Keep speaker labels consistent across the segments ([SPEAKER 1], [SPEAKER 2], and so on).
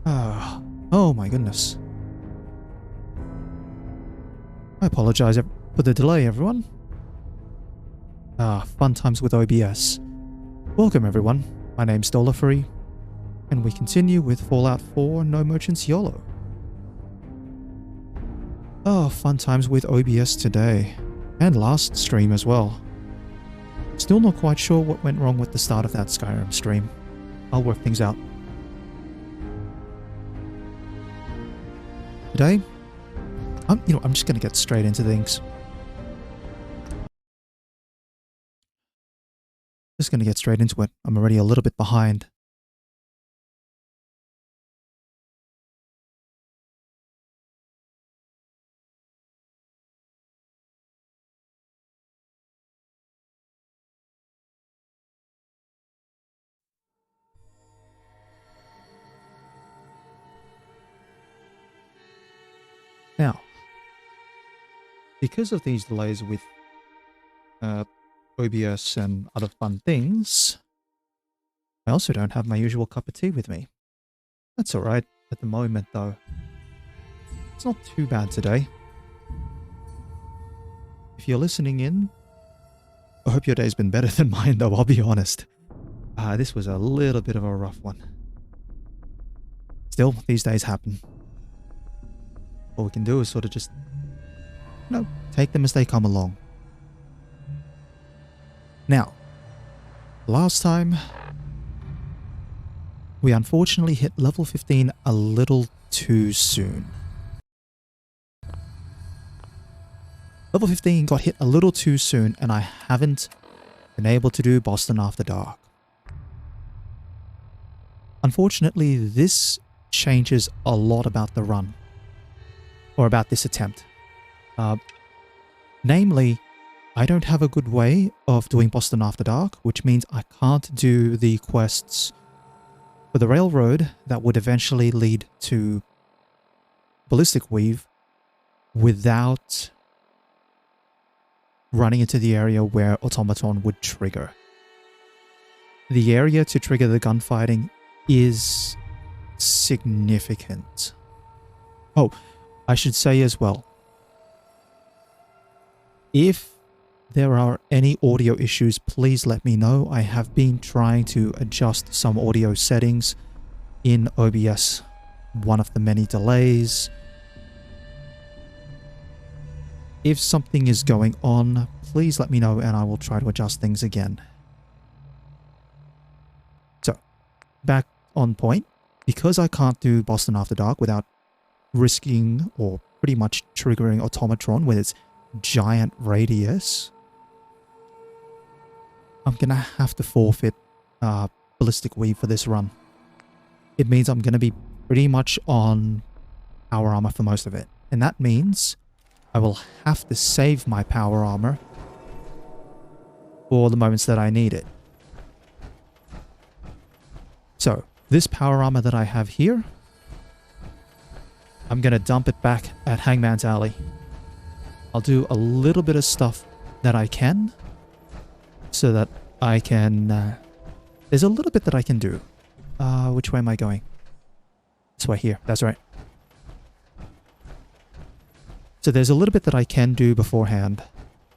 [SPEAKER 1] Oh my goodness. I apologize for the delay, everyone. Fun times with OBS. Welcome, everyone. My name's Dollarfree, and we continue with Fallout 4 No Merchants YOLO. Fun times with OBS today, and last stream as well. Still not quite sure what went wrong with the start of that Skyrim stream. I'll work things out. Today, I'm just gonna get straight into things. Just gonna get straight into it. I'm already a little bit behind. Now, because of these delays with OBS and other fun things, I also don't have my usual cup of tea with me. That's alright at the moment, though. It's not too bad today. If you're listening in, I hope your day's been better than mine, though, I'll be honest. This was a little bit of a rough one. Still, these days happen. All we can do is sort of just, take them as they come along. Now, last time, we unfortunately hit level 15 a little too soon. Level 15 got hit a little too soon, and I haven't been able to do Boston After Dark. Unfortunately, this changes a lot about the run. Or about this attempt. Namely, I don't have a good way of doing Boston After Dark, which means I can't do the quests for the railroad that would eventually lead to Ballistic Weave without running into the area where Automatron would trigger. The area to trigger the gunfighting is significant. Oh, I should say as well, if there are any audio issues, please let me know. I have been trying to adjust some audio settings in OBS. One of the many delays. If something is going on, please let me know and I will try to adjust things again. So, back on point. Because I can't do Boston After Dark without risking or pretty much triggering Automatron with its giant radius, I'm gonna have to forfeit Ballistic Weave for this run. It means I'm gonna be pretty much on power armor for most of it, and that means I will have to save my power armor for the moments that I need it. So this power armor that I have here, I'm going to dump it back at Hangman's Alley. I'll do a little bit of stuff that I can so that I can... there's a little bit that I can do. Which way am I going? This way here. That's right. So there's a little bit that I can do beforehand.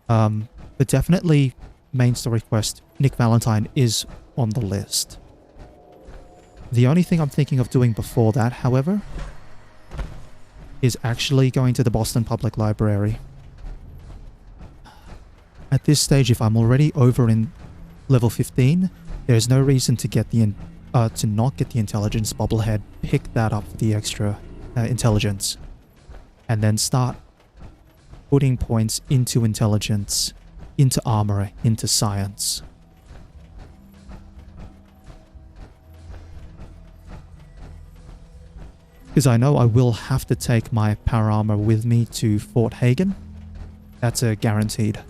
[SPEAKER 1] But definitely main story quest, Nick Valentine is on the list. The only thing I'm thinking of doing before that, however, is actually going to the Boston Public Library. At this stage, if I'm already over in level 15, there's no reason to get the to not get the intelligence bobblehead, pick that up for the extra intelligence, and then start putting points into intelligence, into armor, into science. Because I know I will have to take my power armor with me to Fort Hagen. That's a guaranteed.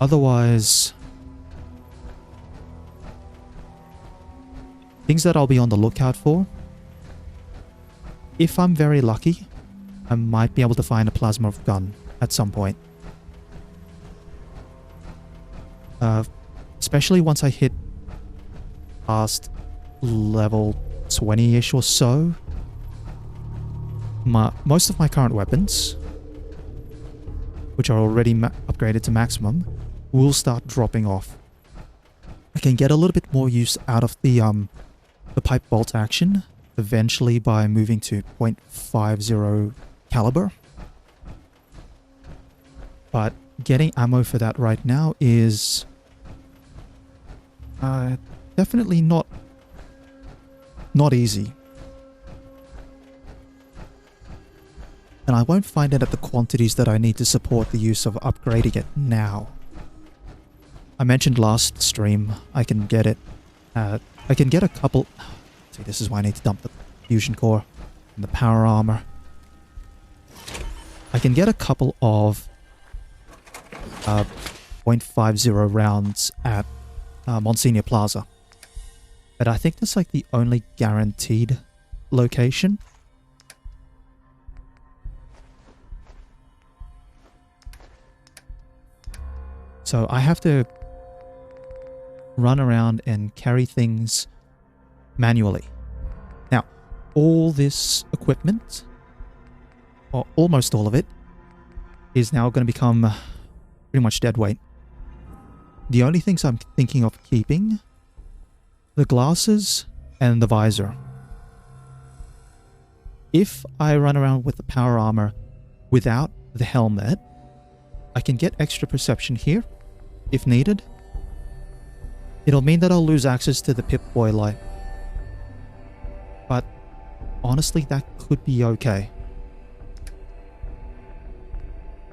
[SPEAKER 1] Otherwise, things that I'll be on the lookout for. If I'm very lucky, I might be able to find a plasma gun at some point. Especially once I hit past level 20-ish or so. Most of my current weapons, which are already upgraded to maximum, will start dropping off. I can get a little bit more use out of the pipe bolt action eventually by moving to .50 caliber. But getting ammo for that right now is definitely not easy. And I won't find it at the quantities that I need to support the use of upgrading it now. I mentioned last stream, I can get it at... I can get a couple... See, this is why I need to dump the fusion core and the power armor. I can get a couple of .50 rounds at Monsignor Plaza. But I think that's like the only guaranteed location. So I have to run around and carry things manually. Now, all this equipment, or almost all of it, is now going to become pretty much dead weight. The only things I'm thinking of keeping, the glasses and the visor. If I run around with the power armor without the helmet, I can get extra perception here, if needed. It'll mean that I'll lose access to the Pip-Boy light. But honestly, that could be okay.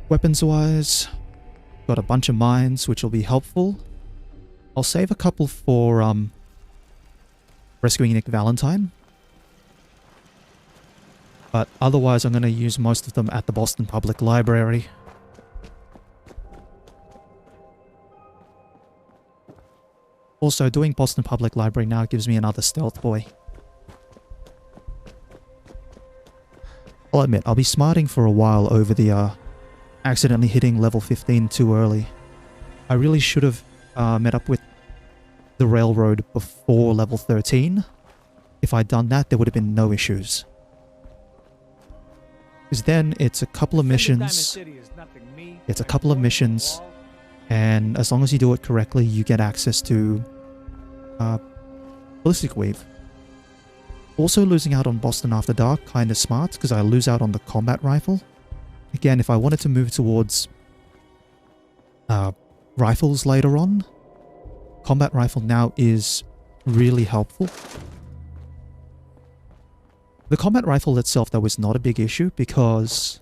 [SPEAKER 1] Weapons-wise, got a bunch of mines, which will be helpful. I'll save a couple for rescuing Nick Valentine. But otherwise, I'm going to use most of them at the Boston Public Library. Also, doing Boston Public Library now gives me another stealth boy. I'll admit, I'll be smarting for a while over the accidentally hitting level 15 too early. I really should have met up with the railroad before level 13. If I'd done that, there would have been no issues. Because then it's a couple of missions. It's a couple of missions. And as long as you do it correctly, you get access to Ballistic Weave. Also losing out on Boston After Dark, kind of smart, because I lose out on the combat rifle. Again, if I wanted to move towards rifles later on, combat rifle now is really helpful. The combat rifle itself, though, is not a big issue, because...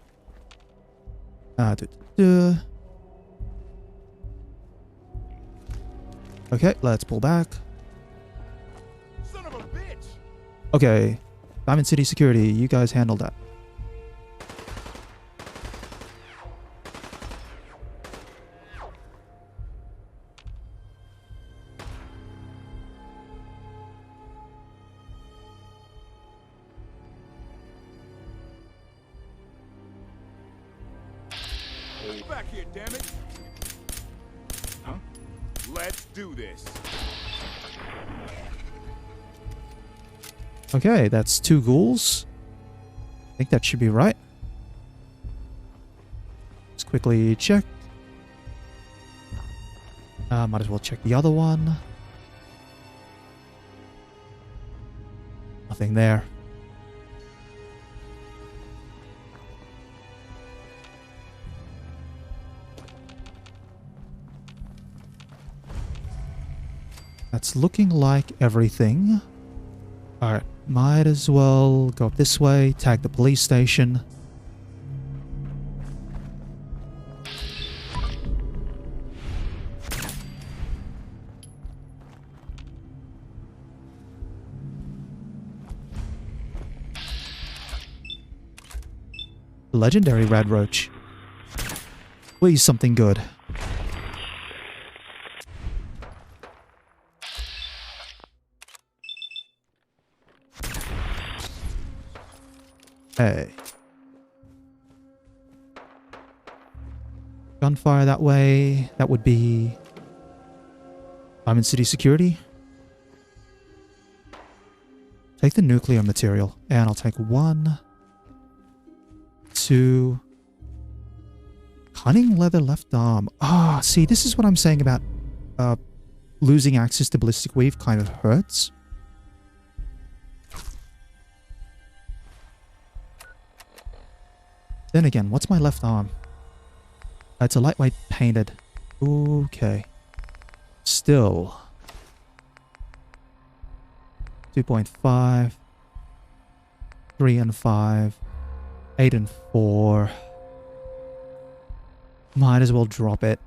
[SPEAKER 1] Okay, let's pull back.
[SPEAKER 2] Son of a bitch.
[SPEAKER 1] Okay, Diamond City Security, you guys handle that.
[SPEAKER 2] Back here, damn it. Huh? Let's do this.
[SPEAKER 1] Okay, that's 2 ghouls. I think that should be right. Let's quickly check. Might as well check the other one. Nothing there. That's looking like everything. Alright, might as well go up this way, tag the police station. Legendary Rad Roach. Please, something good. Hey. Gunfire that way. That would be I'm in city security. Take the nuclear material, and I'll take 1, 2... Cunning leather left arm. Ah, see, this is what I'm saying about losing access to ballistic weave kind of hurts. Then again, what's my left arm? It's a lightweight painted. Okay. Still. 2.5. 3 and 5. 8 and 4. Might as well drop it.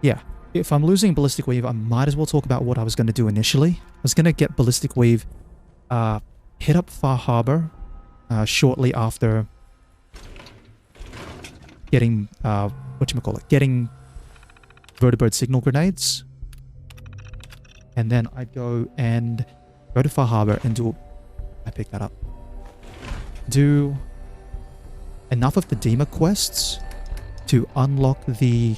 [SPEAKER 1] Yeah, if I'm losing ballistic weave, I might as well talk about what I was going to do initially. I was going to get ballistic weave, hit up Far Harbor shortly after getting, getting vertibird signal grenades. And then I'd go to Far Harbor and do... I picked that up. Do enough of the Dema quests to unlock the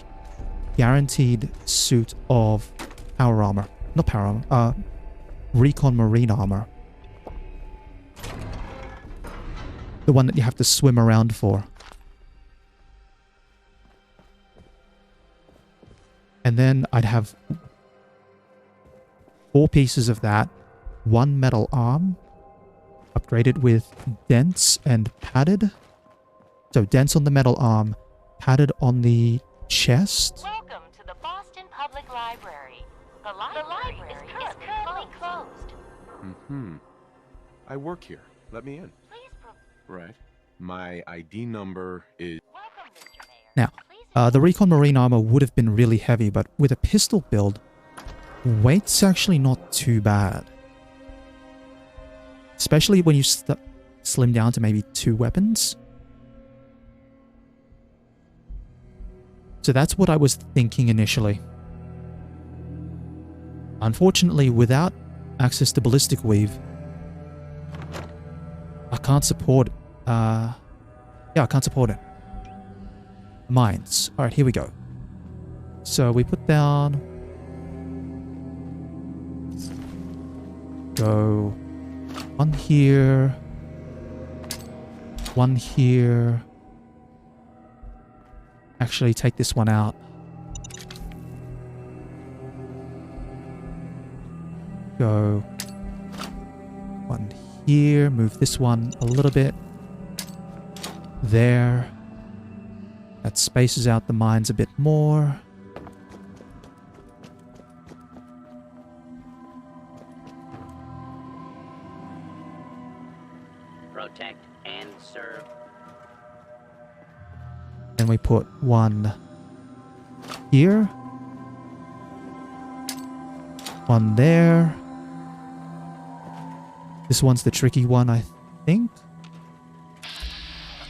[SPEAKER 1] guaranteed suit of power armor. Not power armor, recon marine armor. The one that you have to swim around for. And then I'd have 4 pieces of that, 1 metal arm, upgraded with dents and padded. So dents on the metal arm, padded on the chest.
[SPEAKER 3] Welcome to the Boston Public Library. The library is currently closed.
[SPEAKER 4] Mm-hmm. I work here. Let me in.
[SPEAKER 3] Please
[SPEAKER 4] Right. My ID number is...
[SPEAKER 3] welcome, Mr. Mayor.
[SPEAKER 1] Now, the recon marine armor would have been really heavy, but with a pistol build, weight's actually not too bad. Especially when you slim down to maybe 2 weapons. So that's what I was thinking initially. Unfortunately, without access to ballistic weave, I can't support... I can't support it. Mines. Alright, here we go. So we put down... Go... 1 here... 1 here... Actually, take this one out. Go 1 here. Move this one a little bit. There. That spaces out the mines a bit more.
[SPEAKER 5] Protect and serve.
[SPEAKER 1] Then we put 1 here. 1 there. This one's the tricky one, I think.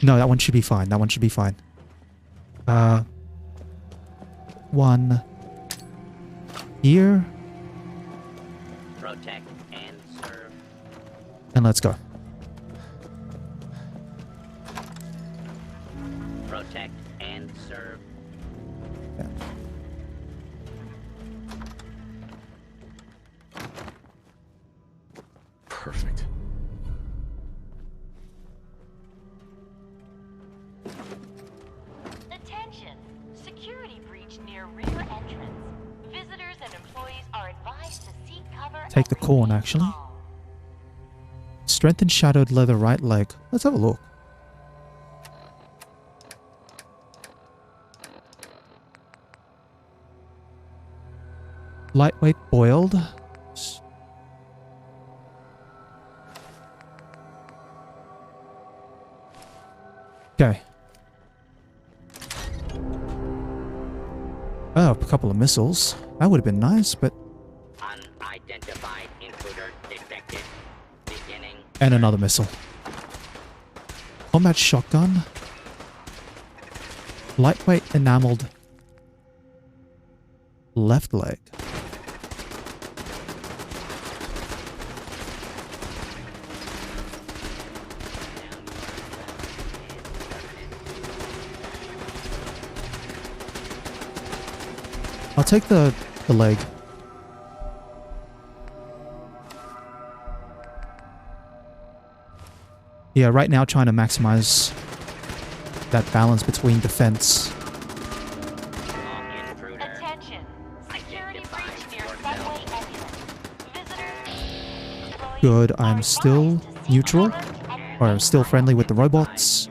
[SPEAKER 1] No, that one should be fine. That one should be fine. 1 here.
[SPEAKER 5] Protect and serve.
[SPEAKER 1] And let's go.
[SPEAKER 5] Protect and serve.
[SPEAKER 1] Yeah.
[SPEAKER 4] Perfect.
[SPEAKER 3] Attention! Security breach near rear entrance. Visitors and employees are advised to seek cover.
[SPEAKER 1] Take the
[SPEAKER 3] and
[SPEAKER 1] corn,
[SPEAKER 3] remain
[SPEAKER 1] actually.
[SPEAKER 3] calm.
[SPEAKER 1] Strengthened shadowed leather right leg. Let's have a look. Lightweight boiled. Okay. Oh, a couple of missiles. That would have been nice, but...
[SPEAKER 5] Unidentified intruder detected. Beginning.
[SPEAKER 1] And another missile. Combat shotgun. Lightweight enameled left leg. I'll take the leg. Yeah, right now trying to maximize that balance between defense.
[SPEAKER 5] Intruder.
[SPEAKER 3] Attention. Security breach near subway entrance. Visitors.
[SPEAKER 1] Good, I'm still neutral. Or still friendly with the robots.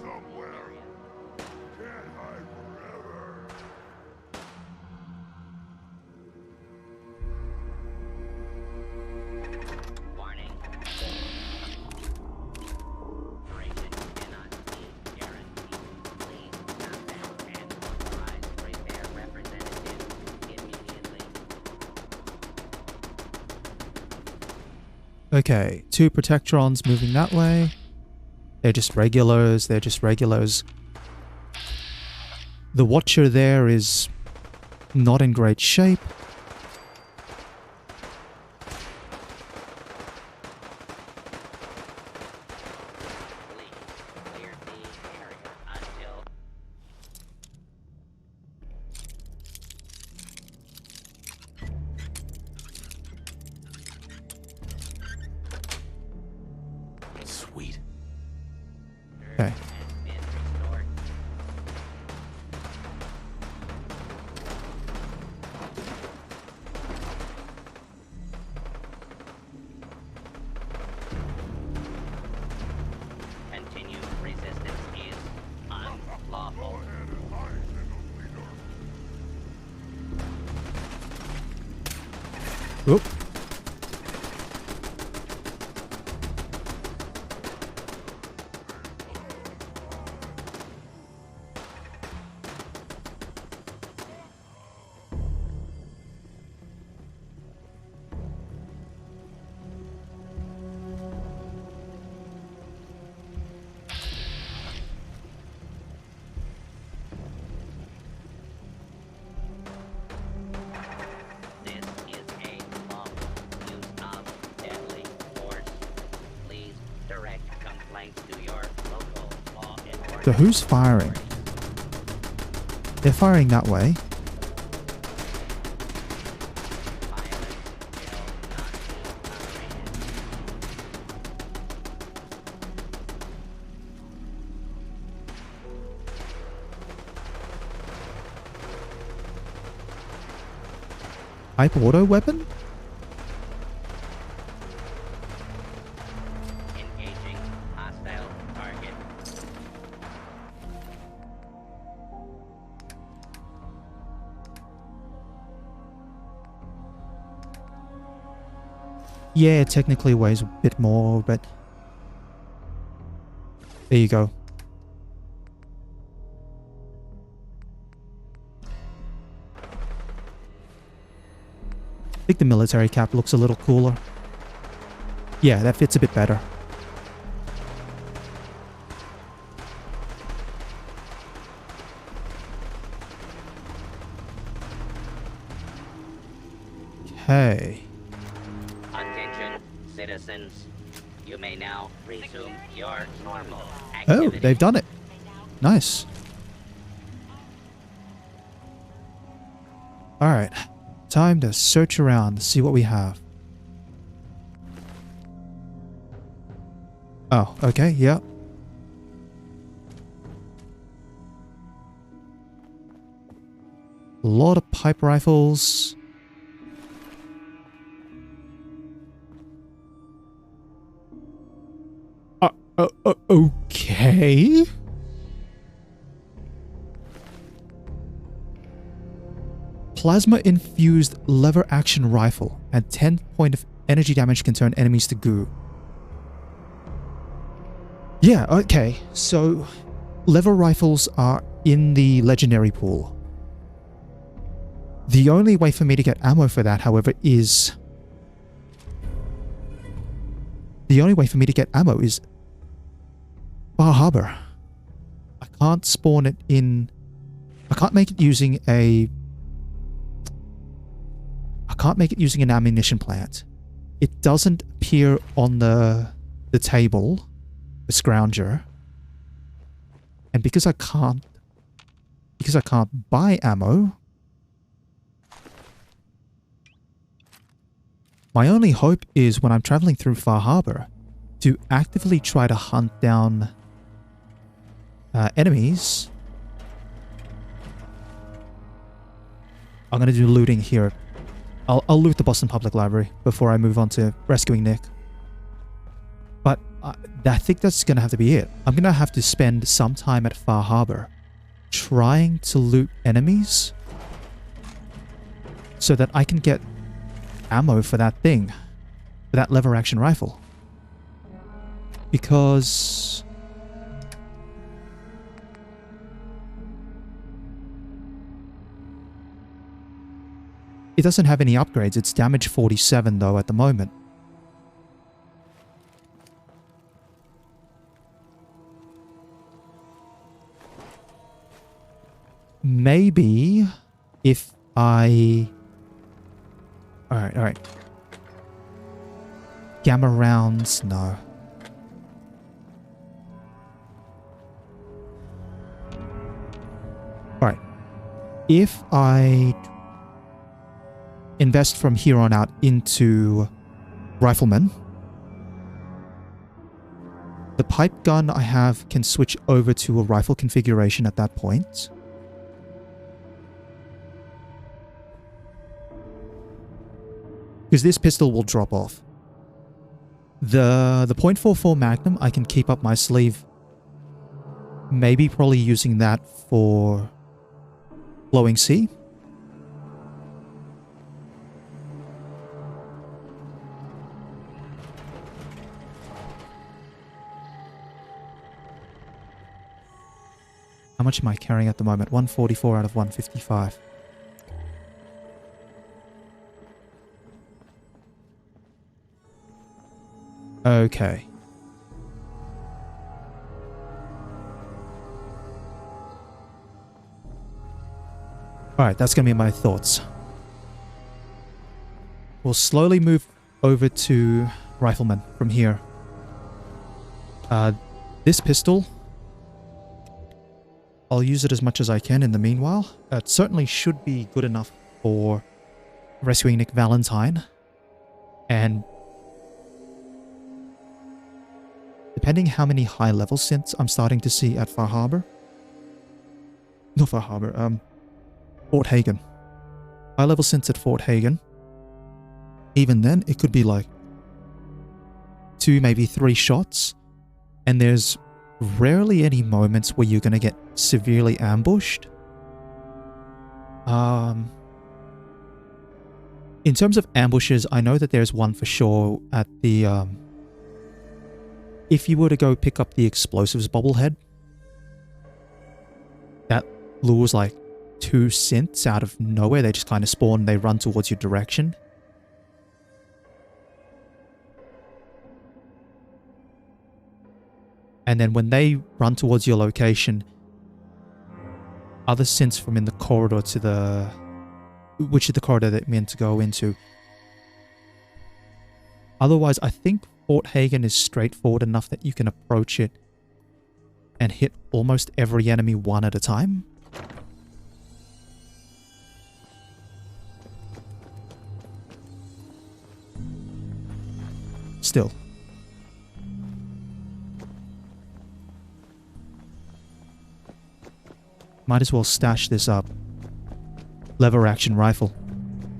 [SPEAKER 2] Somewhere. Can't hide forever.
[SPEAKER 5] Warning. Operation cannot be guaranteed. Please contact and authorize repair representative immediately.
[SPEAKER 1] Okay, 2 Protectrons moving that way. They're just regulars, they're just regulars. The Watcher there is not in great shape.
[SPEAKER 5] Please clear the area until
[SPEAKER 4] Sweet.
[SPEAKER 1] Okay.
[SPEAKER 5] has been restored. Continued resistance is unlawful.
[SPEAKER 1] Oop.
[SPEAKER 5] This is a lawful use of deadly force. Please direct complaints to your local law enforcement.
[SPEAKER 1] So who's firing? They're firing that way.
[SPEAKER 5] Violence will not be tolerated.
[SPEAKER 1] Hype auto weapon?
[SPEAKER 5] Engaging hostile target.
[SPEAKER 1] Yeah, it technically weighs a bit more, but there you go. I think the military cap looks a little cooler. Yeah, that fits a bit better. Okay.
[SPEAKER 5] Attention, citizens. You may now resume your normal
[SPEAKER 1] Oh,
[SPEAKER 5] activity.
[SPEAKER 1] they've done it. Nice. Alright. Time to search around to see what we have. Oh, okay, yeah. A lot of pipe rifles. Okay. Plasma-infused lever-action rifle and 10 point of energy damage can turn enemies to goo. Yeah, okay. So, lever rifles are in the legendary pool. The only way for me to get ammo for that, however, is the only way for me to get ammo is Bar Harbor. I can't spawn it in... I can't make it using a... I can't make it using an ammunition plant. It doesn't appear on the table, the scrounger. And because I can't buy ammo, my only hope is when I'm traveling through Far Harbor to actively try to hunt down enemies. I'm going to do looting here. I'll loot the Boston Public Library before I move on to rescuing Nick. But I think that's going to have to be it. I'm going to have to spend some time at Far Harbor trying to loot enemies so that I can get ammo for that thing, for that lever action rifle. Because it doesn't have any upgrades. It's damage 47 though at the moment. Maybe if I... Alright. Gamma rounds, no. Alright. If I invest from here on out into rifleman, the pipe gun I have can switch over to a rifle configuration at that point. Because this pistol will drop off. The .44 Magnum I can keep up my sleeve. Maybe probably using that for Glowing Sea. How much am I carrying at the moment? 144 out of 155. Okay. Alright, that's going to be my thoughts. We'll slowly move over to Rifleman from here. This pistol, I'll use it as much as I can in the meanwhile. It certainly should be good enough for rescuing Nick Valentine. And depending how many high-level synths I'm starting to see at Far Harbor. Not Far Harbor, Fort Hagen. High-level synths at Fort Hagen. Even then, it could be like 2, maybe 3 shots. And there's rarely any moments where you're going to get severely ambushed. In terms of ambushes, I know that there's one for sure at the... if you were to go pick up the explosives bobblehead, that lures like 2 synths out of nowhere. They just kind of spawn and they run towards your direction. And then when they run towards your location, other synths from in the corridor to the... which is the corridor that meant to go into. Otherwise, I think Fort Hagen is straightforward enough that you can approach it and hit almost every enemy one at a time. Still. Might as well stash this up. Lever action rifle.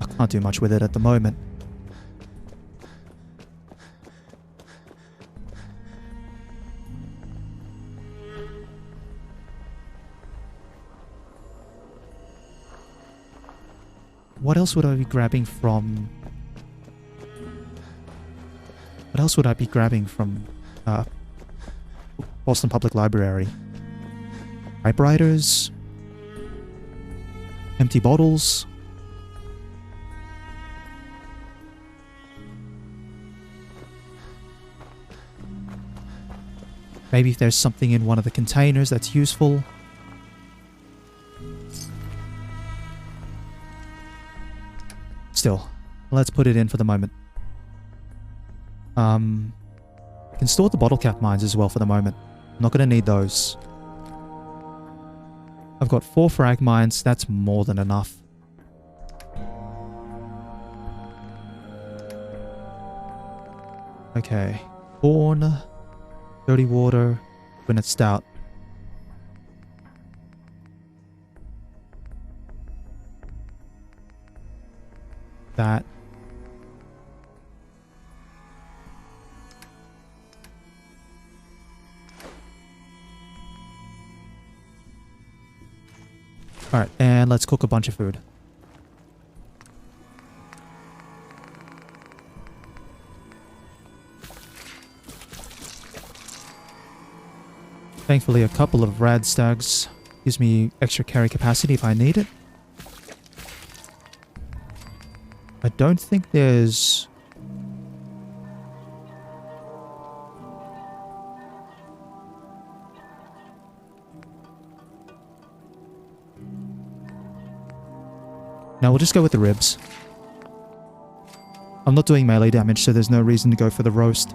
[SPEAKER 1] I can't do much with it at the moment. What else would I be grabbing from... What else would I be grabbing from Boston Public Library? Typewriters? Empty bottles? Maybe if there's something in one of the containers that's useful. Still, let's put it in for the moment. I can store the bottle cap mines as well for the moment. I'm not going to need those. I've got 4 frag mines. That's more than enough. Okay. Corn, dirty water, when it's stout. That. Alright, and let's cook a bunch of food. Thankfully, a couple of rad stags gives me extra carry capacity if I need it. I don't think there's... No, we'll just go with the ribs. I'm not doing melee damage, so there's no reason to go for the roast.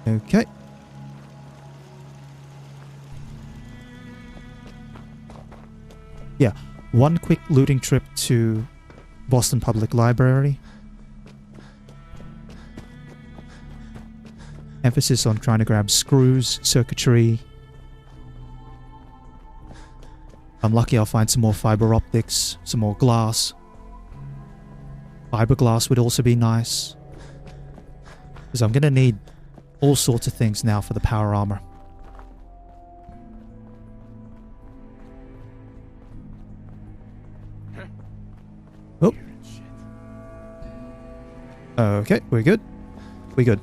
[SPEAKER 1] Okay. Yeah, one quick looting trip to Boston Public Library. Emphasis on trying to grab screws, circuitry. If I'm lucky, I'll find some more fiber optics, some more glass. Fiberglass would also be nice. Because I'm going to need all sorts of things now for the power armor. Oh. Okay, we're good. We're good.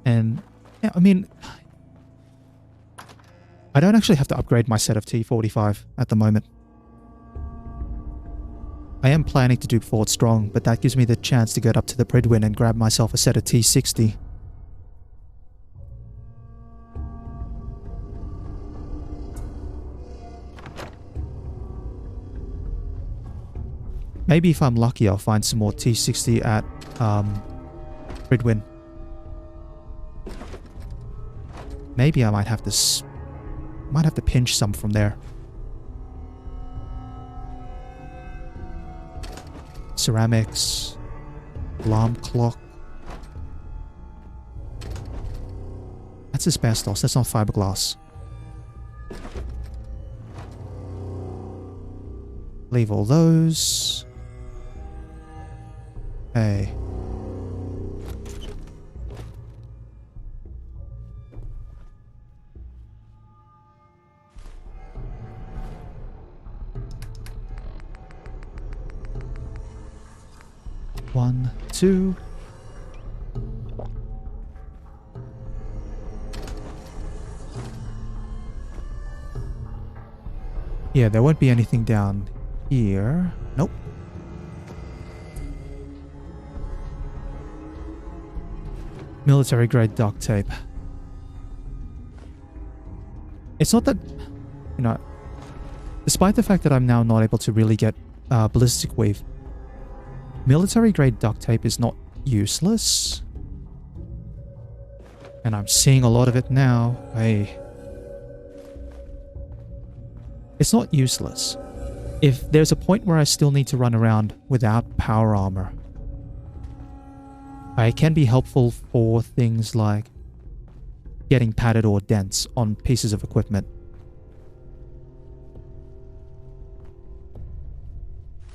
[SPEAKER 1] And, yeah, I mean, I don't actually have to upgrade my set of T45 at the moment. I am planning to do Fort Strong, but that gives me the chance to get up to the Pridwin and grab myself a set of T60. Maybe if I'm lucky, I'll find some more T60 at Pridwin. Maybe I might have to pinch some from there. Ceramics, alarm clock. That's asbestos. That's not fiberglass. Leave all those. Hey. One, two. Yeah, there won't be anything down here. Nope. Military grade duct tape. It's not that, you know, despite the fact that I'm now not able to really get ballistic weave, military grade duct tape is not useless. And I'm seeing a lot of it now. Hey. It's not useless. If there's a point where I still need to run around without power armor, it can be helpful for things like getting padded or dents on pieces of equipment.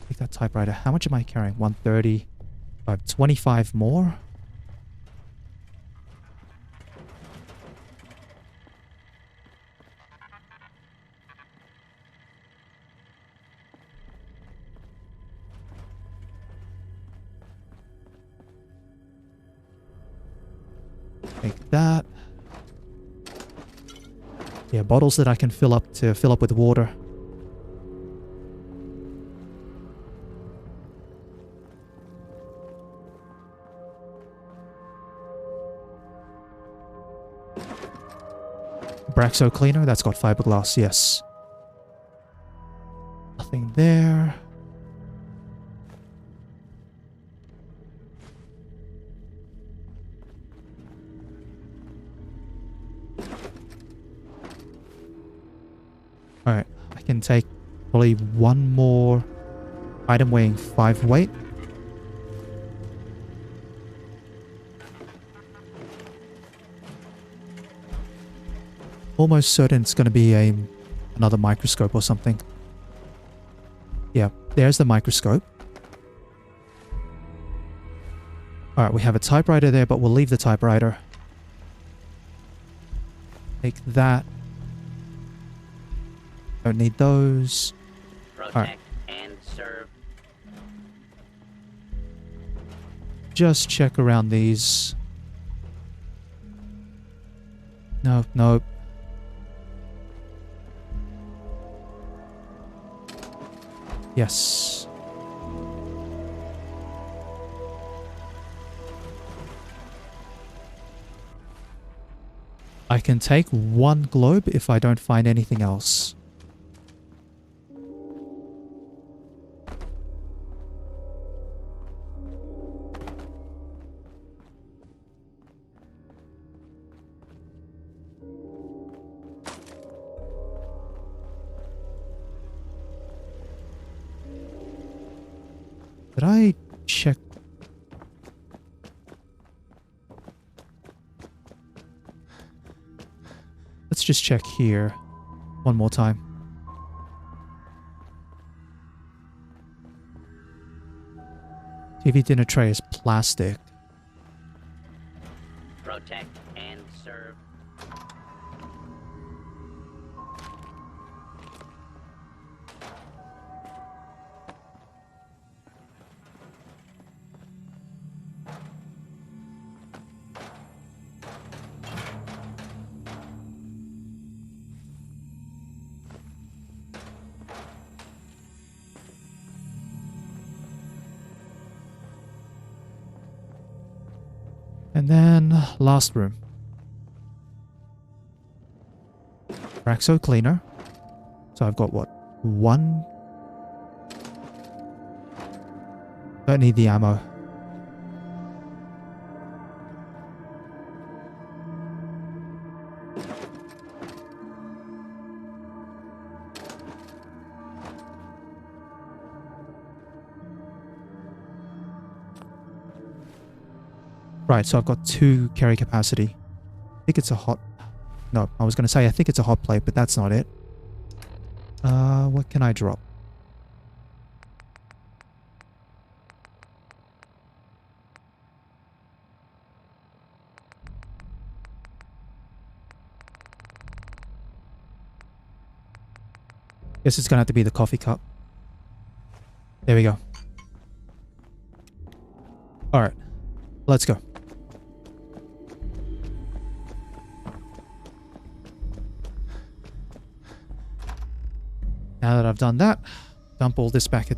[SPEAKER 1] Take that typewriter. How much am I carrying? 130. I have 25 more. Take that. Yeah, bottles that I can fill up with water. Braxo cleaner, that's got fiberglass, yes. Nothing there. Alright, I can take probably one more item weighing 5 weight. Almost certain it's going to be another microscope or something. Yeah, there's the microscope. Alright, we have a typewriter there, but we'll leave the typewriter. Take that. Don't need those.
[SPEAKER 5] Protect and serve.
[SPEAKER 1] Just check around these. No, no. Yes. I can take one globe if I don't find anything else. Did I check? Let's just check here one more time. TV dinner tray is plastic.
[SPEAKER 5] Protect and serve.
[SPEAKER 1] And then last room. Braxo cleaner. So I've got what? One. Don't need the ammo. Right, so I've got 2 carry capacity. I think it's a hot... No, I was going to say I think it's a hot plate, but that's not it. What can I drop? Guess it's going to have to be the coffee cup. There we go. Alright, let's go. Now that I've done that, dump all this back at...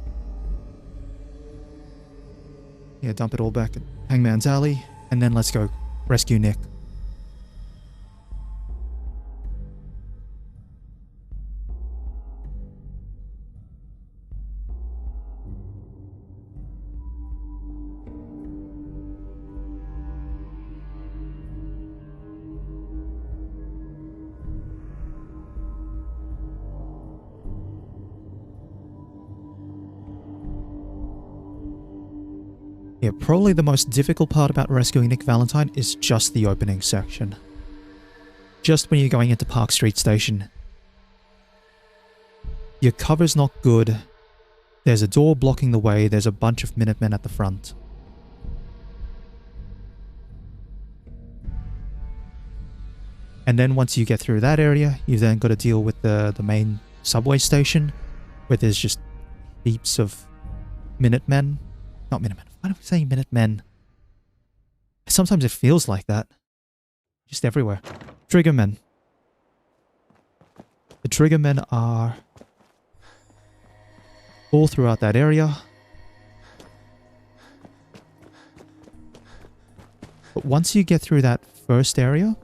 [SPEAKER 1] Yeah, dump it all back at Hangman's Alley, and then let's go rescue Nick. Yeah, probably the most difficult part about rescuing Nick Valentine is just the opening section. Just when you're going into Park Street Station. Your cover's not good. There's a door blocking the way. There's a bunch of Minutemen at the front. And then once you get through that area, you've then got to deal with the main subway station, where there's just heaps of Minutemen. Not Minutemen. Why do we say Minutemen? Sometimes it feels like that. just everywhere. Triggermen. The triggermen are all throughout that area. But once you get through that first area,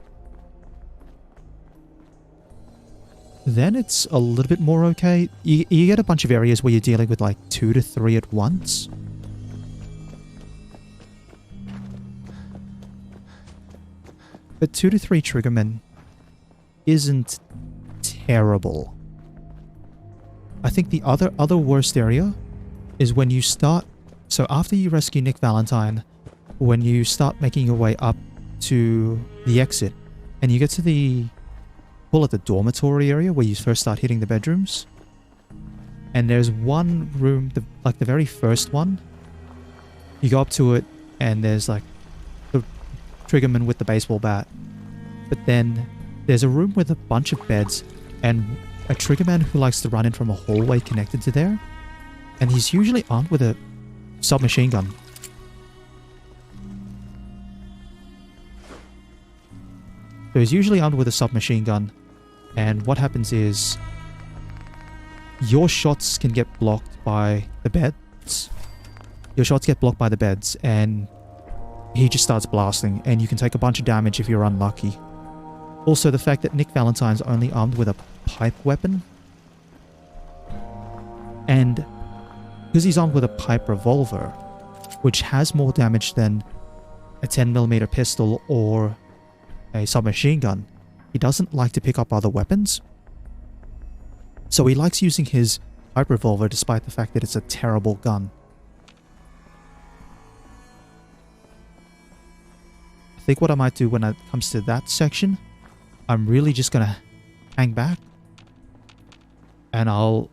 [SPEAKER 1] then it's a little bit more okay. You get a bunch of areas where you're dealing with like 2 to 3 at once. But 2 to 3 triggermen isn't terrible. I think the other worst area is when you start... So after you rescue Nick Valentine, when you start making your way up to the exit, and you get to the... call it the dormitory area where you first start hitting the bedrooms. And there's one room, like the very first one. You go up to it and there's like the triggerman with the baseball bat. But then there's a room with a bunch of beds and a triggerman who likes to run in from a hallway connected to there. And he's usually armed with a submachine gun. So he's usually armed with a submachine gun. And what happens is your shots can get blocked by the beds. Your shots get blocked by the beds and he just starts blasting and you can take a bunch of damage if you're unlucky. Also, the fact that Nick Valentine's only armed with a pipe weapon, and because he's armed with a pipe revolver, which has more damage than a 10mm pistol or a submachine gun, he doesn't like to pick up other weapons. So he likes using his pipe revolver despite the fact that it's a terrible gun. I think what I might do when it comes to that section, I'm really just going to hang back and I'll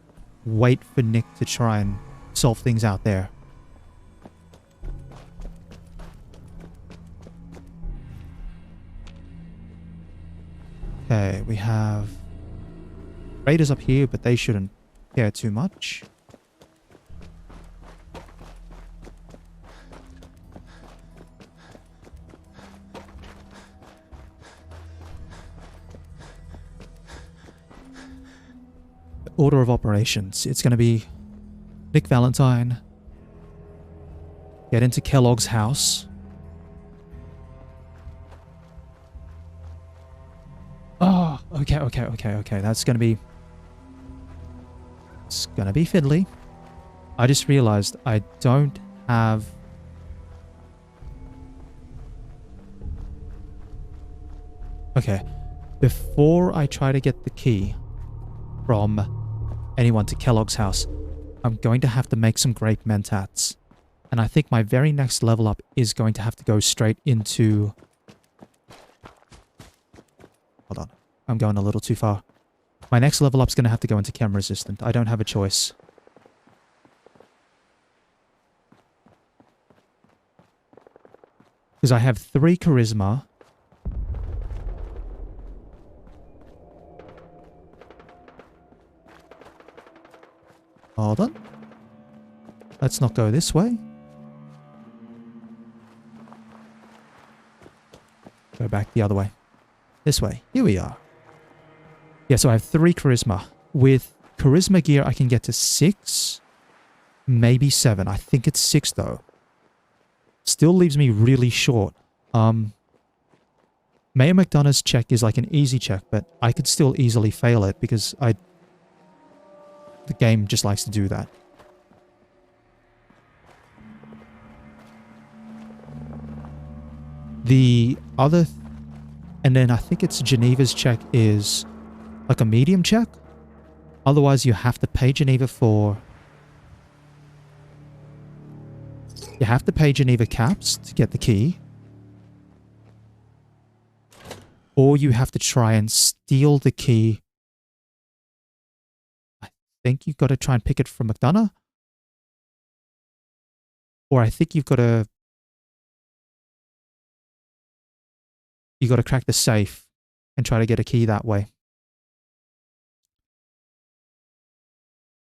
[SPEAKER 1] wait for Nick to try and solve things out there. Okay, we have raiders up here, but they shouldn't care too much. Order of operations. It's going to be Nick Valentine. Get into Kellogg's house. Oh, okay. That's going to be... It's going to be fiddly. I just realized I don't have... Okay. Before I try to get the key from anyone to Kellogg's house, I'm going to have to make some grape mentats. And I think my very next level up is going to have to go straight into... Hold on. I'm going a little too far. My next level up is going to have to go into chem resistant. I don't have a choice. Because I have 3 charisma. Hold on. Let's not go this way. Go back the other way. This way. Here we are. Yeah, so I have 3 charisma. With charisma gear, I can get to 6. Maybe 7. I think it's 6, though. Still leaves me really short. Mayor McDonough's check is like an easy check, but I could still easily fail it because the game just likes to do that. The other... and then I think it's Geneva's check is like a medium check. Otherwise, you have to pay Geneva for... You have to pay Geneva caps to get the key. Or you have to try and steal the key. I think you've got to try and pick it from McDonough. Or I think you've got to... You got to crack the safe and try to get a key that way.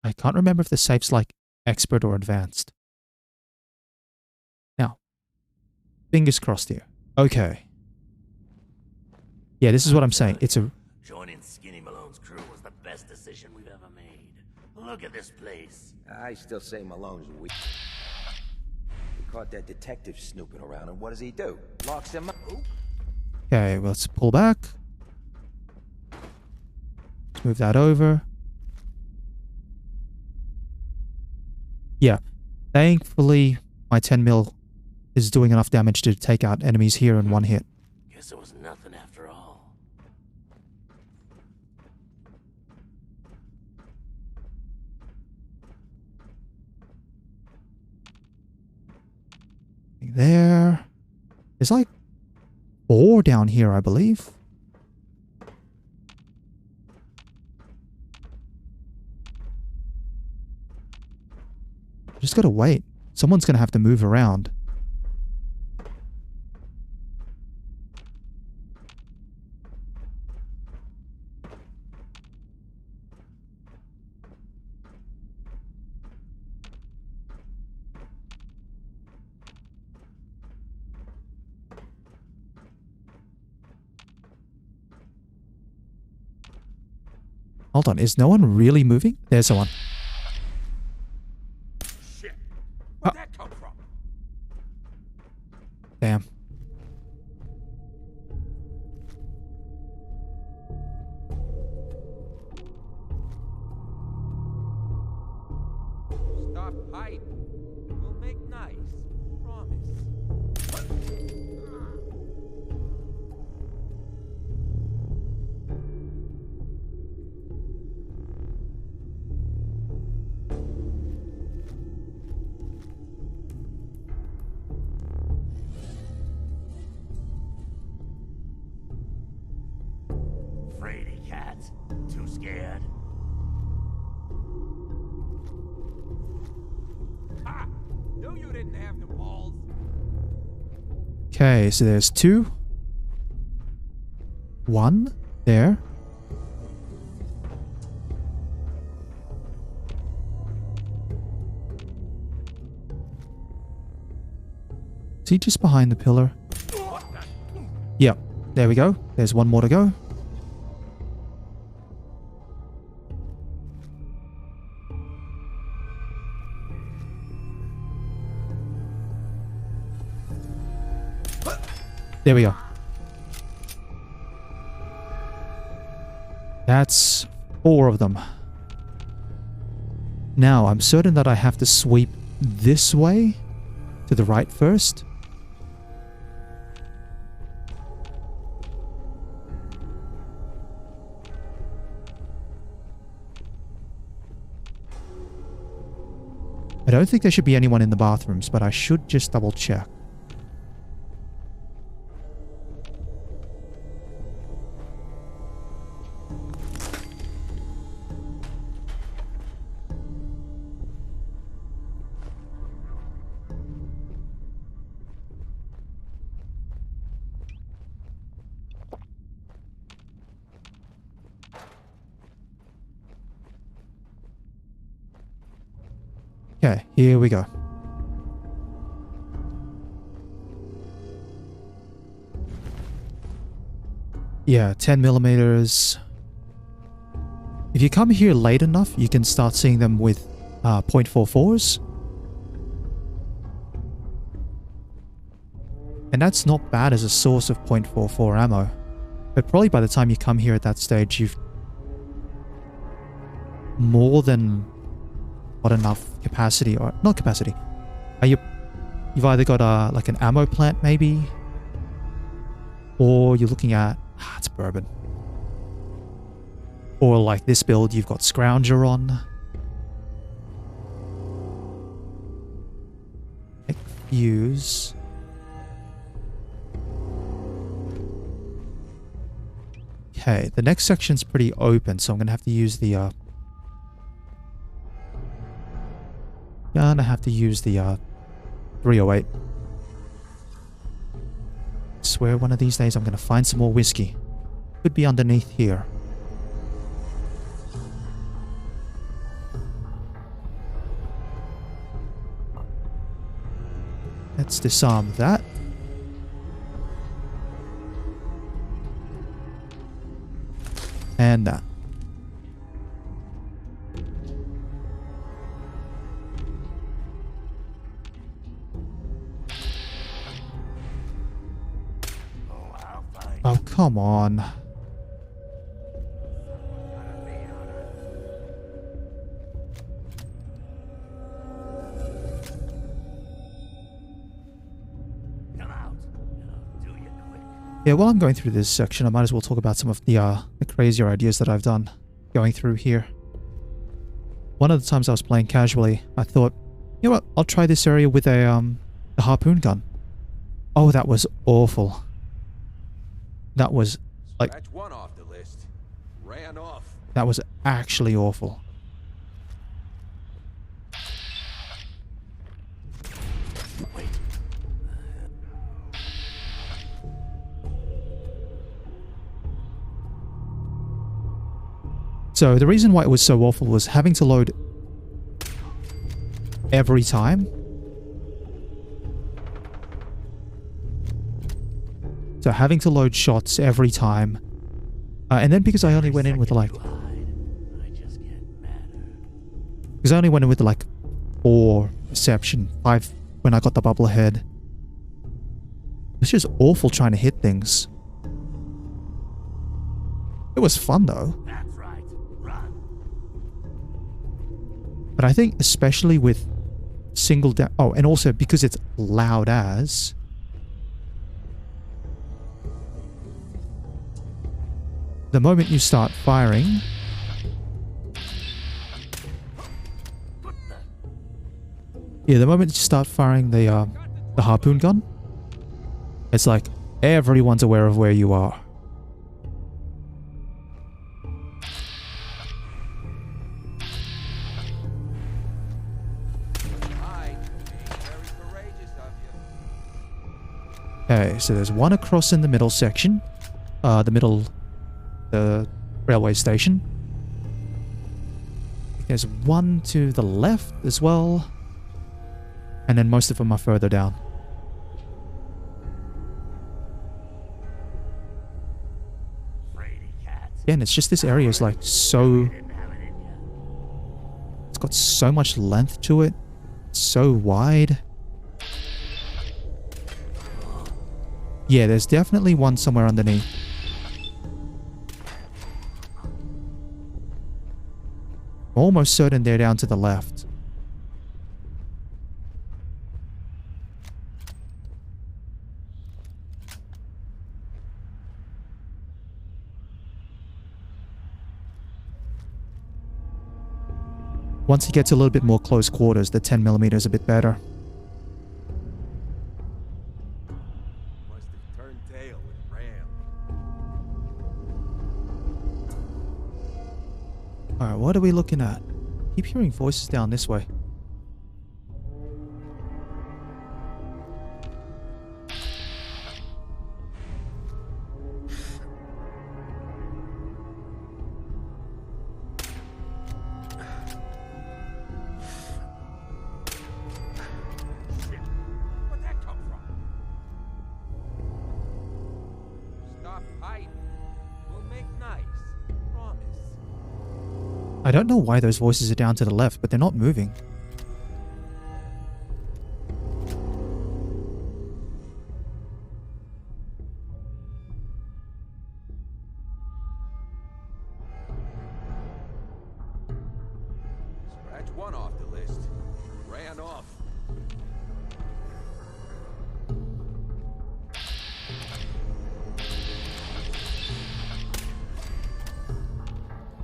[SPEAKER 1] I can't remember if the safe's like expert or advanced. Now, fingers crossed here. Okay. Yeah, this is what I'm saying. It's a...
[SPEAKER 6] Joining Skinny Malone's crew was the best decision we've ever made. Look at this place.
[SPEAKER 7] I still say Malone's weak. We caught that detective snooping around, and what does he do? Locks him up.
[SPEAKER 1] Okay, well, let's pull back. Let's move that over. Yeah. Thankfully, my 10 mil is doing enough damage to take out enemies here in one hit.
[SPEAKER 6] Guess it was nothing after all.
[SPEAKER 1] There. There's like 4 down here, I believe. Just gotta wait. Someone's gonna have to move around. Hold on, is no one really moving? There's someone.
[SPEAKER 2] Shit. Where'd that come from?
[SPEAKER 1] Damn.
[SPEAKER 2] Stop hiding. We'll make nice. Promise.
[SPEAKER 6] Fraidy cats. Too scared.
[SPEAKER 2] Ha! Knew you didn't have the balls.
[SPEAKER 1] Okay, so there's 2. 1 there. Is he just behind the pillar? Yep, there we go. There's 1 more to go. There we go. That's 4 of them. Now, I'm certain that I have to sweep this way to the right first. I don't think there should be anyone in the bathrooms, but I should just double check. Okay, here we go. Yeah, 10 millimeters. If you come here late enough, you can start seeing them with .44s. And that's not bad as a source of .44 ammo. But probably by the time you come here at that stage, you've more than got enough capacity, or not capacity. You've either got like an ammo plant maybe, or you're looking at it's bourbon, or like this build you've got Scrounger on. Fuse. Okay, the next section's pretty open, so I'm gonna have to use the Gonna have to use the 308. Swear one of these days I'm gonna find some more whiskey. Could be underneath here. Let's disarm that. And that.
[SPEAKER 6] Oh, I'll find
[SPEAKER 1] Oh, come on.
[SPEAKER 6] Come out. And I'll do you quick.
[SPEAKER 1] Yeah, while I'm going through this section, I might as well talk about some of the crazier ideas that I've done going through here. One of the times I was playing casually, I thought, you know what, I'll try this area with a harpoon gun. Oh, that was awful. That was, like,
[SPEAKER 2] Scratch one off the list. Ran off.
[SPEAKER 1] that was actually awful.
[SPEAKER 6] Wait.
[SPEAKER 1] So the reason why it was so awful was having to load every time. So having to load shots every time. And then because I only went in with like...
[SPEAKER 6] I just get madder.
[SPEAKER 1] Because I only went in with like 4 reception, 5 when I got the bubble head. It's just awful trying to hit things. It was fun though.
[SPEAKER 6] That's right. Run.
[SPEAKER 1] But I think especially with single down... Oh, and also because it's loud as... The moment you start firing... Yeah, the moment you start firing the harpoon gun, it's like everyone's aware of where you are.
[SPEAKER 2] Hi. Being very courageous of you.
[SPEAKER 1] Okay, so there's one across in the middle section. The railway station. There's one to the left as well. And then most of them are further down.
[SPEAKER 6] Fraidy cats.
[SPEAKER 1] Again, it's just this area is like so...
[SPEAKER 6] Didn't have it in ya.
[SPEAKER 1] It's got so much length to it. It's so wide. Yeah, there's definitely one somewhere underneath. Almost certain they're down to the left. Once it gets a little bit more close quarters, the 10mm is a bit better.
[SPEAKER 2] Must have turned tail and ran.
[SPEAKER 1] Alright, what are we looking at? Keep hearing voices down this way.
[SPEAKER 2] Where'd that come from? Stop hiding. We'll make nice. Promise.
[SPEAKER 1] I don't know why those voices are down to the left, but they're not moving.
[SPEAKER 2] Scratch one off the list. Ran off.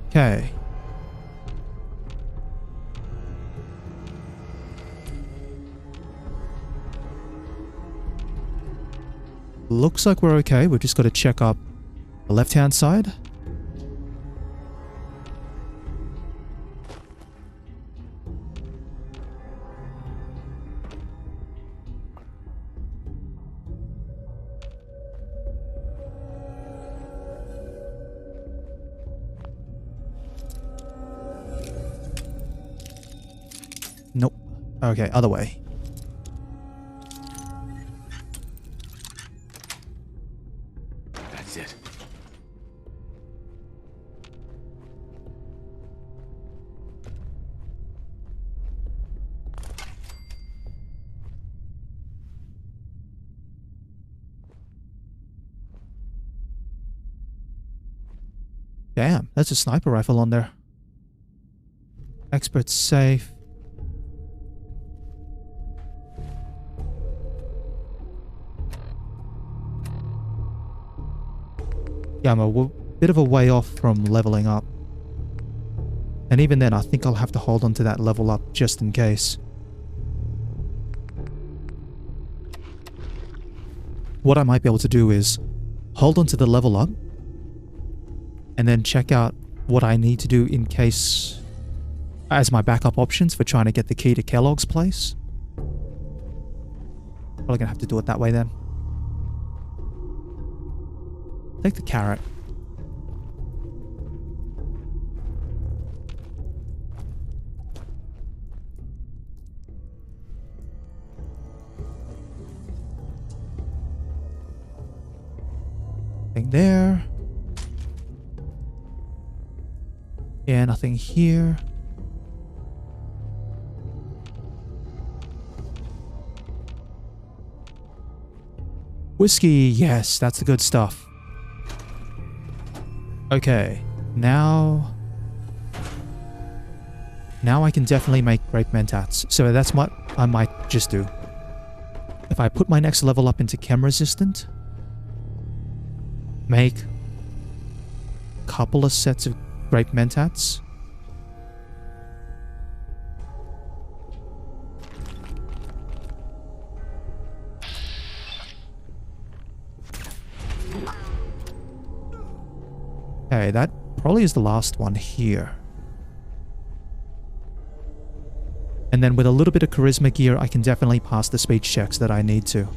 [SPEAKER 1] Okay. Looks like we're okay. We've just got to check up the left-hand side. Nope. Okay, other way.
[SPEAKER 4] That's it.
[SPEAKER 1] Damn, that's a sniper rifle on there. Expert safe. Yeah, I'm a bit of a way off from leveling up. And even then, I think I'll have to hold on to that level up just in case. What I might be able to do is hold on to the level up and then check out what I need to do in case as my backup options for trying to get the key to Kellogg's place. Probably gonna have to do it that way then. Take the carrot. Nothing there. Yeah, nothing here. Whiskey, yes, that's the good stuff. Okay, now I can definitely make grape mentats. So that's what I might just do. If I put my next level up into chem resistant, make a couple of sets of grape mentats. Okay, that probably is the last one here. And then with a little bit of charisma gear, I can definitely pass the speech checks that I need to.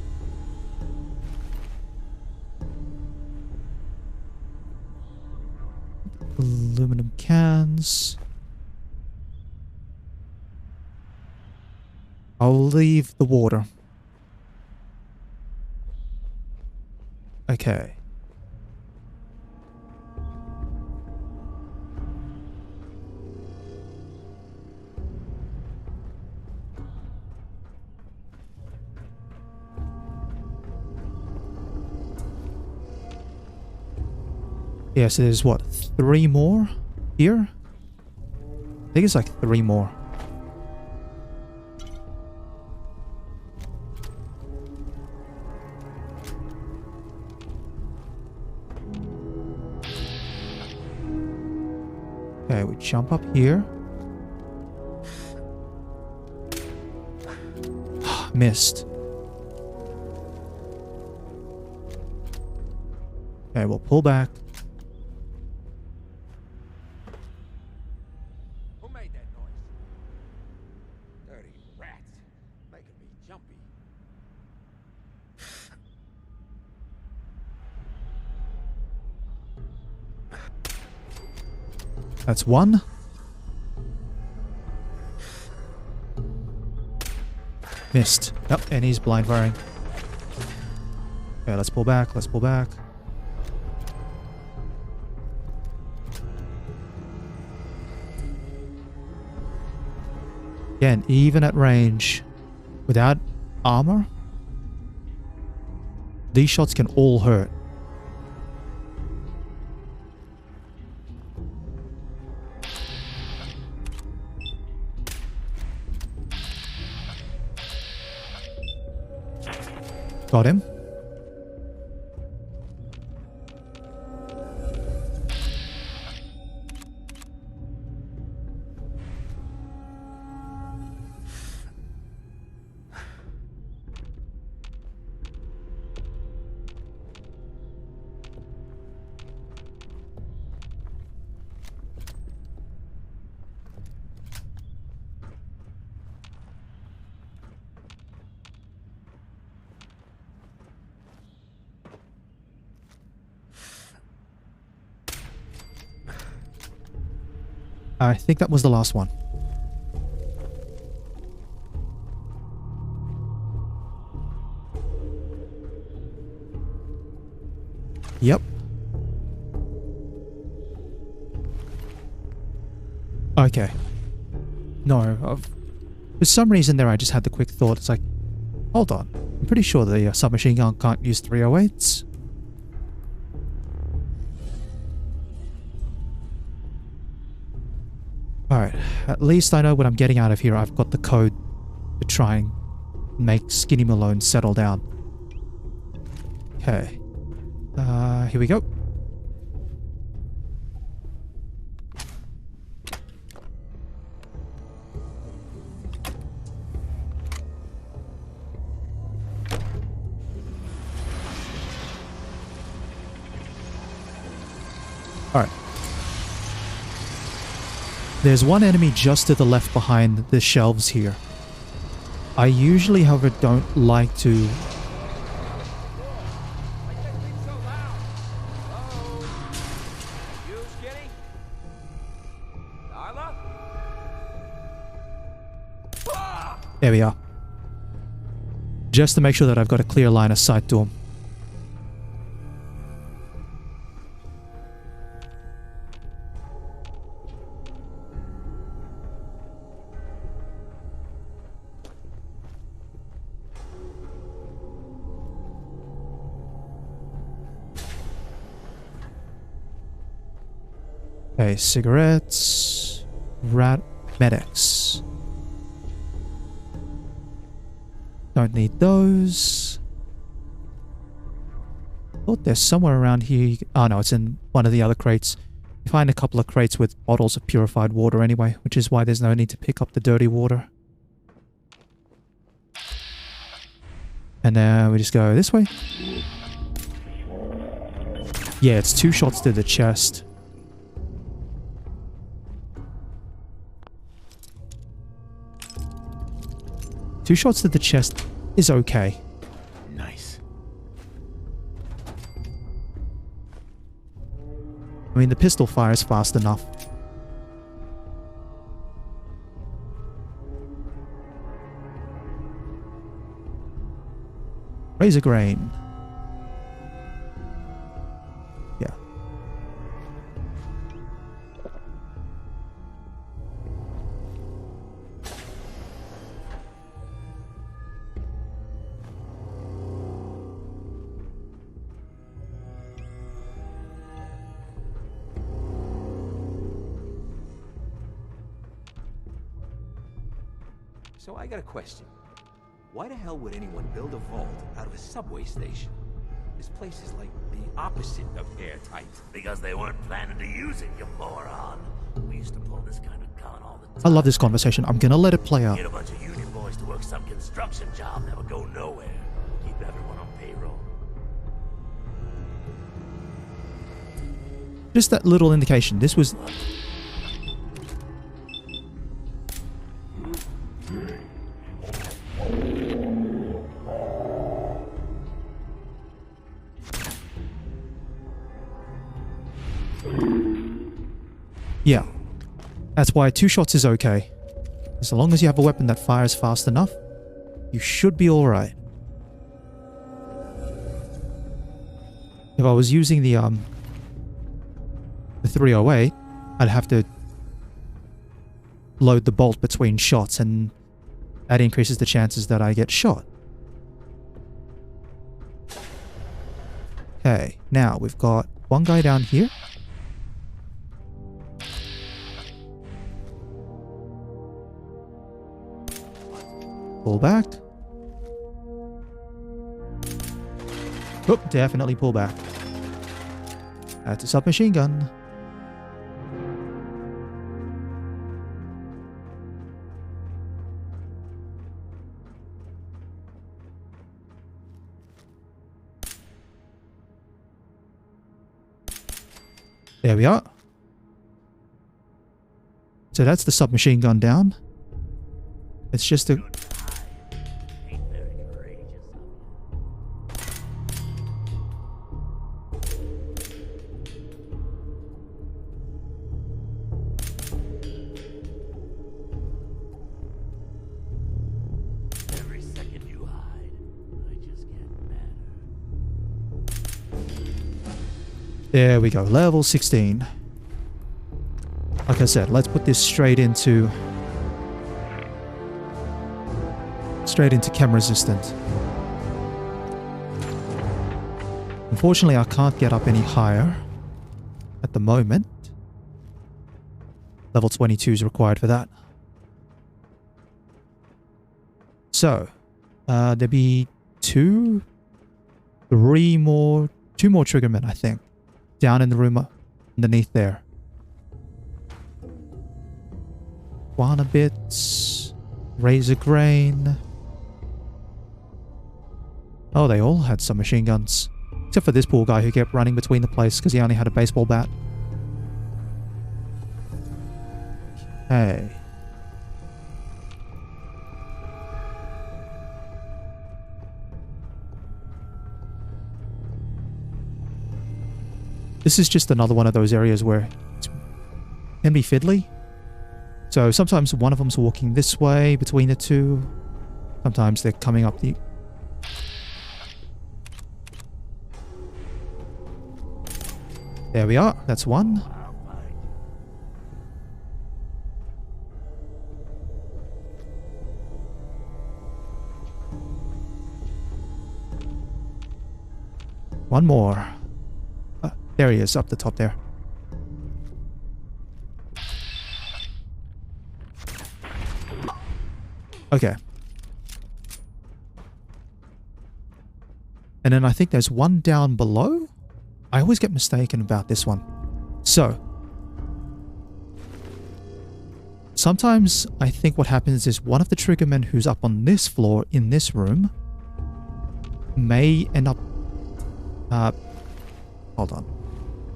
[SPEAKER 1] Aluminum cans. I'll leave the water. Okay. Yeah, so there's what, 3 more here? I think it's like 3 more. Okay, we jump up here. Missed. Okay, we'll pull back. That's 1. Missed. Yep, and he's blind firing. Okay, let's pull back, let's pull back. Again, even at range, without armor, these shots can all hurt. Got him. I think that was the last one. Yep. Okay. No, for some reason there I just had the quick thought. It's like, hold on. I'm pretty sure the submachine gun can't use 308s. At least I know what I'm getting out of here. I've got the code to try and make Skinny Malone settle down. Okay. Here we go. Alright. There's one enemy just to the left behind the shelves here. I usually, however, don't like to... There we are. Just to make sure that I've got a clear line of sight to him. Okay, cigarettes, rat medics. Don't need those. Thought there's somewhere around here. Oh no, it's in one of the other crates. You find a couple of crates with bottles of purified water anyway, which is why there's no need to pick up the dirty water. And now we just go this way. Yeah, it's 2 shots to the chest. Two shots to the chest is okay.
[SPEAKER 4] Nice.
[SPEAKER 1] I mean, the pistol fires fast enough. Razor grain. Yeah.
[SPEAKER 7] So I got a question. Why the hell would anyone build a vault out of a subway station? This place is like the opposite of airtight.
[SPEAKER 6] Because they weren't planning to use it, you moron. We used to pull this kind of con all the time.
[SPEAKER 1] I love this conversation. I'm gonna let it play out.
[SPEAKER 6] Get a bunch of union boys to work some construction job that would go nowhere. Keep everyone on payroll.
[SPEAKER 1] Just that little indication. This was... Yeah. That's why 2 shots is okay. As long as you have a weapon that fires fast enough, you should be alright. If I was using the 308, I'd have to load the bolt between shots, and that increases the chances that I get shot. Okay, now we've got one guy down here. Pull back. Oh, definitely pull back. That's a submachine gun. There we are. So that's the submachine gun down. It's just a...
[SPEAKER 6] Ain't very courageous of you. Every second you hide, I just get madder.
[SPEAKER 1] There we go. Level 16. Like I said, let's put this straight into chem resistant. Unfortunately, I can't get up any higher at the moment. Level 22 is required for that. So, there'd be two more triggermen, I think, down in the room underneath there. Guana bits, razor grain. Oh, they all had some machine guns. Except for this poor guy who kept running between the place because he only had a baseball bat. Okay. This is just another one of those areas where it can be fiddly. So sometimes one of them's walking this way between the two. Sometimes they're coming up the... There we are. That's one. One more. There he is, up the top there. Okay. And then I think there's one down below. I always get mistaken about this one. So, sometimes I think what happens is one of the triggermen who's up on this floor in this room may end up... hold on.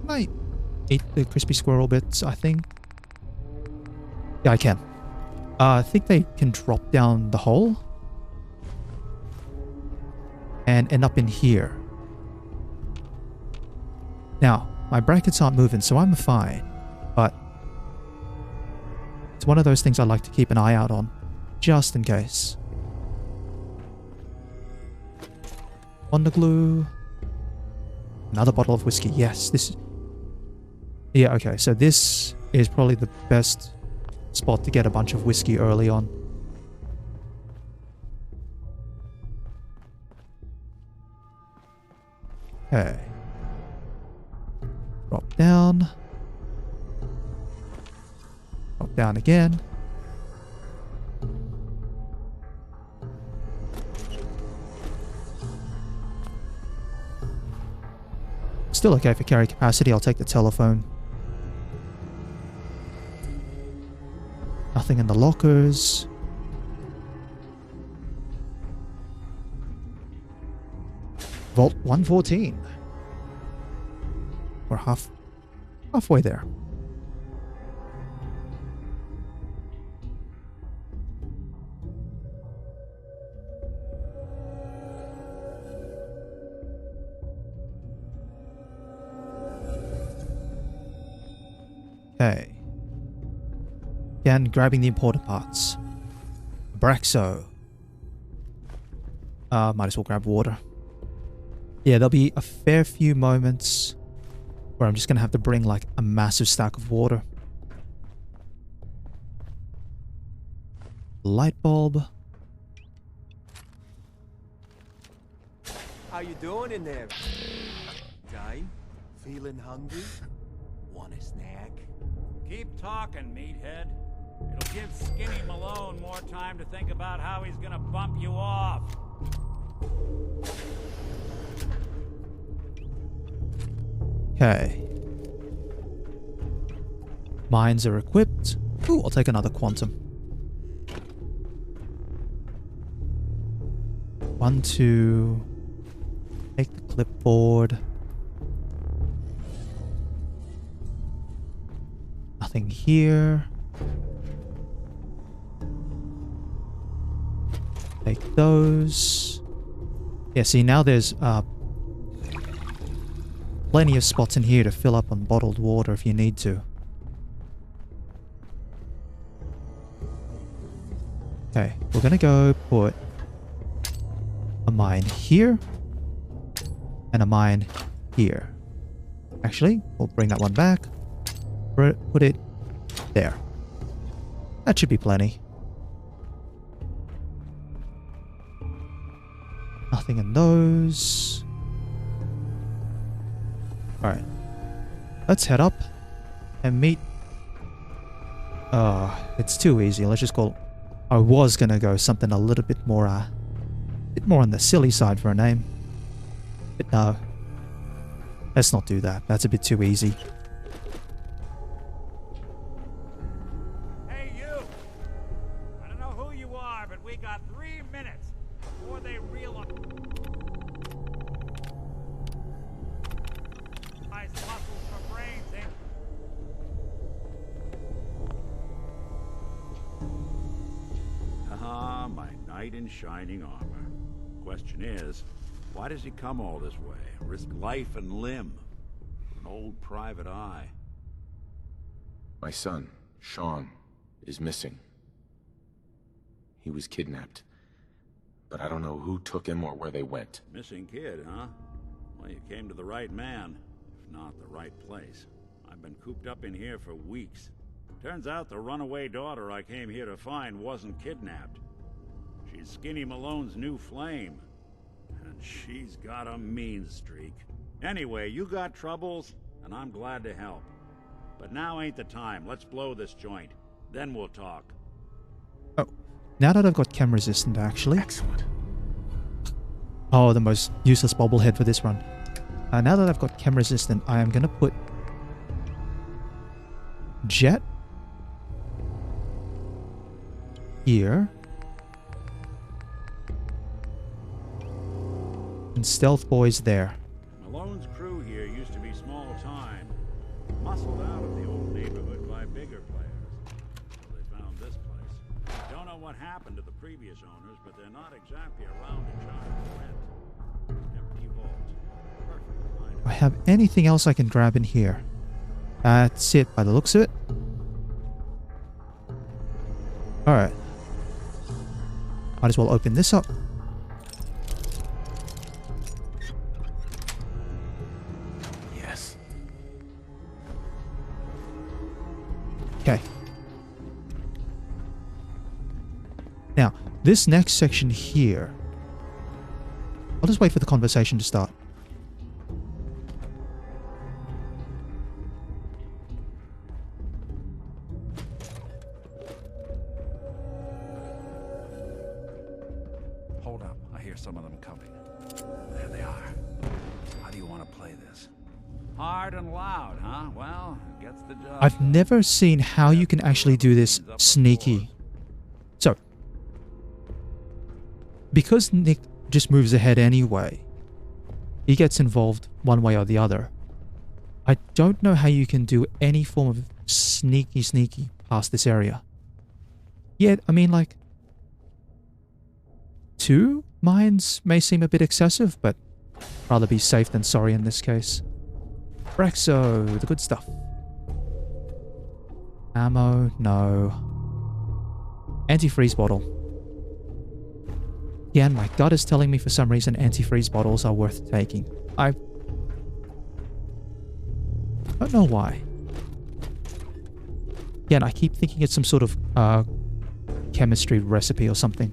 [SPEAKER 1] Can I eat the crispy squirrel bits, I think? Yeah, I can. I think they can drop down the hole and end up in here. Now, my brackets aren't moving, so I'm fine, but it's one of those things I like to keep an eye out on, just in case. Wonder glue. Another bottle of whiskey. Yes, this... Yeah, okay, so this is probably the best spot to get a bunch of whiskey early on. Okay. Drop down. Drop down again. Still okay for carry capacity. I'll take the telephone. Nothing in the lockers. Vault 114. We're halfway there. Okay. Again, grabbing the important parts. Braxo. Might as well grab water. Yeah, there'll be a fair few moments where I'm just going to have to bring like a massive stack of water. Light bulb.
[SPEAKER 7] How you doing in there? Time? Feeling hungry? Want a snack?
[SPEAKER 8] Keep talking, meathead. It'll give Skinny Malone more time to think about how he's gonna bump you off.
[SPEAKER 1] Okay. Mines are equipped. Ooh, I'll take another quantum. 1, 2. Take the clipboard. Nothing here. Take those. Yeah, see, now there's plenty of spots in here to fill up on bottled water if you need to. Okay, we're gonna go put a mine here and a mine here. Actually, we'll bring that one back. Put it there. That should be plenty. Nothing in those. Alright. Let's head up and meet It's too easy. Let's just call... I was gonna go something a little bit more on the silly side for a name. But no. Let's not do that. That's a bit too easy.
[SPEAKER 8] Hey, you! I don't know who you are, but we got 3 minutes before they realize muscles for brains ain't... Haha, my knight in shining armor. Question is, why does he come all this way? Risk life and limb for an old private eye.
[SPEAKER 4] My son, Sean, is missing. He was kidnapped. But I don't know who took him or where they went.
[SPEAKER 8] Missing kid, huh? Well, you came to the right man, if not the right place. I've been cooped up in here for weeks. Turns out the runaway daughter I came here to find wasn't kidnapped. She's Skinny Malone's new flame. And she's got a mean streak. Anyway, you got troubles, and I'm glad to help. But now ain't the time. Let's blow this joint. Then we'll talk.
[SPEAKER 1] Oh, now that I've got chem resistant, actually.
[SPEAKER 4] Excellent.
[SPEAKER 1] Oh, the most useless bobblehead for this run. Now that I've got chem resistant, I am gonna put Jet here. And Stealth Boys there.
[SPEAKER 8] Malone's crew here used to be small time. Muscled out of the old neighborhood by bigger players. So they found this place. Don't know what happened to the previous owners, but they're not exactly around to charge rent. Empty vault. Perfect kind
[SPEAKER 1] Do I have anything else I can grab in here? That's it by the looks of it. Alright. Might as well open this up.
[SPEAKER 4] Yes.
[SPEAKER 1] Okay. Now, this next section here... I'll just wait for the conversation to start.
[SPEAKER 8] Hold up. I hear some of them coming. There they are. How do you want to play this? Hard and loud, huh? Well, gets the job.
[SPEAKER 1] I've never seen how you can actually do this sneaky. So, because Nick just moves ahead anyway, he gets involved one way or the other. I don't know how you can do any form of sneaky past this area. Yet, I mean, like, 2 mines may seem a bit excessive, but rather be safe than sorry in this case. Brexo, the good stuff. Ammo, no. Antifreeze bottle. Yeah, and my gut is telling me for some reason antifreeze bottles are worth taking. I don't know why. Yeah, and I keep thinking it's some sort of chemistry recipe or something.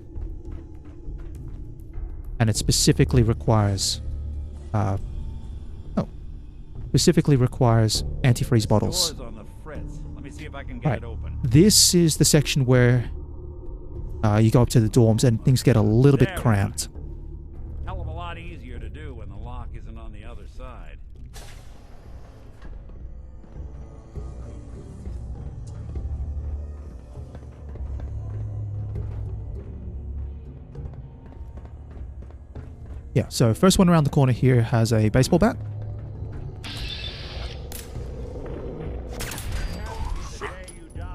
[SPEAKER 1] And it specifically requires specifically requires antifreeze bottles.
[SPEAKER 8] Door's on the fritz. Let me see if I can get it open.
[SPEAKER 1] This is the section where you go up to the dorms and things get a little bit
[SPEAKER 8] There we
[SPEAKER 1] cramped.
[SPEAKER 8] Hell of a lot easier to do when the lock isn't on the other side.
[SPEAKER 1] Yeah, so first one around the corner here has a baseball bat.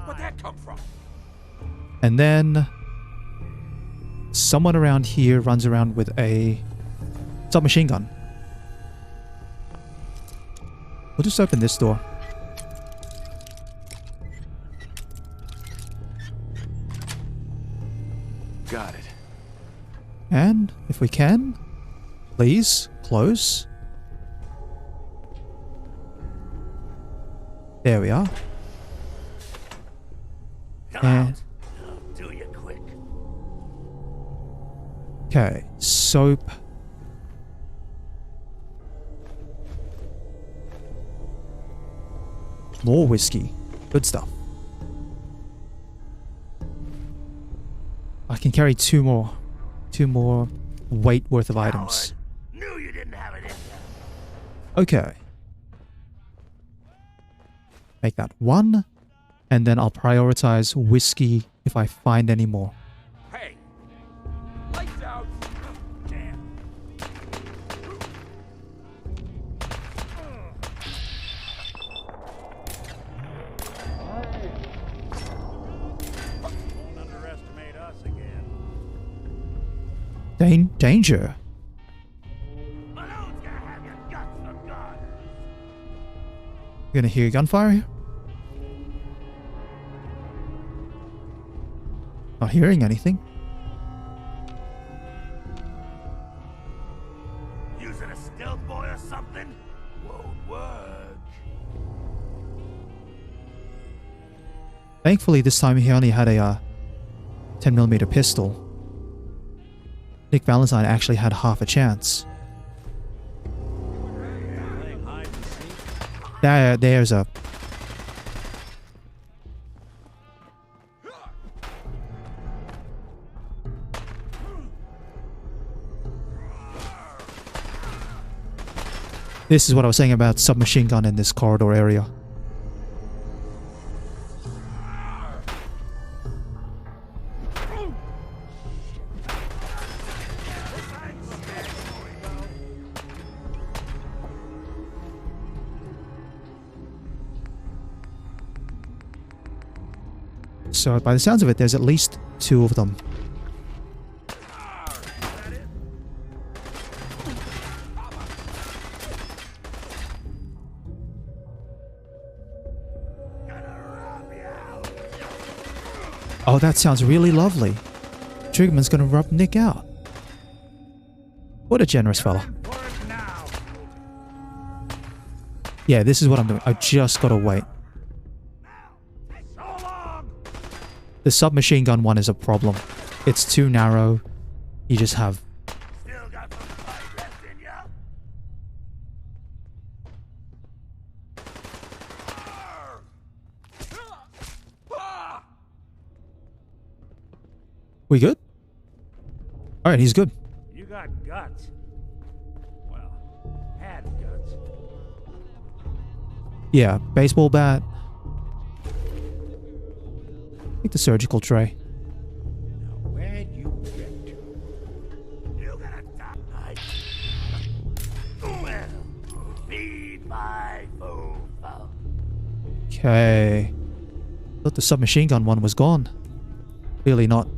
[SPEAKER 6] Where'd that come from?
[SPEAKER 1] And then someone around here runs around with a submachine gun. We'll just open this door.
[SPEAKER 4] Got it.
[SPEAKER 1] And if we can, please close. There we are.
[SPEAKER 6] Come
[SPEAKER 1] And
[SPEAKER 6] out. I'll do you quick.
[SPEAKER 1] okay, soap. More whiskey. Good stuff. can carry two more weight worth of items.
[SPEAKER 6] Knew you didn't have it in you.
[SPEAKER 1] Okay. Make that one, and then I'll prioritize whiskey if I find any more.
[SPEAKER 2] Hey! Lights out! Damn.
[SPEAKER 8] Don't underestimate us again.
[SPEAKER 1] Danger.
[SPEAKER 6] Malone's gonna have your guts for God.
[SPEAKER 1] You're gonna hear gunfire here? Not hearing anything.
[SPEAKER 6] Using a stealth boy or something? Won't work.
[SPEAKER 1] Thankfully, this time he only had a 10mm pistol. Nick Valentine actually had half a chance.
[SPEAKER 8] Playing hide and seek.
[SPEAKER 1] There's a... This is what I was saying about submachine gun in this corridor area. So by the sounds of it, there's at least two of them. Oh, that sounds really lovely. Triggerman's gonna rub Nick out. What a generous fella. Yeah, this is what I'm doing. I just gotta wait. The submachine gun one is a problem. It's too narrow. You just have...
[SPEAKER 6] Still got some fight left in ya?
[SPEAKER 1] We good? Alright, he's good.
[SPEAKER 8] You got guts. Well, had guts.
[SPEAKER 1] Yeah, baseball bat. Take the surgical tray.
[SPEAKER 8] Now, where'd you get to?
[SPEAKER 6] You gotta stop. Well, feed my fofo.
[SPEAKER 1] Okay. Thought the submachine gun one was gone. Clearly not.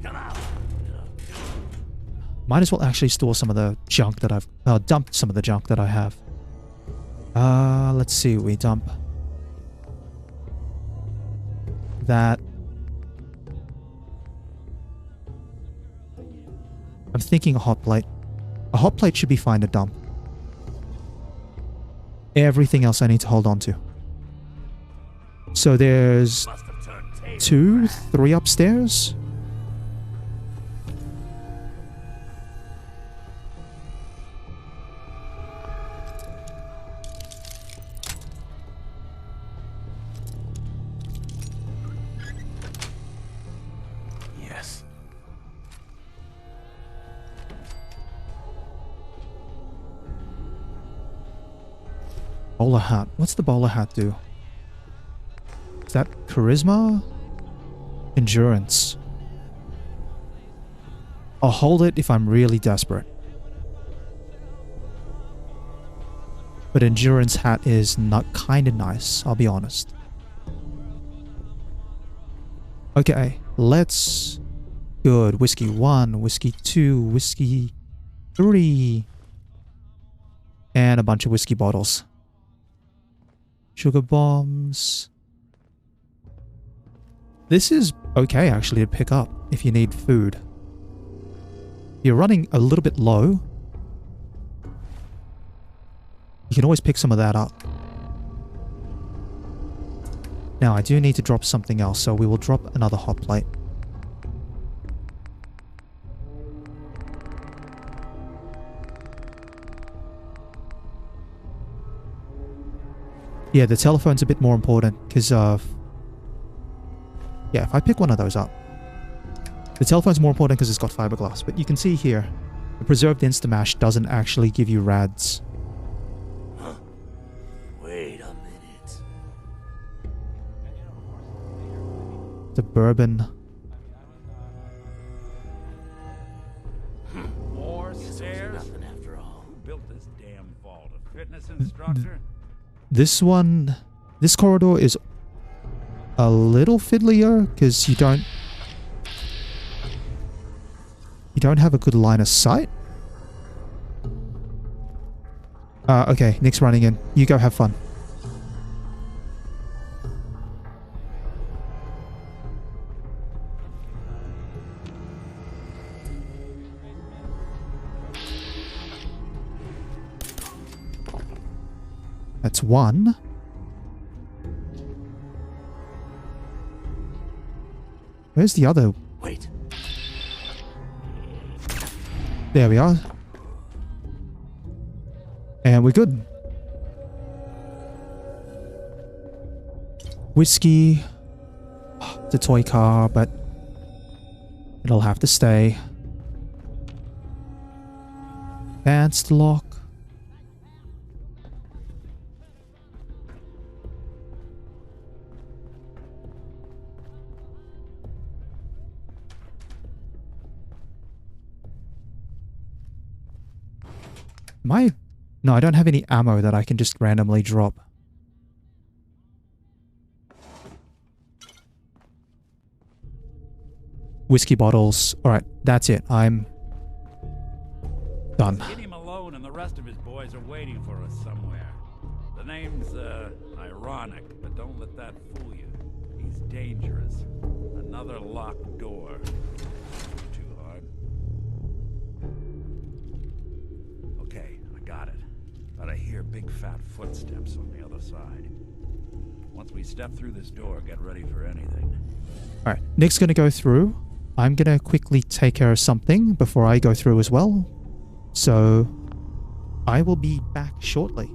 [SPEAKER 6] Come on.
[SPEAKER 1] Might as well actually store some of the junk that I've... dumped some of the junk that I have. Let's see. We dump... that. I'm thinking a hot plate. A hot plate should be fine to dump. Everything else I need to hold on to. So there's...
[SPEAKER 6] Must have turned tables.
[SPEAKER 1] 2, 3 upstairs?
[SPEAKER 4] Yes.
[SPEAKER 1] Bowler hat. What's the bowler hat do? Is that charisma? Endurance. I'll hold it if I'm really desperate. But endurance hat is not kinda nice, I'll be honest. Okay, let's... Good. Whiskey 1, whiskey 2, whiskey 3. And a bunch of whiskey bottles. Sugar bombs. This is okay actually to pick up if you need food. You're running a little bit low. You can always pick some of that up. Now I do need to drop something else, so we will drop another hot plate. Yeah, the telephone's a bit more important because of... Yeah, if I pick one of those up. The telephone's more important because it's got fiberglass. But you can see here, the preserved Instamash doesn't actually give you rads.
[SPEAKER 6] Huh? Wait a minute.
[SPEAKER 1] The bourbon.
[SPEAKER 8] More
[SPEAKER 6] Guess it was
[SPEAKER 8] stairs?
[SPEAKER 6] nothing after all.
[SPEAKER 8] Who built this damn vault? A fitness instructor?
[SPEAKER 1] This one... This corridor is a little fiddlier because you don't have a good line of sight. Okay, Nick's running in. You go have fun. That's one. Where's the other?
[SPEAKER 6] Wait.
[SPEAKER 1] There we are. And we're good. Whiskey. It's a toy car, but it'll have to stay. Advanced lock. No, I don't have any ammo that I can just randomly drop. Whiskey bottles. Alright, that's it. I'm done.
[SPEAKER 8] Skinny Malone and the rest of his boys are waiting for us somewhere. The name's, ironic, but don't let that fool you. He's dangerous. Another locked door. Too hard. Okay, I got it. But I hear big fat footsteps on the other side. Once we step through this door, get ready for anything.
[SPEAKER 1] Alright, Nick's gonna go through. I'm gonna quickly take care of something before I go through as well. So, I will be back shortly.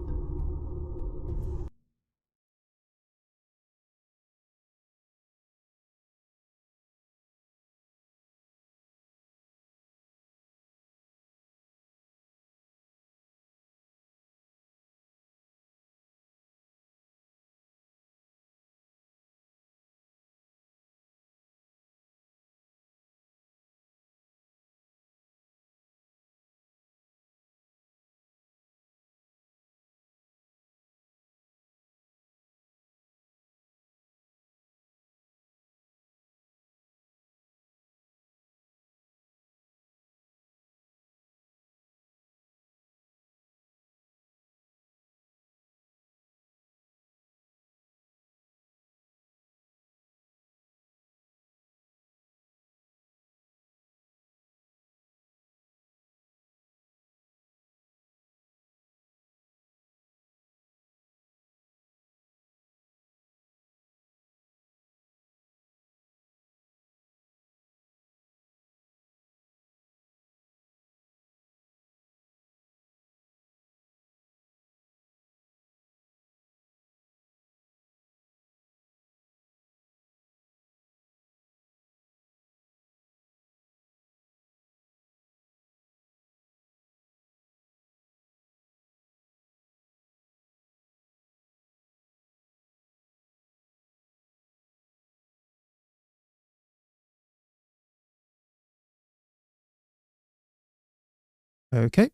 [SPEAKER 1] Okay,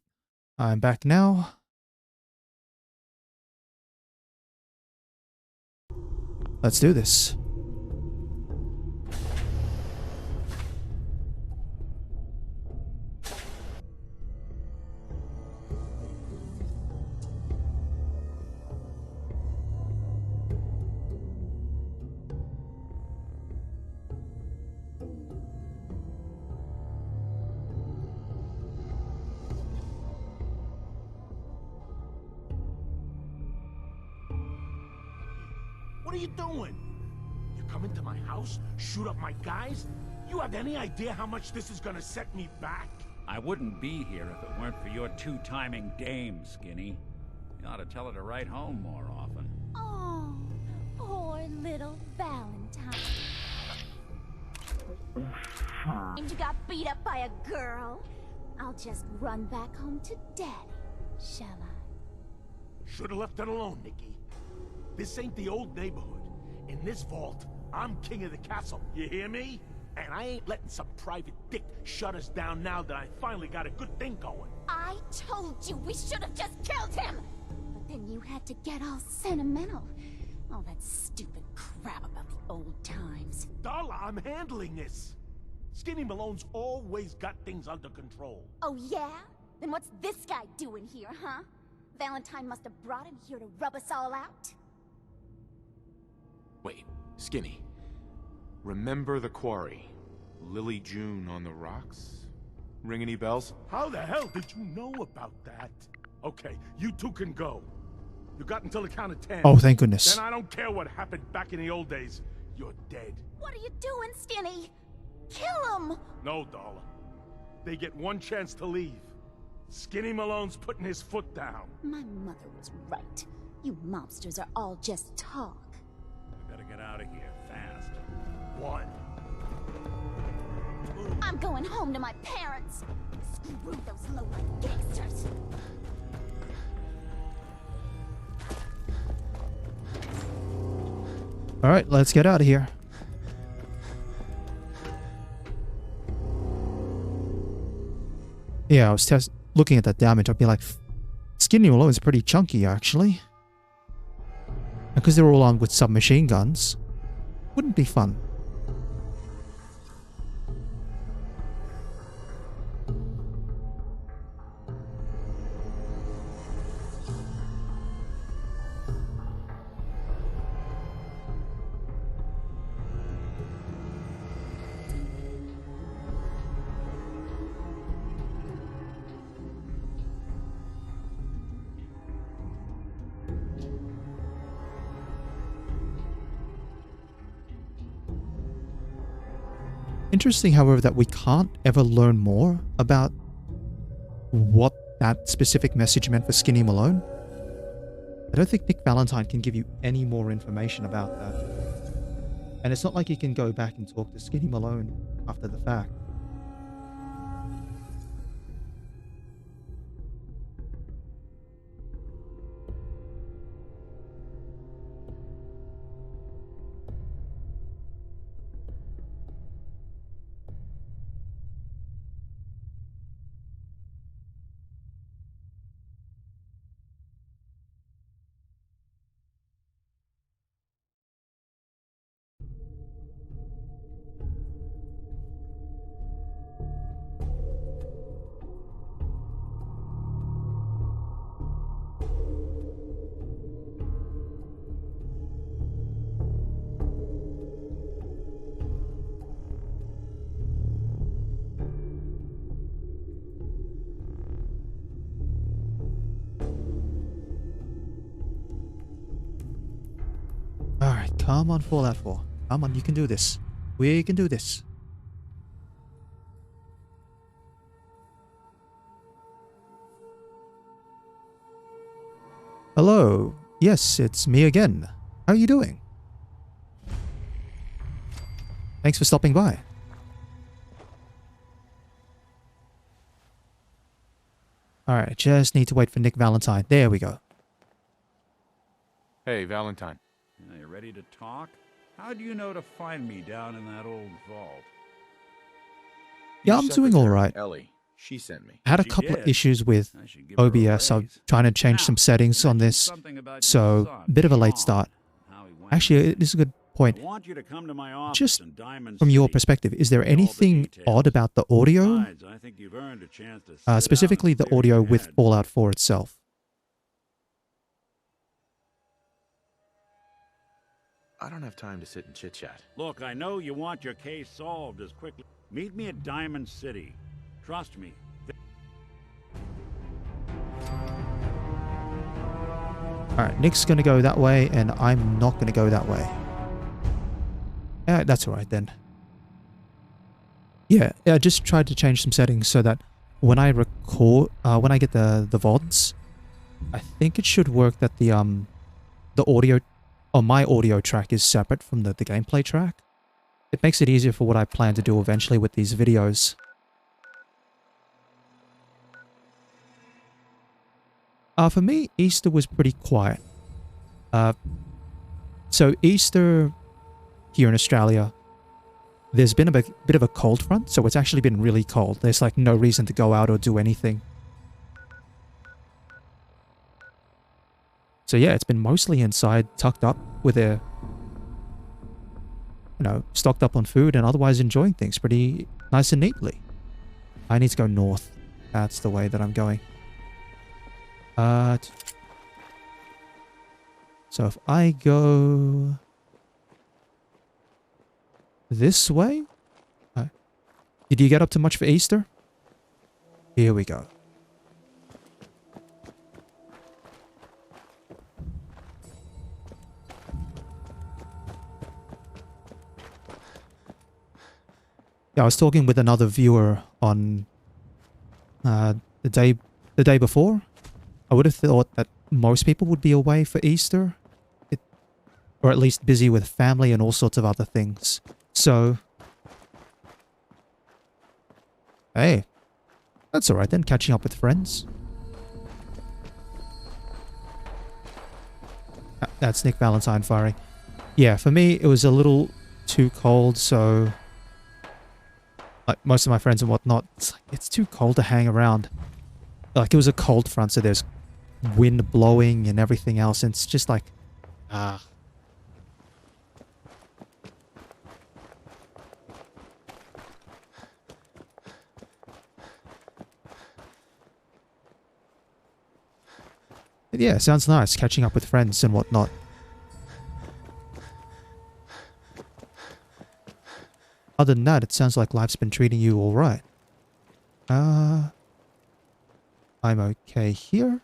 [SPEAKER 1] I'm back now. Let's do this.
[SPEAKER 6] What are you doing? You come into my house, shoot up my guys? You have any idea how much this is gonna set me back?
[SPEAKER 8] I wouldn't be here if it weren't for your two-timing dame, Skinny. You ought to tell her to write home more often.
[SPEAKER 9] Oh, poor little Valentine. And you got beat up by a girl? I'll just run back home to Daddy, shall I?
[SPEAKER 6] Should've left it alone, Nikki. This ain't the old neighborhood. In this vault, I'm king of the castle. You hear me? And I ain't letting some private dick shut us down now that I finally got a good thing going.
[SPEAKER 9] I told you we should have just killed him! But then you had to get all sentimental. All that stupid crap about the old times.
[SPEAKER 6] Darla, I'm handling this. Skinny Malone's always got things under control.
[SPEAKER 9] Oh yeah? Then what's this guy doing here, huh? Valentine must have brought him here to rub us all out?
[SPEAKER 4] Wait, Skinny. Remember the quarry? Lily June on the rocks? Ring any bells?
[SPEAKER 6] How the hell did you know about that? Okay, you two can go. You got until the count of 10.
[SPEAKER 1] Oh, thank goodness.
[SPEAKER 6] Then I don't care what happened back in the old days. You're dead.
[SPEAKER 9] What are you doing, Skinny? Kill him!
[SPEAKER 6] No, Darla. They get one chance to leave. Skinny Malone's putting his foot down.
[SPEAKER 9] My mother was right. You mobsters are all just talk.
[SPEAKER 8] We better get out of here fast.
[SPEAKER 6] One.
[SPEAKER 9] I'm going home to my parents. Screw those low-life gangsters.
[SPEAKER 1] Alright, let's get out of here. Yeah, I was looking at that damage. I'd be like, Skinny Malone is pretty chunky, actually. And because they're all armed with submachine guns, wouldn't be fun. Interesting, however, that we can't ever learn more about what that specific message meant for Skinny Malone. I don't think Nick Valentine can give you any more information about that. And it's not like you can go back and talk to Skinny Malone after the fact. Alright, come on, Fallout 4. Come on, you can do this. We can do this. Hello. Yes, it's me again. How are you doing? Thanks for stopping by. Alright, just need to wait for Nick Valentine. There we go.
[SPEAKER 4] Hey, Valentine.
[SPEAKER 8] Are you ready to talk? How do you know to find me down in that old vault?
[SPEAKER 1] Yeah,
[SPEAKER 4] Your
[SPEAKER 1] I'm doing
[SPEAKER 4] secretary,
[SPEAKER 1] alright.
[SPEAKER 4] Ellie. She sent me.
[SPEAKER 1] I had a
[SPEAKER 8] She
[SPEAKER 1] couple of
[SPEAKER 8] did.
[SPEAKER 1] issues with
[SPEAKER 8] I should give her a
[SPEAKER 1] OBS. I'm
[SPEAKER 8] raise.
[SPEAKER 1] trying to change some
[SPEAKER 8] Now,
[SPEAKER 1] settings on
[SPEAKER 8] mention
[SPEAKER 1] this.
[SPEAKER 8] something about your
[SPEAKER 1] So,
[SPEAKER 8] son,
[SPEAKER 1] bit of a late
[SPEAKER 8] Sean,
[SPEAKER 1] start.
[SPEAKER 8] how he went
[SPEAKER 1] Actually,
[SPEAKER 8] missing.
[SPEAKER 1] this is a good point.
[SPEAKER 8] I want you to come to my office
[SPEAKER 1] Just
[SPEAKER 8] in Diamond
[SPEAKER 1] from your
[SPEAKER 8] City.
[SPEAKER 1] perspective, is there
[SPEAKER 8] Get all the
[SPEAKER 1] anything
[SPEAKER 8] details.
[SPEAKER 1] odd about the audio?
[SPEAKER 8] Besides, I think you've earned a chance to sit down
[SPEAKER 1] Specifically
[SPEAKER 8] and
[SPEAKER 1] the
[SPEAKER 8] clear
[SPEAKER 1] audio
[SPEAKER 8] your
[SPEAKER 1] with
[SPEAKER 8] head.
[SPEAKER 1] Fallout 4 itself.
[SPEAKER 4] I don't have time to sit and chit-chat.
[SPEAKER 8] Look, I know you want your case solved as quickly. Meet me at Diamond City. Trust me.
[SPEAKER 1] Alright, Nick's gonna go that way, and I'm not gonna go that way. That's alright then. Yeah, I just tried to change some settings so that when I record, when I get the VODs, I think it should work that the the audio, or my audio track is separate from the gameplay track. It makes it easier for what I plan to do eventually with these videos. For me, Easter was pretty quiet. So Easter here in Australia, there's been a bit of a cold front, so it's actually been really cold. There's like no reason to go out or do anything. So yeah, it's been mostly inside, tucked up with a, you know, stocked up on food and otherwise enjoying things pretty nice and neatly. I need to go north. That's the way that I'm going. So if I go this way? Did you get up to much for Easter? Here we go. Yeah, I was talking with another viewer on the day before. I would have thought that most people would be away for Easter, or at least busy with family and all sorts of other things. So, hey, that's all right then. Catching up with friends. That's Nick Valentine firing. Yeah, for me it was a little too cold, so like most of my friends and whatnot, it's too cold to hang around. Like, it was a cold front, so there's wind blowing and everything else, and it's just like, yeah, sounds nice, catching up with friends and whatnot. Other than that, it sounds like life's been treating you alright. I'm okay here.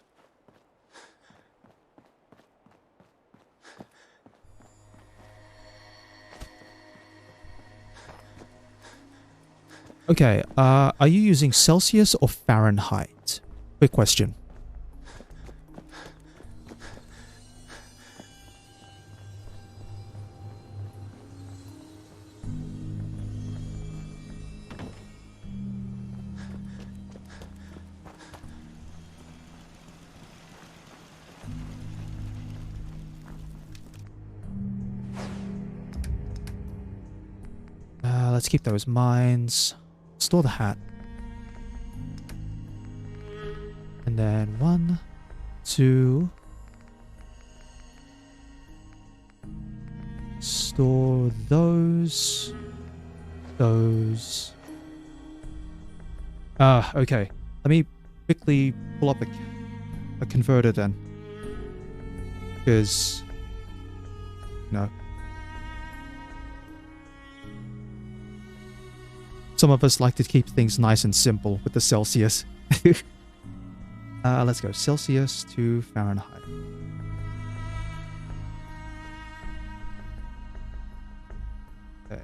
[SPEAKER 1] Okay, are you using Celsius or Fahrenheit? Quick question. Let's keep those mines. Store the hat. And then 1, 2. Store those. Those. Okay. Let me quickly pull up a converter then. Because, no. Some of us like to keep things nice and simple with the Celsius. Let's go Celsius to Fahrenheit. Okay.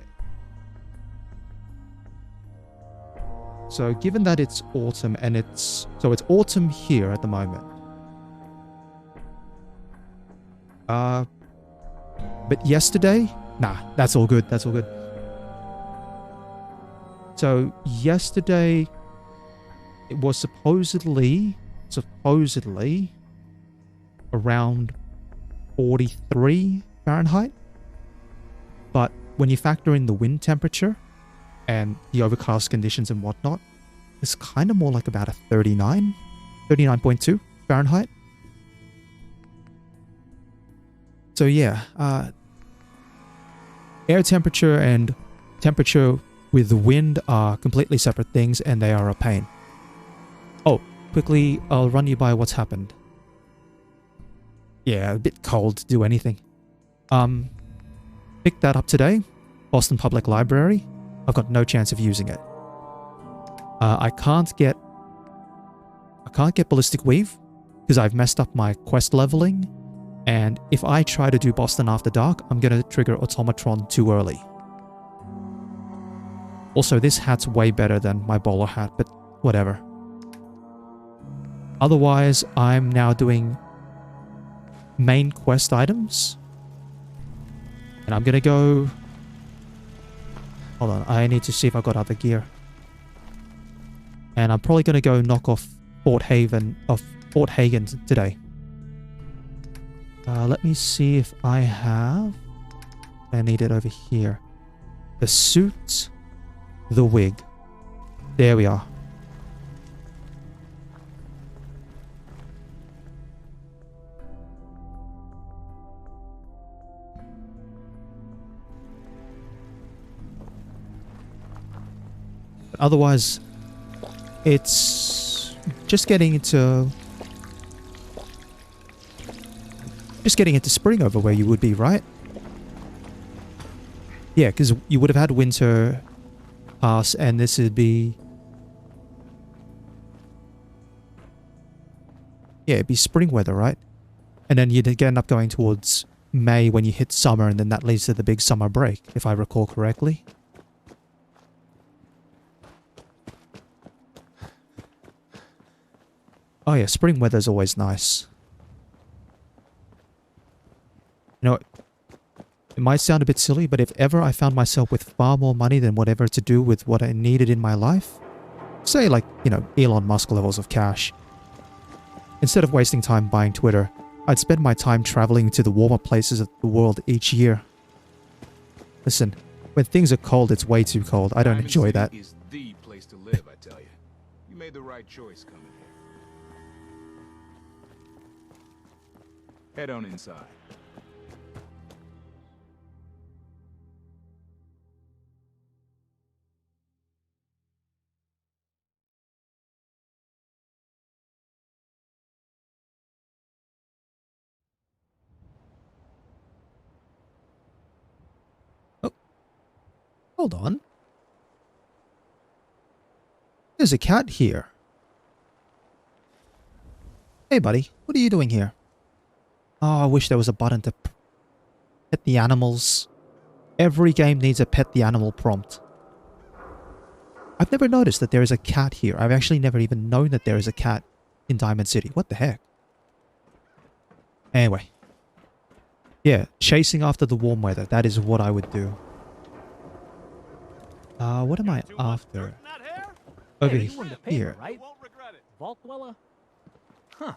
[SPEAKER 1] So given that it's autumn and it's autumn here at the moment. But yesterday, nah, that's all good. That's all good. So yesterday, it was supposedly around 43 Fahrenheit. But when you factor in the wind temperature and the overcast conditions and whatnot, it's kind of more like about a 39.2 Fahrenheit. So yeah, air temperature and temperature with the wind are completely separate things, and they are a pain. Oh, quickly, I'll run you by what's happened. Yeah, a bit cold to do anything. Picked that up today. Boston Public Library. I've got no chance of using it. I can't get Ballistic Weave because I've messed up my quest leveling, and if I try to do Boston After Dark, I'm gonna trigger Automatron too early. Also, this hat's way better than my bowler hat, but whatever. Otherwise, I'm now doing main quest items. And I'm gonna go... Hold on, I need to see if I got other gear. And I'm probably gonna go knock off Fort Haven today. Let me see if I have... I need it over here. The suit, the wig. There we are. But otherwise, it's just getting into spring over where you would be, right? Yeah, because you would have had winter pass, and this would be... Yeah, it'd be spring weather, right? And then you'd end up going towards May when you hit summer, and then that leads to the big summer break, if I recall correctly. Oh yeah, spring weather's always nice. You know, it might sound a bit silly, but if ever I found myself with far more money than whatever to do with what I needed in my life, say like, you know, Elon Musk levels of cash, instead of wasting time buying Twitter, I'd spend my time traveling to the warmer places of the world each year. Listen, when things are cold, it's way too cold. I don't enjoy that.
[SPEAKER 2] Is the place to live, I tell you. You made the right choice coming here. Head on inside.
[SPEAKER 1] Hold on. There's a cat here. Hey buddy, what are you doing here? Oh, I wish there was a button to pet the animals. Every game needs a pet the animal prompt. I've never noticed that there is a cat here. I've actually never even known that there is a cat in Diamond City. What the heck? Anyway. Yeah, chasing after the warm weather. That is what I would do. What am I after? Over here.
[SPEAKER 10] Right? Vault dweller? Huh.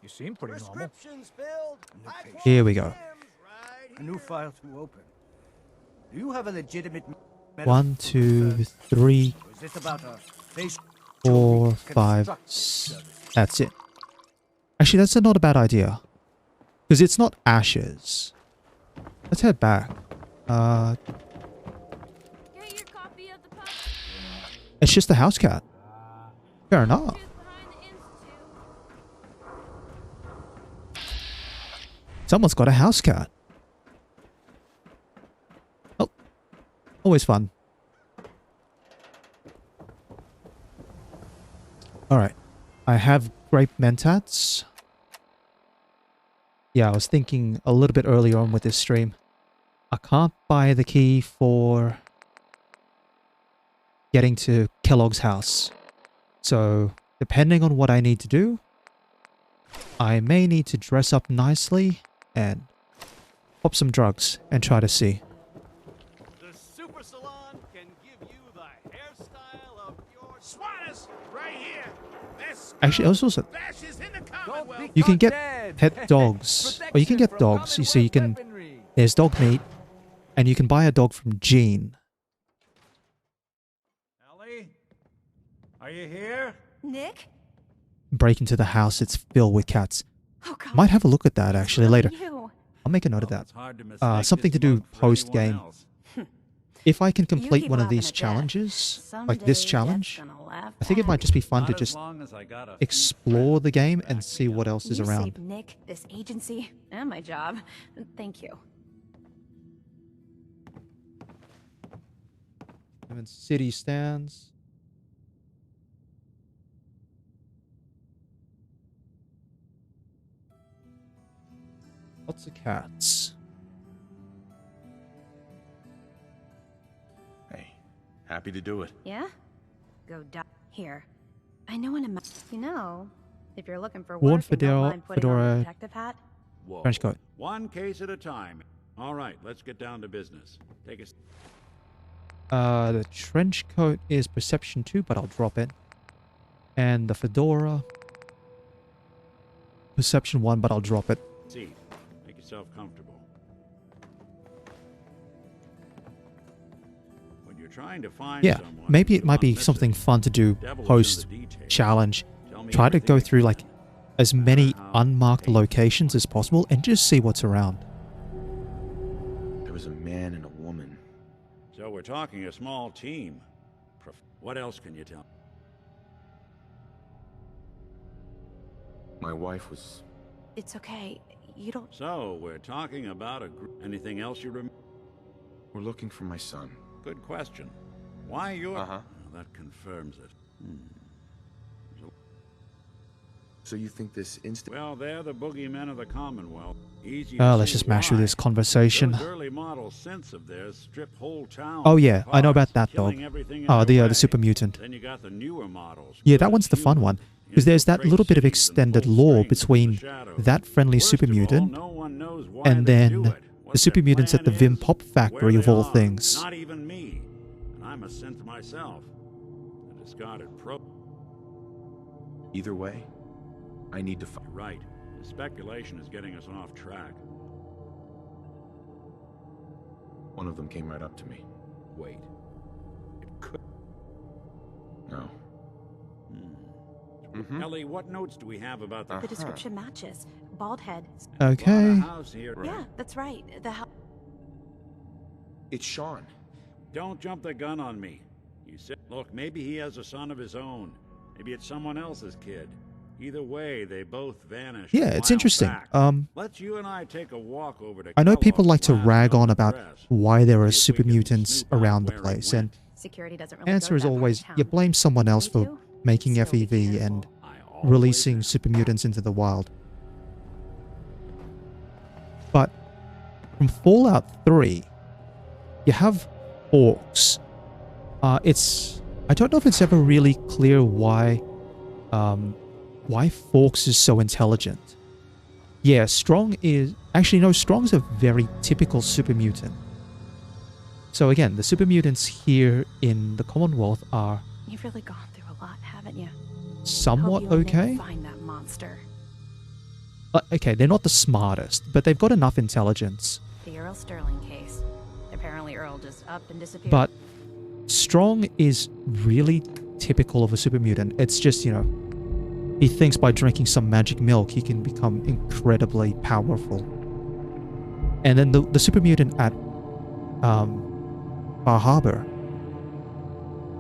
[SPEAKER 10] You seem pretty normal.
[SPEAKER 1] Here we go.
[SPEAKER 10] A new file to open. Do you have a legitimate
[SPEAKER 1] 1, 2, 3,
[SPEAKER 10] Or is this about a face
[SPEAKER 1] 4, 5. That's it. Actually, that's not a bad idea. Because it's not ashes. Let's head back.
[SPEAKER 9] Get your copy of the
[SPEAKER 1] It's just a house cat. Fair enough.
[SPEAKER 9] behind the institute.
[SPEAKER 1] Someone's got a house cat. Oh. Always fun. Alright. I have grape mentats. Yeah, I was thinking a little bit earlier on with this stream. I can't buy the key for getting to Kellogg's house. So, depending on what I need to do, I may need to dress up nicely and pop some drugs and try to see.
[SPEAKER 6] The super salon can give you the hairstyle of your smartest right here.
[SPEAKER 1] Actually, also, you can get pet dogs, or you can get dogs. You see, you can. There's Dogmeat, and you can buy a dog from Gene.
[SPEAKER 8] Ellie? Are you here?
[SPEAKER 9] Nick?
[SPEAKER 1] Break into the house, it's filled with cats.
[SPEAKER 9] Oh god.
[SPEAKER 1] Might have a look at that actually later.
[SPEAKER 9] You.
[SPEAKER 1] I'll make a note of
[SPEAKER 8] Well,
[SPEAKER 1] that.
[SPEAKER 8] it's hard to mistake
[SPEAKER 1] Something to
[SPEAKER 8] this
[SPEAKER 1] do
[SPEAKER 8] mug for
[SPEAKER 1] post-game.
[SPEAKER 8] anyone else.
[SPEAKER 1] If I can complete
[SPEAKER 9] keep
[SPEAKER 1] one of
[SPEAKER 9] laughing
[SPEAKER 1] these
[SPEAKER 9] at death.
[SPEAKER 1] challenges, like this
[SPEAKER 9] Someday
[SPEAKER 1] challenge,
[SPEAKER 9] Death's gonna laugh
[SPEAKER 1] I think it
[SPEAKER 9] back.
[SPEAKER 1] might just be fun to
[SPEAKER 8] Not as
[SPEAKER 1] just
[SPEAKER 8] long as I got a few
[SPEAKER 1] explore the game and
[SPEAKER 8] back
[SPEAKER 1] see
[SPEAKER 8] me
[SPEAKER 1] what
[SPEAKER 8] up.
[SPEAKER 1] else is
[SPEAKER 9] You
[SPEAKER 1] around.
[SPEAKER 9] saved Nick, this agency, and my job. Thank you.
[SPEAKER 1] Diamond City stands. Lots of cats.
[SPEAKER 4] Hey, happy to do it.
[SPEAKER 9] Yeah? Go here. I know an You know, if you're looking for
[SPEAKER 1] Worn
[SPEAKER 9] work and don't mind putting on a
[SPEAKER 1] fedora.
[SPEAKER 9] detective hat,
[SPEAKER 8] Whoa.
[SPEAKER 1] Trench coat.
[SPEAKER 8] One case at a time. All right, let's get down to business. Take a...
[SPEAKER 1] The trench coat is perception 2, but I'll drop it. And the fedora, perception 1, but I'll drop it.
[SPEAKER 8] seat. Make yourself comfortable. When you're trying to find
[SPEAKER 1] Yeah,
[SPEAKER 8] someone,
[SPEAKER 1] maybe it
[SPEAKER 8] who's
[SPEAKER 1] might be
[SPEAKER 8] gone
[SPEAKER 1] something
[SPEAKER 8] missing,
[SPEAKER 1] fun to do
[SPEAKER 8] devil's in
[SPEAKER 1] post
[SPEAKER 8] the details.
[SPEAKER 1] challenge.
[SPEAKER 8] Tell me
[SPEAKER 1] Try to
[SPEAKER 8] everything
[SPEAKER 1] go
[SPEAKER 8] you
[SPEAKER 1] through
[SPEAKER 8] can.
[SPEAKER 1] like as many
[SPEAKER 8] How
[SPEAKER 1] unmarked
[SPEAKER 8] they-
[SPEAKER 1] locations as possible and just see what's around.
[SPEAKER 4] There was a man and a woman.
[SPEAKER 8] So we're talking a small team. What else can you tell?
[SPEAKER 4] My wife was...
[SPEAKER 11] It's okay. You don't...
[SPEAKER 8] So we're talking about a group. Anything else you remember?
[SPEAKER 4] We're looking for my son.
[SPEAKER 8] Good question. Why you're...
[SPEAKER 4] Uh-huh.
[SPEAKER 8] Well, that confirms it.
[SPEAKER 4] So you think this instant...
[SPEAKER 8] Well, they're the boogeymen of the Commonwealth. Easy
[SPEAKER 1] Oh,
[SPEAKER 8] to
[SPEAKER 1] let's
[SPEAKER 8] see
[SPEAKER 1] just mash through
[SPEAKER 8] why.
[SPEAKER 1] this conversation.
[SPEAKER 8] Those early model synths of theirs strip whole towns
[SPEAKER 1] Oh yeah, I know about
[SPEAKER 8] apart,
[SPEAKER 1] that dog.
[SPEAKER 8] killing everything in
[SPEAKER 1] Oh,
[SPEAKER 8] their way.
[SPEAKER 1] the super mutant.
[SPEAKER 8] Then you got the newer models.
[SPEAKER 1] Yeah,
[SPEAKER 8] good
[SPEAKER 1] that
[SPEAKER 8] as
[SPEAKER 1] one's the fun
[SPEAKER 8] human,
[SPEAKER 1] one. Because there's that
[SPEAKER 8] infiltrate
[SPEAKER 1] little bit of
[SPEAKER 8] cities and
[SPEAKER 1] extended
[SPEAKER 8] pull
[SPEAKER 1] lore
[SPEAKER 8] strings in the
[SPEAKER 1] between
[SPEAKER 8] shadows.
[SPEAKER 1] that friendly
[SPEAKER 8] Worst
[SPEAKER 1] super
[SPEAKER 8] of all,
[SPEAKER 1] mutant
[SPEAKER 8] no one knows why
[SPEAKER 1] and
[SPEAKER 8] they
[SPEAKER 1] then
[SPEAKER 8] do it,
[SPEAKER 1] the
[SPEAKER 8] what
[SPEAKER 1] super
[SPEAKER 8] their
[SPEAKER 1] mutants at the
[SPEAKER 8] plan
[SPEAKER 1] Vim
[SPEAKER 8] is,
[SPEAKER 1] Pop Factory
[SPEAKER 8] where
[SPEAKER 1] of
[SPEAKER 8] they
[SPEAKER 1] all
[SPEAKER 8] are.
[SPEAKER 1] things.
[SPEAKER 8] Not even me. And I'm a synth myself. A discarded pro.
[SPEAKER 4] Either way, I need to find...
[SPEAKER 8] You're right. The speculation is getting us off track.
[SPEAKER 4] One of them came right up to me.
[SPEAKER 8] Wait. It could...
[SPEAKER 4] No.
[SPEAKER 8] Ellie, what notes do we have about the...
[SPEAKER 11] The description matches. Bald head.
[SPEAKER 1] Okay.
[SPEAKER 8] house here?
[SPEAKER 11] Yeah, that's right. The house...
[SPEAKER 4] It's Sean.
[SPEAKER 8] Don't jump the gun on me. You said, look, maybe he has a son of his own. Maybe it's someone else's kid. Either way, they both vanished.
[SPEAKER 1] Yeah,
[SPEAKER 8] a
[SPEAKER 1] it's
[SPEAKER 8] while
[SPEAKER 1] interesting.
[SPEAKER 8] back. Let's you and I take a walk over to
[SPEAKER 1] I know people
[SPEAKER 8] Kellogg's
[SPEAKER 1] like to
[SPEAKER 8] last
[SPEAKER 1] rag
[SPEAKER 8] known
[SPEAKER 1] on about
[SPEAKER 8] address.
[SPEAKER 1] why there are
[SPEAKER 8] See if we
[SPEAKER 1] super
[SPEAKER 8] can
[SPEAKER 1] mutants
[SPEAKER 8] snoop out
[SPEAKER 1] around the
[SPEAKER 8] where he
[SPEAKER 1] place,
[SPEAKER 8] went.
[SPEAKER 1] and
[SPEAKER 11] Security doesn't really
[SPEAKER 1] answer
[SPEAKER 11] go
[SPEAKER 1] is
[SPEAKER 11] to that part of
[SPEAKER 1] always you
[SPEAKER 11] town.
[SPEAKER 1] blame someone else
[SPEAKER 11] Me
[SPEAKER 1] for
[SPEAKER 11] too.
[SPEAKER 1] making
[SPEAKER 11] Still be
[SPEAKER 1] FEV
[SPEAKER 11] careful.
[SPEAKER 1] and
[SPEAKER 8] I always
[SPEAKER 1] releasing
[SPEAKER 8] am.
[SPEAKER 1] super mutants into the wild. But from Fallout 3, you have orcs. I don't know if it's ever really clear why Forks is so intelligent. Yeah, Strong is... Actually, no, Strong's a very typical super mutant. So again, the super mutants here in the Commonwealth are
[SPEAKER 11] You've really gone through a lot, haven't you?
[SPEAKER 1] somewhat
[SPEAKER 11] Hope you and Nick
[SPEAKER 1] okay.
[SPEAKER 11] find that monster.
[SPEAKER 1] Okay, they're not the smartest, but they've got enough intelligence.
[SPEAKER 11] The Earl Sterling case. Apparently Earl just up and disappeared.
[SPEAKER 1] But Strong is really typical of a super mutant. It's just, you know, he thinks by drinking some magic milk he can become incredibly powerful. And then the super mutant at Bar Harbor,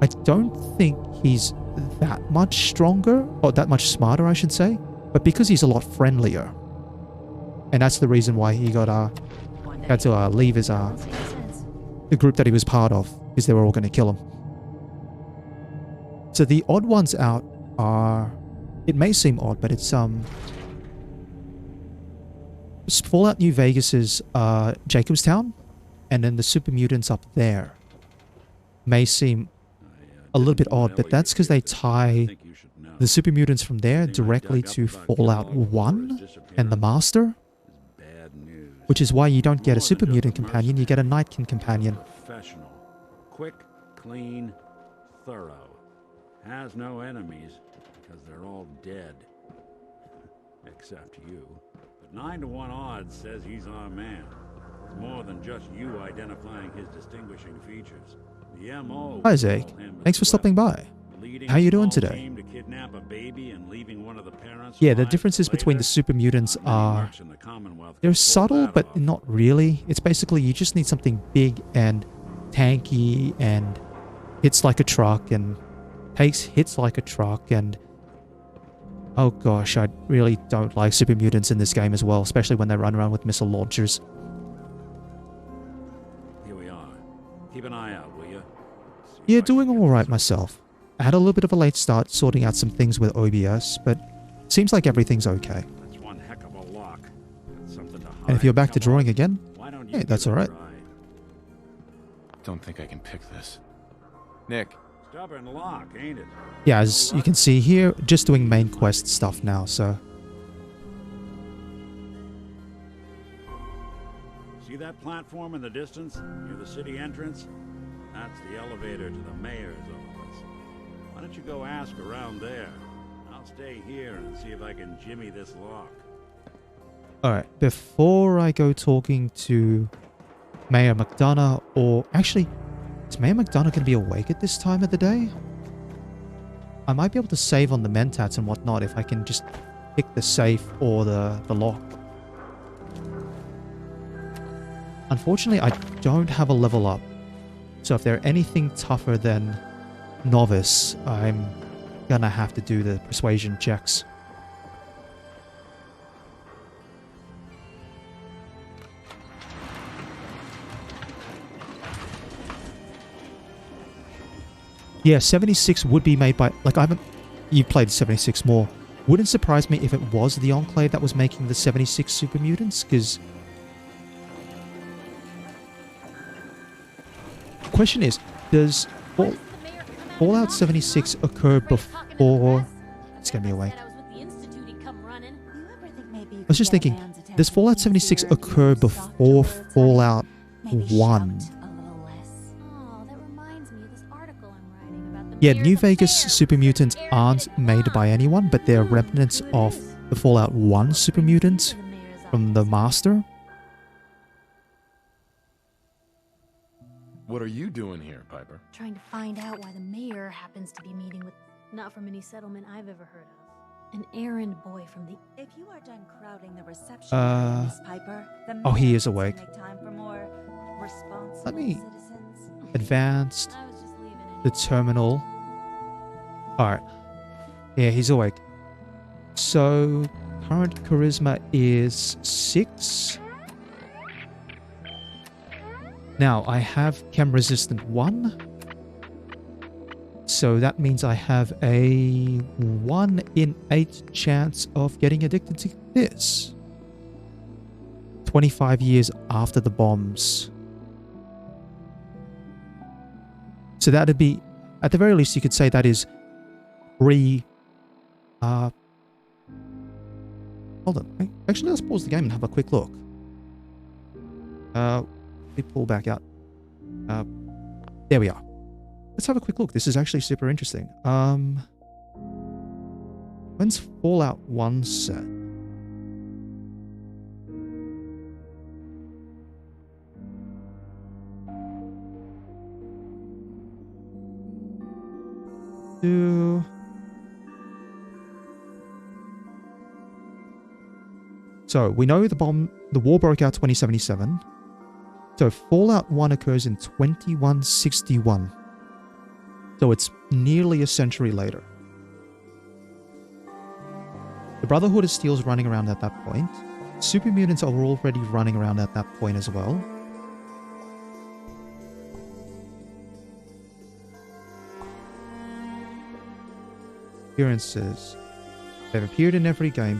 [SPEAKER 1] I don't think he's that much stronger, or that much smarter, I should say, but because he's a lot friendlier. And that's the reason why he got
[SPEAKER 11] One day,
[SPEAKER 1] had to leave his
[SPEAKER 11] Earl sees sense.
[SPEAKER 1] the group that he was part of, because they were all going to kill him. So the odd ones out are... It may seem odd, but it's Fallout New Vegas's Jacobstown, and then the super mutants up there may seem a little bit odd, but that's because they tie the super mutants from there directly to Fallout 1 and the Master, which is why you don't get a super mutant companion, you get a Nightkin companion.
[SPEAKER 8] Professional. Quick, clean, thorough. Has no enemies because they're all dead. Except you. But 9 to 1 odds says he's our man. It's more than just you identifying his distinguishing features. The MO.
[SPEAKER 1] Hi, Zeke. Thanks for stopping by. How you doing today?
[SPEAKER 8] Team to kidnap a baby and leaving one of the parents
[SPEAKER 1] Yeah, the
[SPEAKER 8] alive
[SPEAKER 1] differences
[SPEAKER 8] for
[SPEAKER 1] between the
[SPEAKER 8] later?
[SPEAKER 1] super mutants
[SPEAKER 8] Not many
[SPEAKER 1] are...
[SPEAKER 8] mercs in the Commonwealth
[SPEAKER 1] They're
[SPEAKER 8] can pull
[SPEAKER 1] subtle,
[SPEAKER 8] that
[SPEAKER 1] but
[SPEAKER 8] off.
[SPEAKER 1] not really. It's basically you just need something big and tanky and hits like a truck and hits like a truck and... Oh gosh, I really don't like super mutants in this game as well, especially when they run around with missile launchers.
[SPEAKER 8] Here we are. Keep an eye out, will you? See
[SPEAKER 1] Yeah,
[SPEAKER 8] if I can
[SPEAKER 1] doing
[SPEAKER 8] get
[SPEAKER 1] alright
[SPEAKER 8] this-
[SPEAKER 1] myself. I had a little bit of a late start sorting out some things with OBS, but seems like everything's okay.
[SPEAKER 8] That's one heck of a lock. Got something to
[SPEAKER 1] And if
[SPEAKER 8] hide.
[SPEAKER 1] you're back to
[SPEAKER 8] Come on.
[SPEAKER 1] drawing again,
[SPEAKER 8] Why don't you
[SPEAKER 1] hey, that's
[SPEAKER 8] give it a
[SPEAKER 1] alright.
[SPEAKER 8] try?
[SPEAKER 4] Don't think I can pick this. Nick,
[SPEAKER 8] Stubborn lock, ain't it?
[SPEAKER 1] yeah, as you can see here, just doing main quest stuff now, so...
[SPEAKER 8] See that platform in the distance, near the city entrance? That's the elevator to the mayor's office. Why don't you go ask around there? I'll stay here and see if I can jimmy this lock.
[SPEAKER 1] Alright, before I go talking to Mayor McDonough, or actually, is Mayor McDonough going to be awake at this time of the day? I might be able to save on the mentats and whatnot if I can just pick the safe or the lock. Unfortunately, I don't have a level up. So if they're anything tougher than novice, I'm gonna have to do the persuasion checks. Yeah, 76 would be made by... Like, I haven't... You played 76 more. Wouldn't surprise me if it was the Enclave that was making the 76 Super Mutants, because... Question is, does Fallout 76 occur before... It's gonna be awake. I was just thinking, does Fallout 76 occur before Fallout 1? Yeah, New Vegas Super Mutants aren't made by anyone, but they're remnants of the Fallout 1 Super Mutants from the Master.
[SPEAKER 4] What are you doing here, Piper?
[SPEAKER 12] Trying to find out why the mayor happens to be meeting with... Not from any settlement I've ever heard of. An errand boy from the...
[SPEAKER 13] If you are done crowding the reception area, Miss Piper, the
[SPEAKER 1] oh, he
[SPEAKER 13] mayor
[SPEAKER 1] is
[SPEAKER 13] wants to
[SPEAKER 1] awake.
[SPEAKER 13] make time for more responsible
[SPEAKER 1] Let me...
[SPEAKER 13] citizens.
[SPEAKER 1] Advanced. The terminal. Alright. Yeah, he's awake. So, current charisma is 6. Now, I have chem resistant 1. So that means I have a 1 in 8 chance of getting addicted to this. 25 years after the bombs. So that'd be, at the very least, you could say that is hold on. Actually, let's pause the game and have a quick look. We pull back out. There we are. Let's have a quick look. This is actually super interesting. When's Fallout 1 set? So we know the war broke out 2077. So Fallout 1 occurs in 2161. So it's nearly a century later. The Brotherhood of Steel's running around at that point. Super Mutants are already running around at that point as well. Appearances. They've appeared in every game.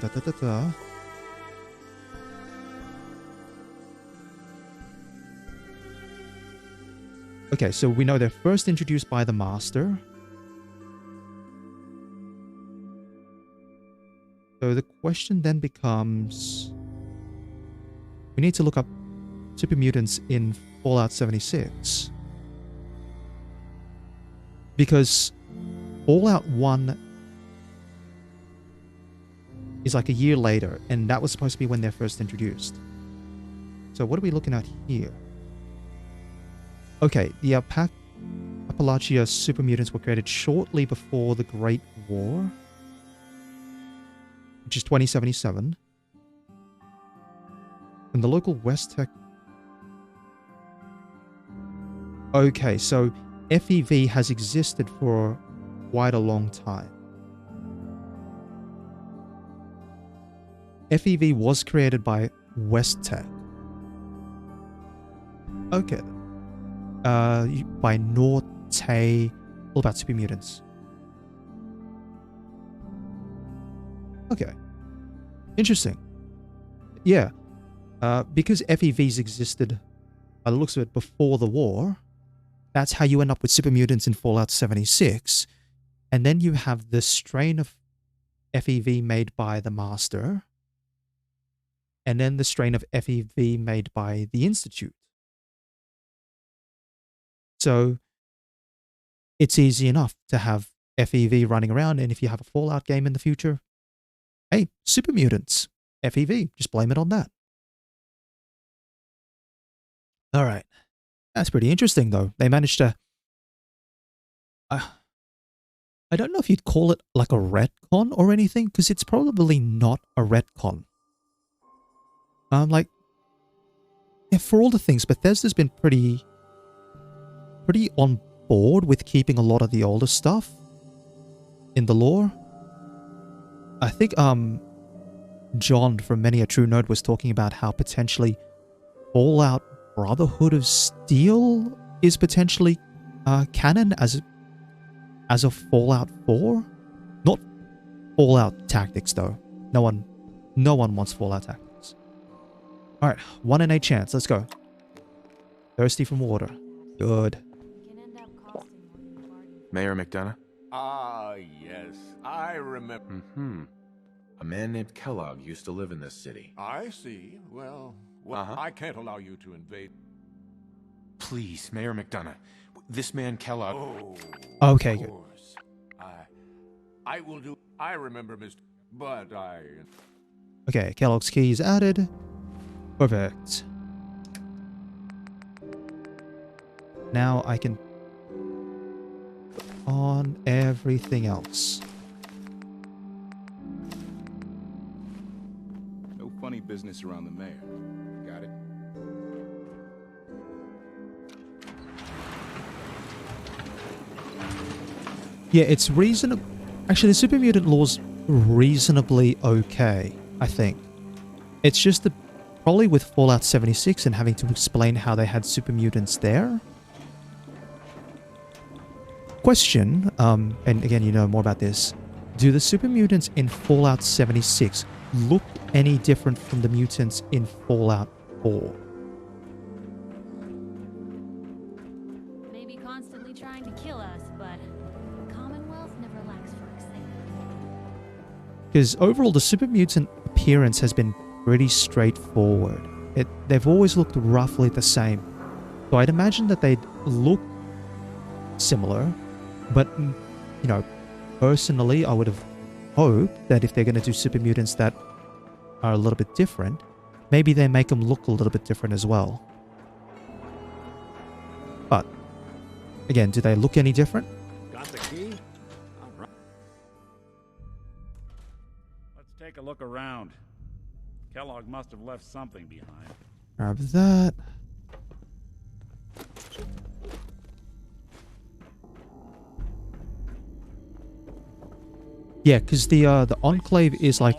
[SPEAKER 1] Okay, so we know they're first introduced by the Master. So the question then becomes... We need to look up Super Mutants in Fallout 76. Because Fallout 1 is like a year later, and that was supposed to be when they're first introduced. So what are we looking at here? Okay, the Appalachia Super Mutants were created shortly before the Great War, which is 2077. And the local West Tech... Okay, so FEV has existed for quite a long time. FEV was created by West Tech. Okay. By Norte, all about Super Mutants. Okay. Interesting. Yeah. Because FEVs existed, by the looks of it, before the war, that's how you end up with Super Mutants in Fallout 76. And then you have the strain of FEV made by the Master. and then the strain of FEV made by the Institute. So it's easy enough to have FEV running around, and if you have a Fallout game in the future, hey, super mutants, FEV, just blame it on that. All right. That's pretty interesting, though. They managed to... I don't know if you'd call it like a retcon or anything, because it's probably not a retcon. Like, yeah, for all the things, Bethesda's been pretty on board with keeping a lot of the older stuff in the lore. I think, John from Many a True Node was talking about how potentially Fallout Brotherhood of Steel is potentially canon as a Fallout 4. Not Fallout Tactics though. No one wants Fallout Tactics. Alright, 1 in 8 chance. Let's go. Thirsty from water. Good.
[SPEAKER 4] Mayor McDonough?
[SPEAKER 6] Ah, yes. I remember.
[SPEAKER 4] Mm-hmm. A man named Kellogg used to live in this city.
[SPEAKER 6] I see. Well, I can't allow you to invade.
[SPEAKER 4] Please, Mayor McDonough. This man Kellogg...
[SPEAKER 6] Oh,
[SPEAKER 1] okay,
[SPEAKER 6] of
[SPEAKER 1] good.
[SPEAKER 6] course. I will do... I remember, Mr. But I...
[SPEAKER 1] Okay, Kellogg's key is added. Perfect. Now I can... on everything else.
[SPEAKER 2] No funny business around the mayor. Got it?
[SPEAKER 1] Yeah, it's reasonable. Actually, the super mutant law's reasonably okay, I think. It's just the probably with Fallout 76 and having to explain how they had super mutants there. Question, and again, you know more about this. Do the super mutants in Fallout 76 look any different from the mutants in Fallout 4?
[SPEAKER 12] Maybe constantly trying to kill us, but the Commonwealth never lacks for excitement.
[SPEAKER 1] Because overall, the super mutant appearance has been pretty straightforward. They've always looked roughly the same. So I'd imagine that they'd look similar, but, you know, personally, I would have hoped that if they're going to do super mutants that are a little bit different, maybe they make them look a little bit different as well. But, again, do they look any different?
[SPEAKER 8] Got the key? All right. Let's take a look around. Kellogg must have left something behind.
[SPEAKER 1] Grab that. Yeah, because the Enclave is like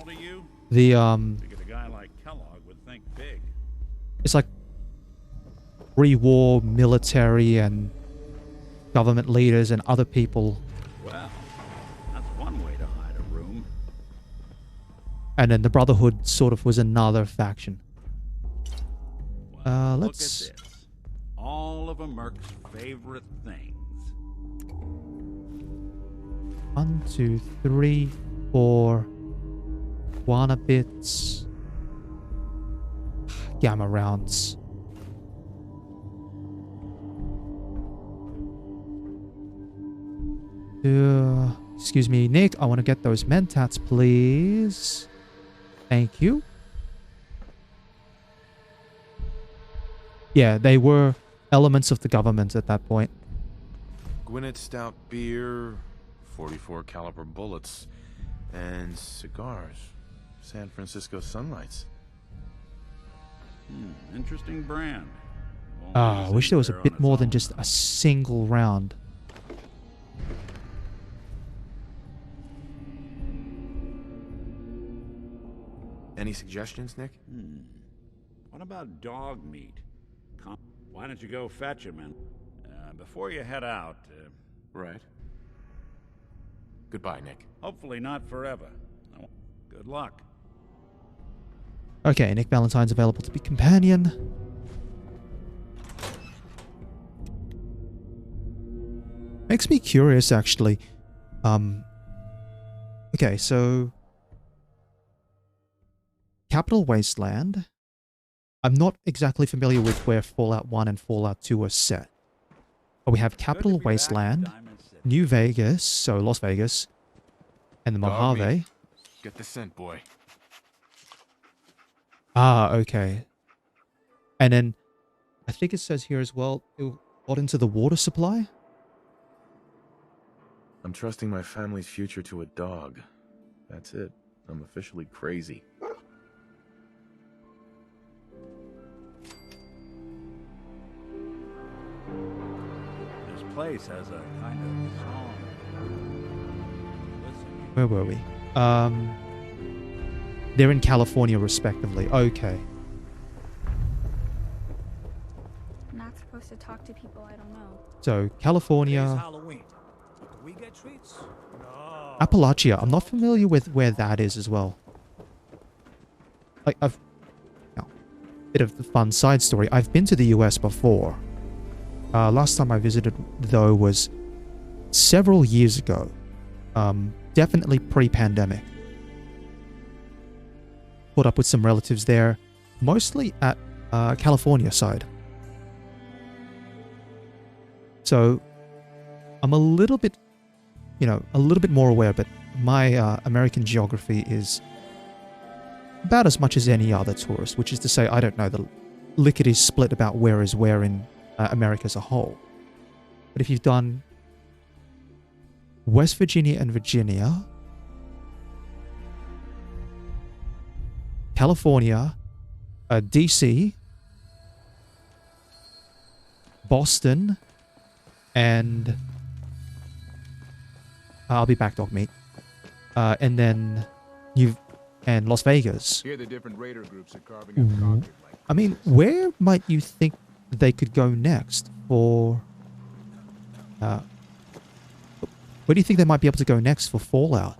[SPEAKER 1] the
[SPEAKER 8] Figured a guy like Kellogg would think big.
[SPEAKER 1] it's like pre-war military and government leaders and other people.
[SPEAKER 8] Well, that's one way to hide a room.
[SPEAKER 1] And then the Brotherhood sort of was another faction.
[SPEAKER 8] Well,
[SPEAKER 1] Let's...
[SPEAKER 8] look at this. All of a Merc's favorite things.
[SPEAKER 1] 1, 2, 3, 4 Guana bits, gamma rounds. Excuse me, Nick. I want to get those mentats, please. Thank you. Yeah, they were elements of the government at that point.
[SPEAKER 4] Gwinnett Stout beer, 44 caliber bullets, and cigars. San Francisco Sunlights.
[SPEAKER 8] Interesting brand.
[SPEAKER 1] I wish there was a bit more than just a single round.
[SPEAKER 4] Any suggestions, Nick?
[SPEAKER 8] What about Dogmeat? Why don't you go fetch him and before you head out?
[SPEAKER 4] Right. Goodbye, Nick.
[SPEAKER 8] Hopefully not forever. Good luck.
[SPEAKER 1] Okay, Nick Valentine's available to be companion. Makes me curious, actually. Okay, so Capital Wasteland. I'm not exactly familiar with where Fallout 1 and Fallout 2 are set. But we have Capital Wasteland, New Vegas, so Las Vegas, and the Mojave.
[SPEAKER 4] Get the scent, boy.
[SPEAKER 1] Ah, okay. And then I think it says here as well, it got into the water supply.
[SPEAKER 4] I'm trusting my family's future to a dog. That's it. I'm officially crazy.
[SPEAKER 8] This place has a kind of song. Listen.
[SPEAKER 1] Where were we? They're in California respectively. Okay.
[SPEAKER 12] Not supposed to talk to people I don't know.
[SPEAKER 1] So, California.
[SPEAKER 10] Halloween. Do we get treats? No.
[SPEAKER 1] Appalachia. I'm not familiar with where that is as well. Like, bit of the fun side story. I've been to the US before. Last time I visited, though, was several years ago. Definitely pre-pandemic. Caught up with some relatives there, mostly at California side. So I'm a little bit, a little bit more aware, but my American geography is about as much as any other tourist, which is to say, I don't know the lickety split about where is where in America as a whole. But if you've done West Virginia and Virginia, California, DC, Boston, and I'll be back, Dogmeat. And then and Las Vegas.
[SPEAKER 2] Here the different raider groups are carving up concrete like
[SPEAKER 1] I mean, where might you think they could go next for where do you think they might be able to go next for Fallout?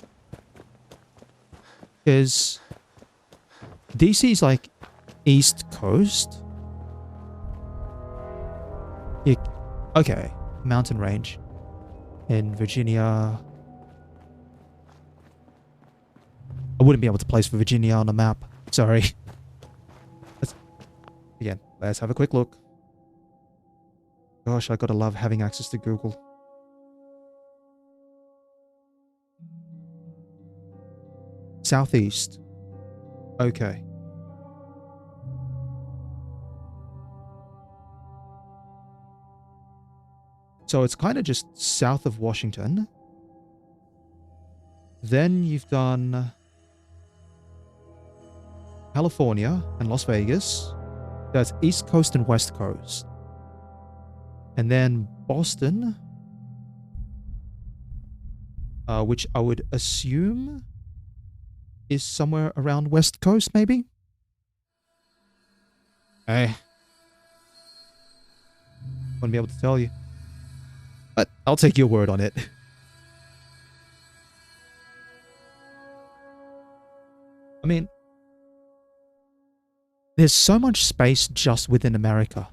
[SPEAKER 1] Because DC's like East Coast. Yeah, okay, mountain range. In Virginia, I wouldn't be able to place for Virginia on a map. Sorry. Let's have a quick look. Gosh, I gotta love having access to Google. Southeast. Okay. So it's kind of just south of Washington. Then you've done California and Las Vegas. That's East Coast and West Coast. And then Boston, which I would assume is somewhere around West Coast, maybe? Wouldn't be able to tell you. But I'll take your word on it. I mean, there's so much space just within America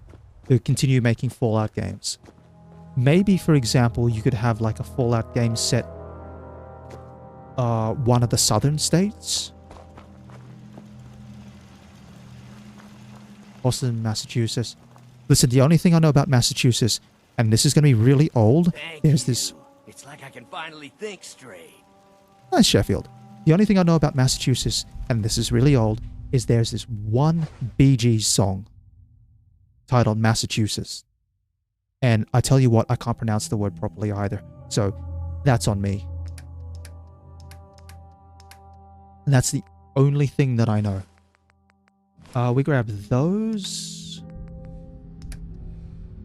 [SPEAKER 1] to continue making Fallout games. Maybe, for example, you could have like a Fallout game set one of the southern states. Boston, Massachusetts. Listen, the only thing I know about Massachusetts, and this is going to be really old, there's this...
[SPEAKER 6] It's like I can finally think straight.
[SPEAKER 1] Nice, Sheffield. The only thing I know about Massachusetts, and this is really old, is there's this one Bee Gees song titled Massachusetts. And I tell you what, I can't pronounce the word properly either. So, that's on me. And that's the only thing that I know. We grab those.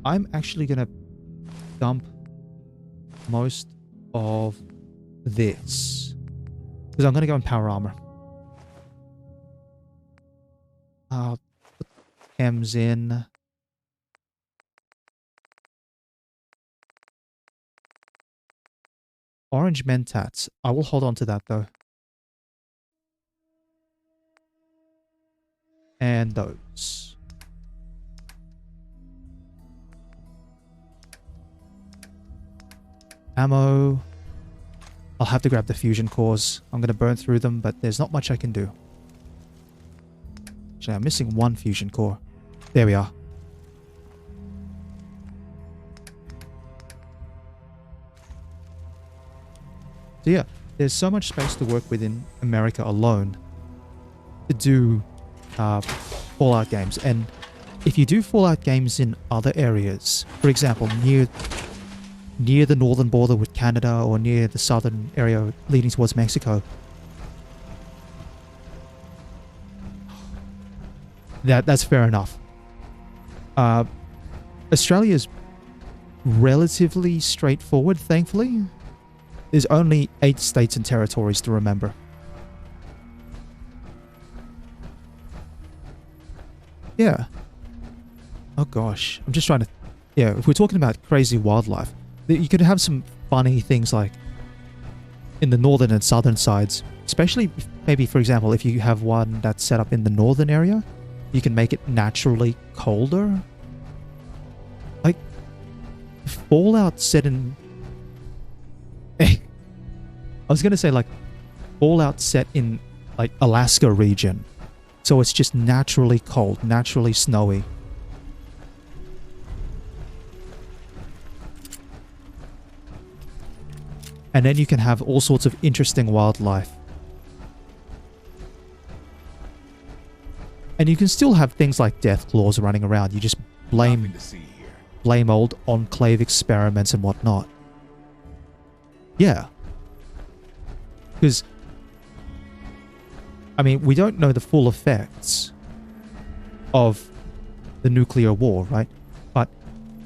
[SPEAKER 1] I'm actually going to dump most of this. Because I'm going to go in power armor. I'll put chems in. Orange mentats. I will hold on to that though. And those. Ammo. I'll have to grab the fusion cores. I'm going to burn through them, but there's not much I can do. Actually, I'm missing one fusion core. There we are. So yeah, there's so much space to work with in America alone to do Fallout games. And if you do Fallout games in other areas, for example, near the northern border with Canada or near the southern area leading towards Mexico, that's fair enough. Australia's relatively straightforward, thankfully. There's only 8 states and territories to remember. Yeah. Oh gosh. I'm just trying to... Yeah, if we're talking about crazy wildlife, you could have some funny things like in the northern and southern sides. Especially, maybe, for example, if you have one that's set up in the northern area, you can make it naturally colder. Like, Fallout set in... I was going to say, like, Fallout set in, like, Alaska region. So it's just naturally cold, naturally snowy. And then you can have all sorts of interesting wildlife. And you can still have things like death claws running around. You just blame old Enclave experiments and whatnot. Yeah. Because, I mean, we don't know the full effects of the nuclear war, right? But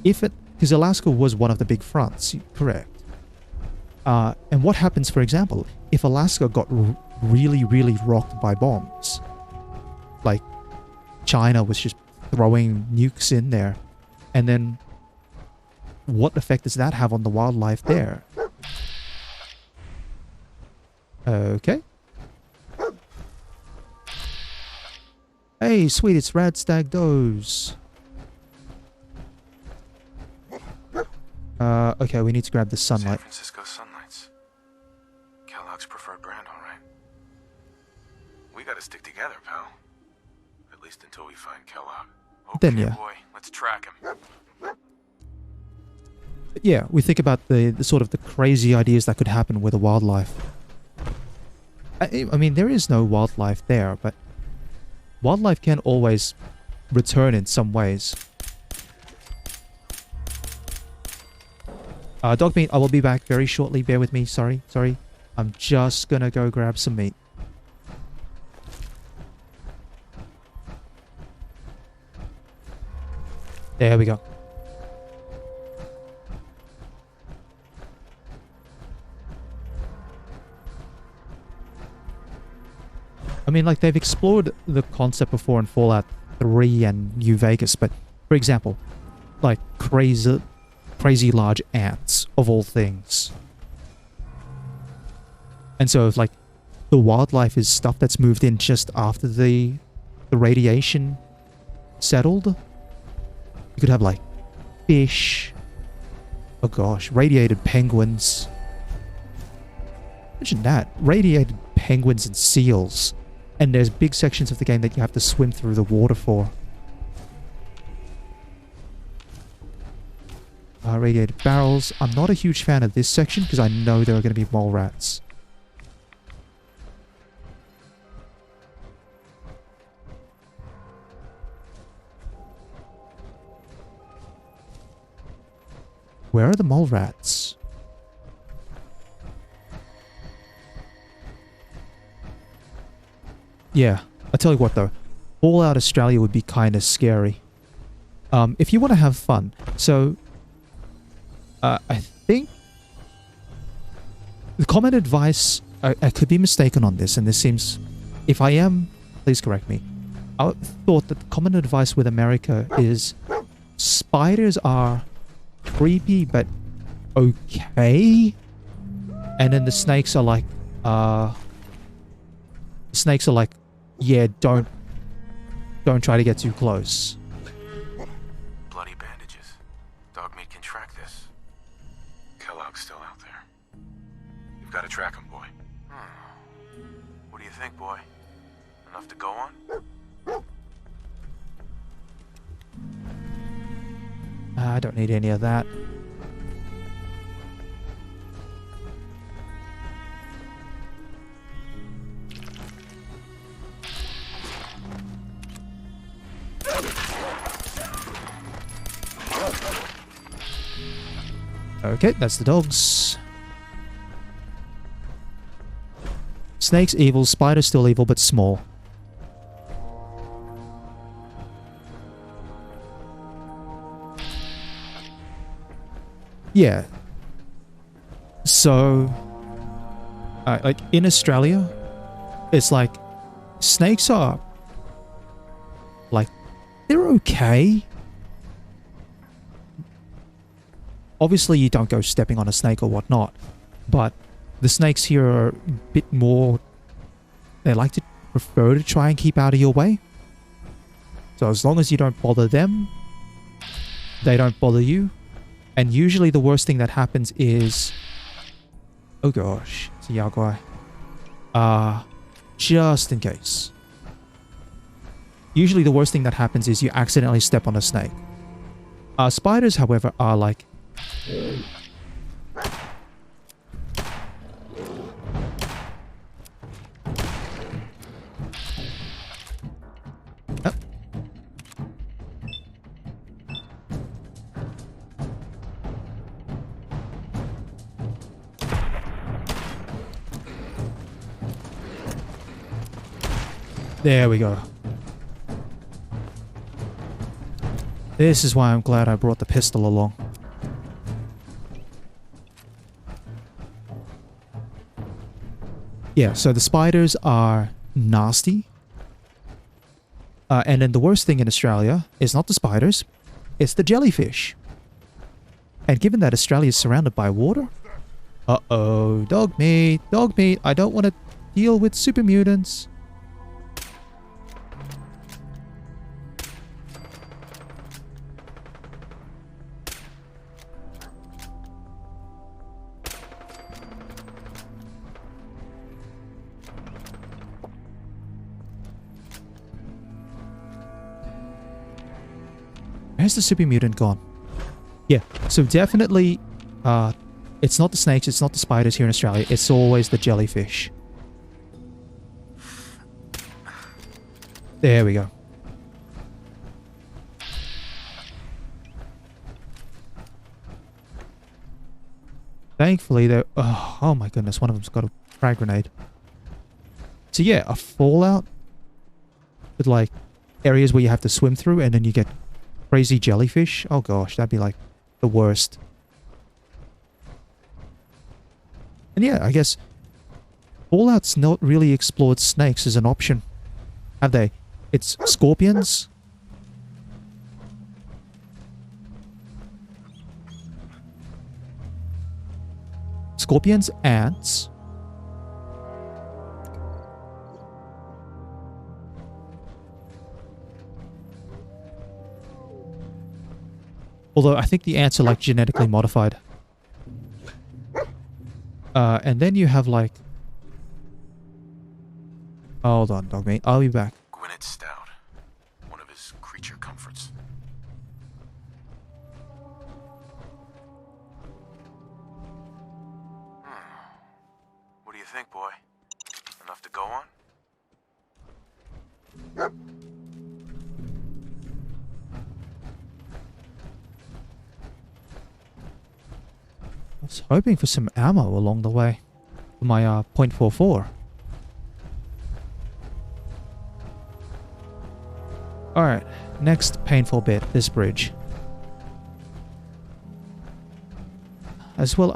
[SPEAKER 1] if it... Because Alaska was one of the big fronts, correct? And what happens, for example, if Alaska got really, really rocked by bombs? Like, China was just throwing nukes in there. And then, what effect does that have on the wildlife there? Okay. Hey, sweet, it's Bethesda'd. Okay, we need to grab the sunlight.
[SPEAKER 4] San Francisco Sunlights. Kellogg's preferred brand, all right. We gotta stick together, pal. At least until we find Kellogg. Okay,
[SPEAKER 1] Then, yeah.
[SPEAKER 4] boy, let's track him.
[SPEAKER 1] Yeah, we think about the sort of the crazy ideas that could happen with the wildlife. I mean, there is no wildlife there, but wildlife can always return in some ways. Dogmeat, I will be back very shortly. Bear with me. Sorry. I'm just gonna go grab some meat. There we go. I mean, like, they've explored the concept before in Fallout 3 and New Vegas, but, for example, like, crazy large ants, of all things. And so, if, like, the wildlife is stuff that's moved in just after the radiation settled, you could have, like, fish. Oh gosh, radiated penguins. Imagine that. Radiated penguins and seals. And there's big sections of the game that you have to swim through the water for. Radiated barrels. I'm not a huge fan of this section because I know there are going to be mole rats. Where are the mole rats? Yeah, I tell you what though, Fallout Australia would be kind of scary. If you want to have fun. So, I think the common advice, I could be mistaken on this, and this seems, if I am, please correct me. I thought that the common advice with America is spiders are creepy but okay, and then the snakes are like, yeah, don't try to get too close.
[SPEAKER 4] Bloody bandages. Dogmeat can track this. Kellogg's still out there. You've got to track him, boy. What do you think, boy? Enough to go on?
[SPEAKER 1] I don't need any of that. Okay, that's the dogs. Snake's evil, spider's still evil, but small. Yeah. So, like in Australia, it's like snakes are like they're okay. Obviously, you don't go stepping on a snake or whatnot, but the snakes here are a bit more. They like to prefer to try and keep out of your way. So as long as you don't bother them, they don't bother you. And usually the worst thing that happens is... Oh gosh, it's a Yaguai. Just in case. Usually the worst thing that happens is you accidentally step on a snake. Spiders, however, are like... Oh. There we go. This is why I'm glad I brought the pistol along. Yeah, so the spiders are nasty. And then the worst thing in Australia is not the spiders, it's the jellyfish. And given that Australia is surrounded by water... Uh-oh, Dogmeat, I don't want to deal with super mutants. Where's the super mutant gone? Yeah, so definitely, it's not the snakes, it's not the spiders here in Australia, it's always the jellyfish. There we go. Thankfully, they're... Oh my goodness, one of them's got a frag grenade. So yeah, a Fallout with like areas where you have to swim through and then you get crazy jellyfish. Oh gosh, that'd be like the worst. And yeah, I guess Fallout's not really explored snakes as an option, have they? It's scorpions. Scorpions, ants. Although I think the ants are like genetically modified. And then you have like... Hold on, Dogmeat. I'll be back.
[SPEAKER 4] Stout. One of his creature comforts. What do you think, boy? Enough to go on?
[SPEAKER 1] I was hoping for some ammo along the way for my .44. Alright, next painful bit, this bridge. As well,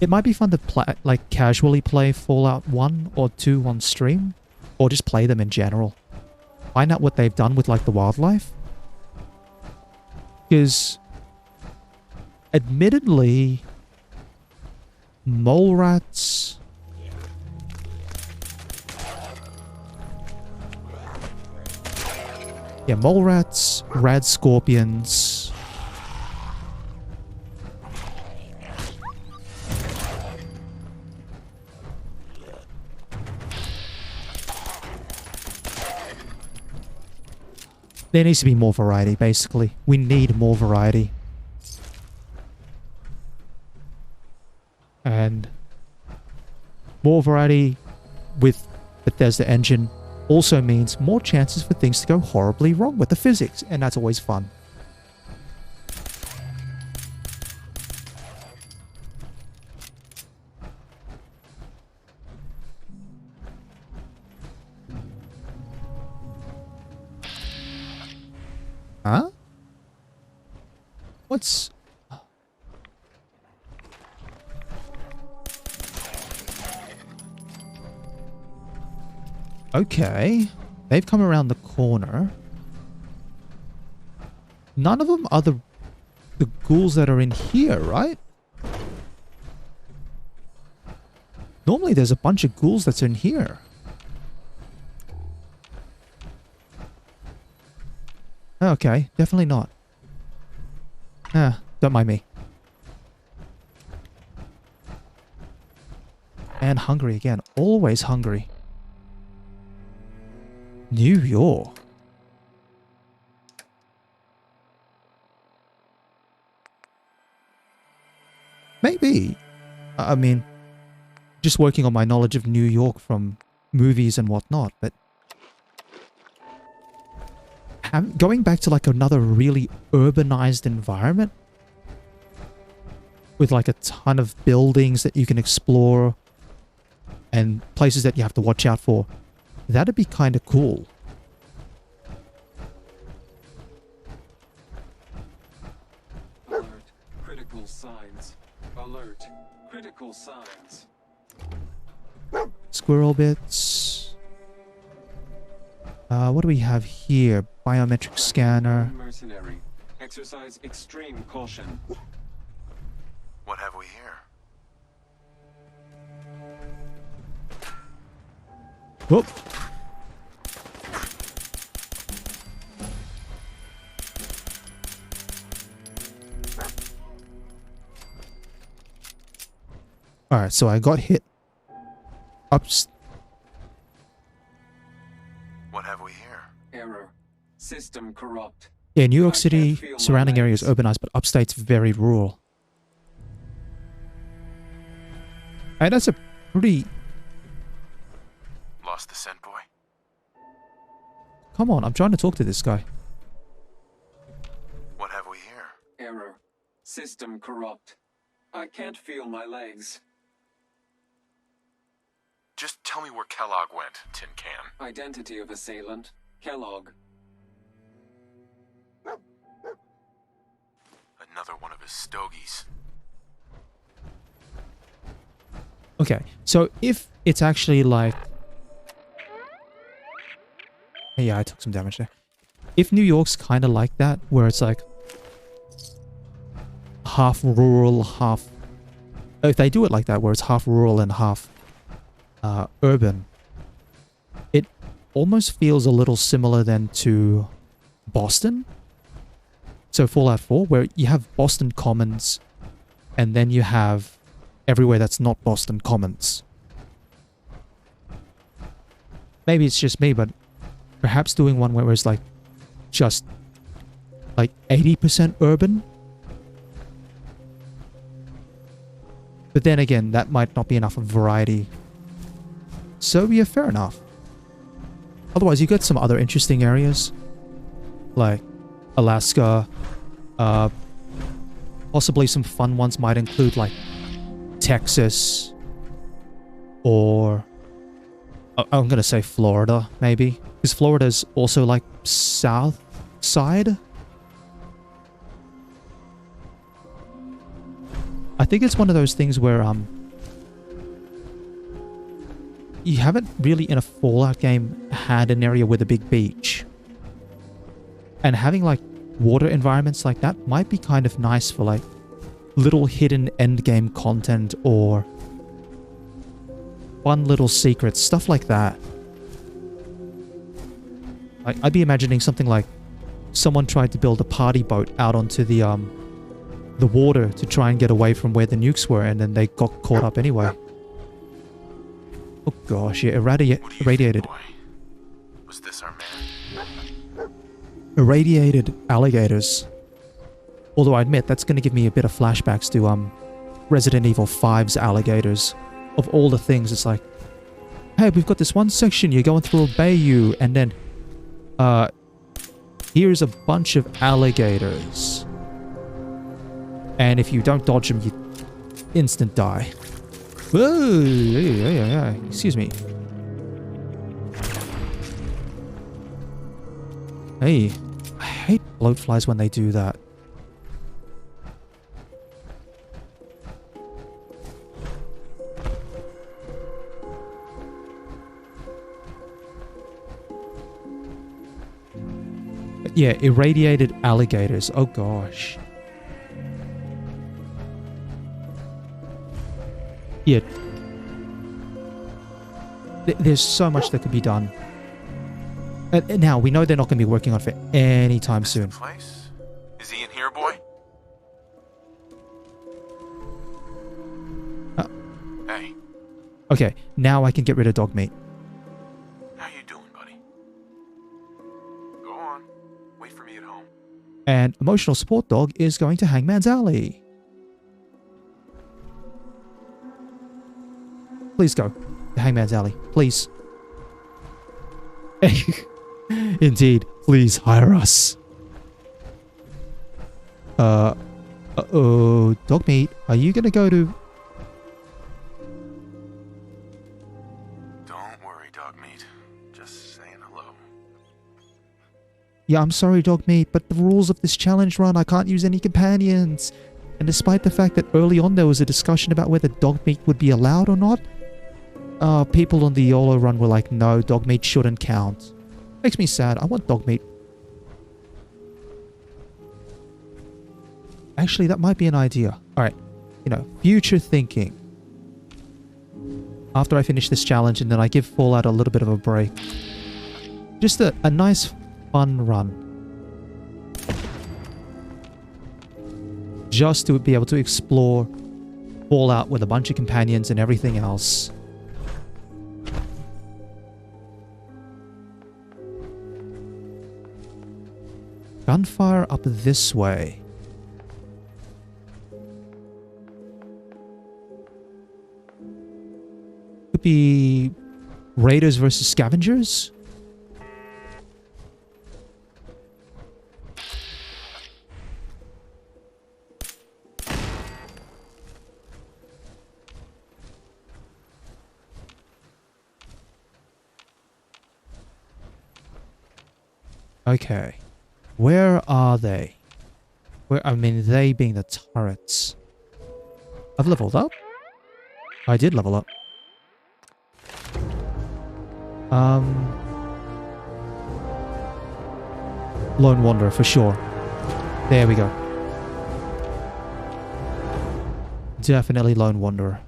[SPEAKER 1] it might be fun to play, like casually play Fallout 1 or 2 on stream, or just play them in general. Find out what they've done with like the wildlife. Because admittedly, mole rats... Yeah, mole rats, rad scorpions... There needs to be more variety, basically. We need more variety. And more variety with Bethesda engine also means more chances for things to go horribly wrong with the physics, and that's always fun. Huh? What's... Okay. They've come around the corner. None of them are the ghouls that are in here, right? Normally there's a bunch of ghouls that's in here. Okay, definitely not. Don't mind me. And hungry again. Always hungry. New York. Maybe. I mean, just working on my knowledge of New York from movies and whatnot, but going back to like another really urbanized environment with like a ton of buildings that you can explore and places that you have to watch out for, that'd be kind of cool.
[SPEAKER 14] Alert. Critical signs. Alert. Critical signs.
[SPEAKER 1] Squirrel bits. What do we have here? Biometric scanner.
[SPEAKER 14] Mercenary. Exercise extreme caution.
[SPEAKER 4] What have we here?
[SPEAKER 1] Whoop. Alright, so I got hit.
[SPEAKER 4] What have we here?
[SPEAKER 14] Error. System corrupt.
[SPEAKER 1] Yeah, New York City, surrounding areas urbanized, but upstate's very rural. Hey, that's a pretty...
[SPEAKER 4] Lost the scent, boy?
[SPEAKER 1] Come on, I'm trying to talk to this guy.
[SPEAKER 4] What have we here?
[SPEAKER 14] Error. System corrupt. I can't feel my legs.
[SPEAKER 4] Just tell me where Kellogg went, Tin Can.
[SPEAKER 14] Identity of assailant. Kellogg.
[SPEAKER 4] Another one of his stogies.
[SPEAKER 1] Okay, so if it's actually like... Yeah, I took some damage there. If New York's kind of like that, where it's like half rural, half... If they do it like that, where it's half rural and half urban, it almost feels a little similar then to Boston. So Fallout 4, where you have Boston Commons, and then you have everywhere that's not Boston Commons. Maybe it's just me, but perhaps doing one where it's like just like 80% urban. But then again, that might not be enough of variety. So yeah, fair enough. Otherwise, you get some other interesting areas like Alaska. Possibly some fun ones might include like Texas, or I'm gonna say Florida, maybe, because Florida's also like south side. I think it's one of those things where you haven't really in a Fallout game had an area with a big beach, and having like water environments like that might be kind of nice for like little hidden end game content or fun little secrets, stuff like that. I'd be imagining something like someone tried to build a party boat out onto the water to try and get away from where the nukes were, and then they got caught up anyway. Oh gosh, yeah, irradiated.
[SPEAKER 4] Was this our man?
[SPEAKER 1] Irradiated alligators. Although I admit that's going to give me a bit of flashbacks to Resident Evil 5's alligators. Of all the things, it's like, hey, we've got this one section you're going through a bayou, and then here's a bunch of alligators. And if you don't dodge them, you instant die. Whoa, yeah. Excuse me. Hey, I hate bloatflies when they do that. Yeah, irradiated alligators. Oh gosh. Yeah. There's so much that could be done. Now, we know they're not going to be working on it for any time soon.
[SPEAKER 4] Place? Is he in here, boy? Hey.
[SPEAKER 1] Okay, now I can get rid of Dogmeat.
[SPEAKER 4] How you doing, buddy? Go on. Wait for me at home.
[SPEAKER 1] And emotional support dog is going to Hangman's Alley. Please go to Hangman's Alley. Please. Indeed. Please hire us. Uh-oh. Dogmeat, are you gonna go to...
[SPEAKER 4] Don't worry, Dogmeat. Just saying hello.
[SPEAKER 1] Yeah, I'm sorry, Dogmeat, but the rules of this challenge run, I can't use any companions. And despite the fact that early on there was a discussion about whether Dogmeat would be allowed or not, people on the YOLO run were like, no, Dogmeat shouldn't count. Makes me sad. I want Dogmeat. Actually, that might be an idea. Alright, you know, future thinking. After I finish this challenge and then I give Fallout a little bit of a break. Just a nice, fun run. Just to be able to explore Fallout with a bunch of companions and everything else. Gunfire up this way. Could be raiders versus scavengers. Okay. Where are they? I mean, they being the turrets. I've leveled up? I did level up. Lone Wanderer for sure. There we go. Definitely Lone Wanderer.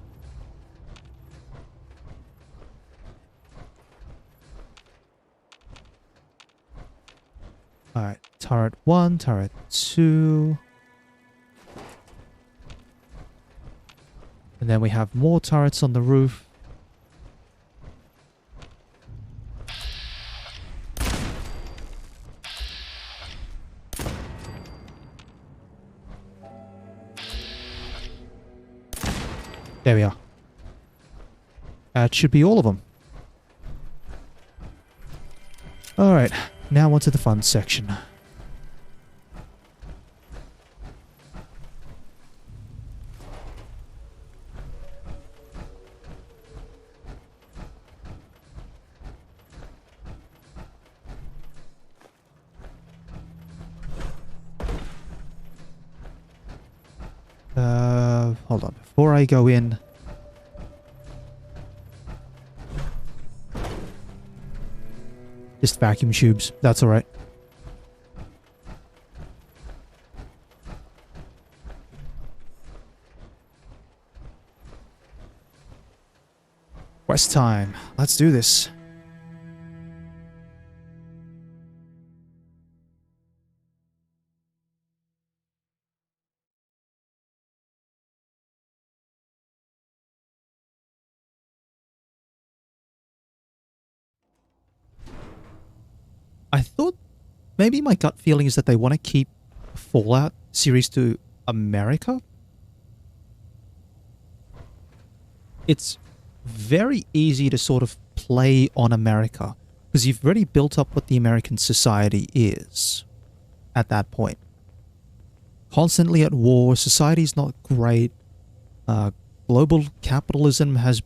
[SPEAKER 1] Alright, turret 1, turret 2. And then we have more turrets on the roof. There we are. That should be all of them. Alright, now onto the fun section. Hold on. Before I go in... Just vacuum tubes. That's alright. Quest time. Let's do this. I thought maybe my gut feeling is that they want to keep Fallout series to America. It's very easy to sort of play on America because you've already built up what the American society is at that point. Constantly at war, society's not great. Global capitalism has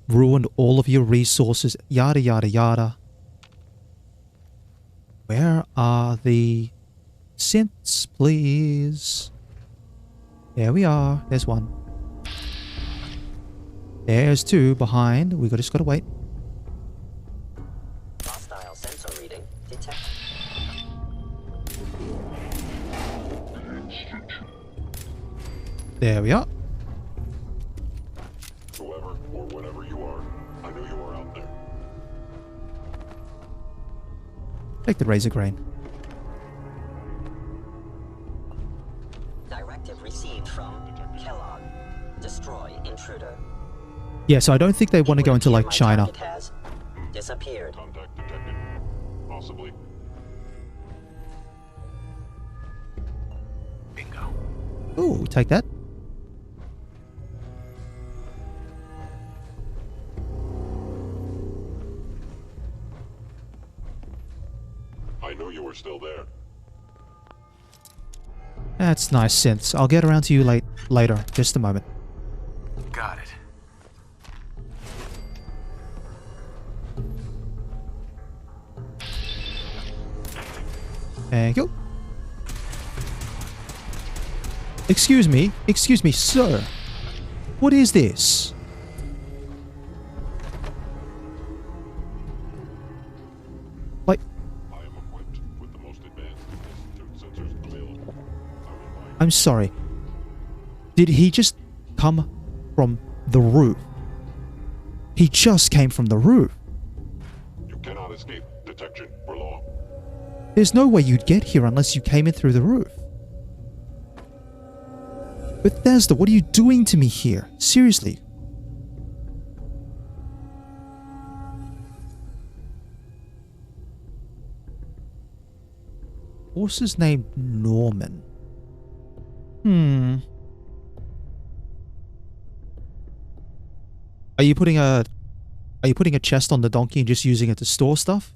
[SPEAKER 1] ruined all of your resources, yada yada yada. Where are the synths, please? There we are. There's one. There's two behind. We just gotta wait.
[SPEAKER 5] Hostile sensor reading detected.
[SPEAKER 1] There we are.
[SPEAKER 15] Whoever or whatever you are, I know you are out there.
[SPEAKER 1] Take the razor grain.
[SPEAKER 5] Directive received from Kellogg. Destroy intruder.
[SPEAKER 1] Yeah, so I don't think they want to go into, like, China.
[SPEAKER 5] Has disappeared.
[SPEAKER 15] Contact detected. Possibly.
[SPEAKER 6] Bingo.
[SPEAKER 1] Ooh, take that.
[SPEAKER 15] I know you were still there.
[SPEAKER 1] That's nice synths. I'll get around to you later. Just a moment.
[SPEAKER 6] Got it.
[SPEAKER 1] Thank you. Excuse me, sir. What is this? Like,
[SPEAKER 15] I am equipped with the most advanced institute sensors available.
[SPEAKER 1] I'm sorry. Did he just come from the roof? He just came from the roof.
[SPEAKER 15] You cannot escape detection for long.
[SPEAKER 1] There's no way you'd get here unless you came in through the roof. Bethesda, what are you doing to me here? Seriously. Horse's named Norman. Are you putting a chest on the donkey and just using it to store stuff?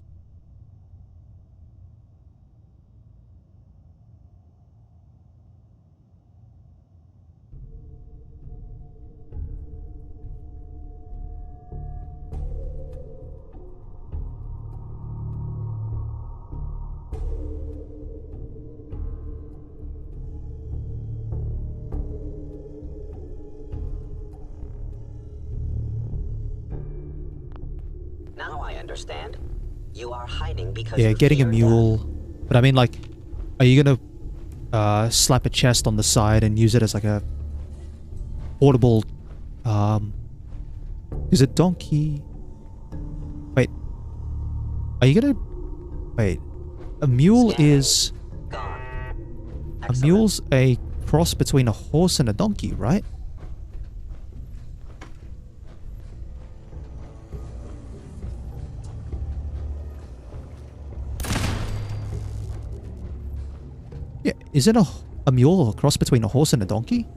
[SPEAKER 5] Now I understand. You are hiding because
[SPEAKER 1] Yeah,
[SPEAKER 5] you
[SPEAKER 1] getting a
[SPEAKER 5] fear
[SPEAKER 1] mule. But I mean, like, are you gonna slap a chest on the side and use it as like a portable, is it donkey? Wait. Are you gonna... Wait. A mule is... A mule's a cross between a horse and a donkey, right? Yeah, isn't a mule a cross between a horse and a donkey?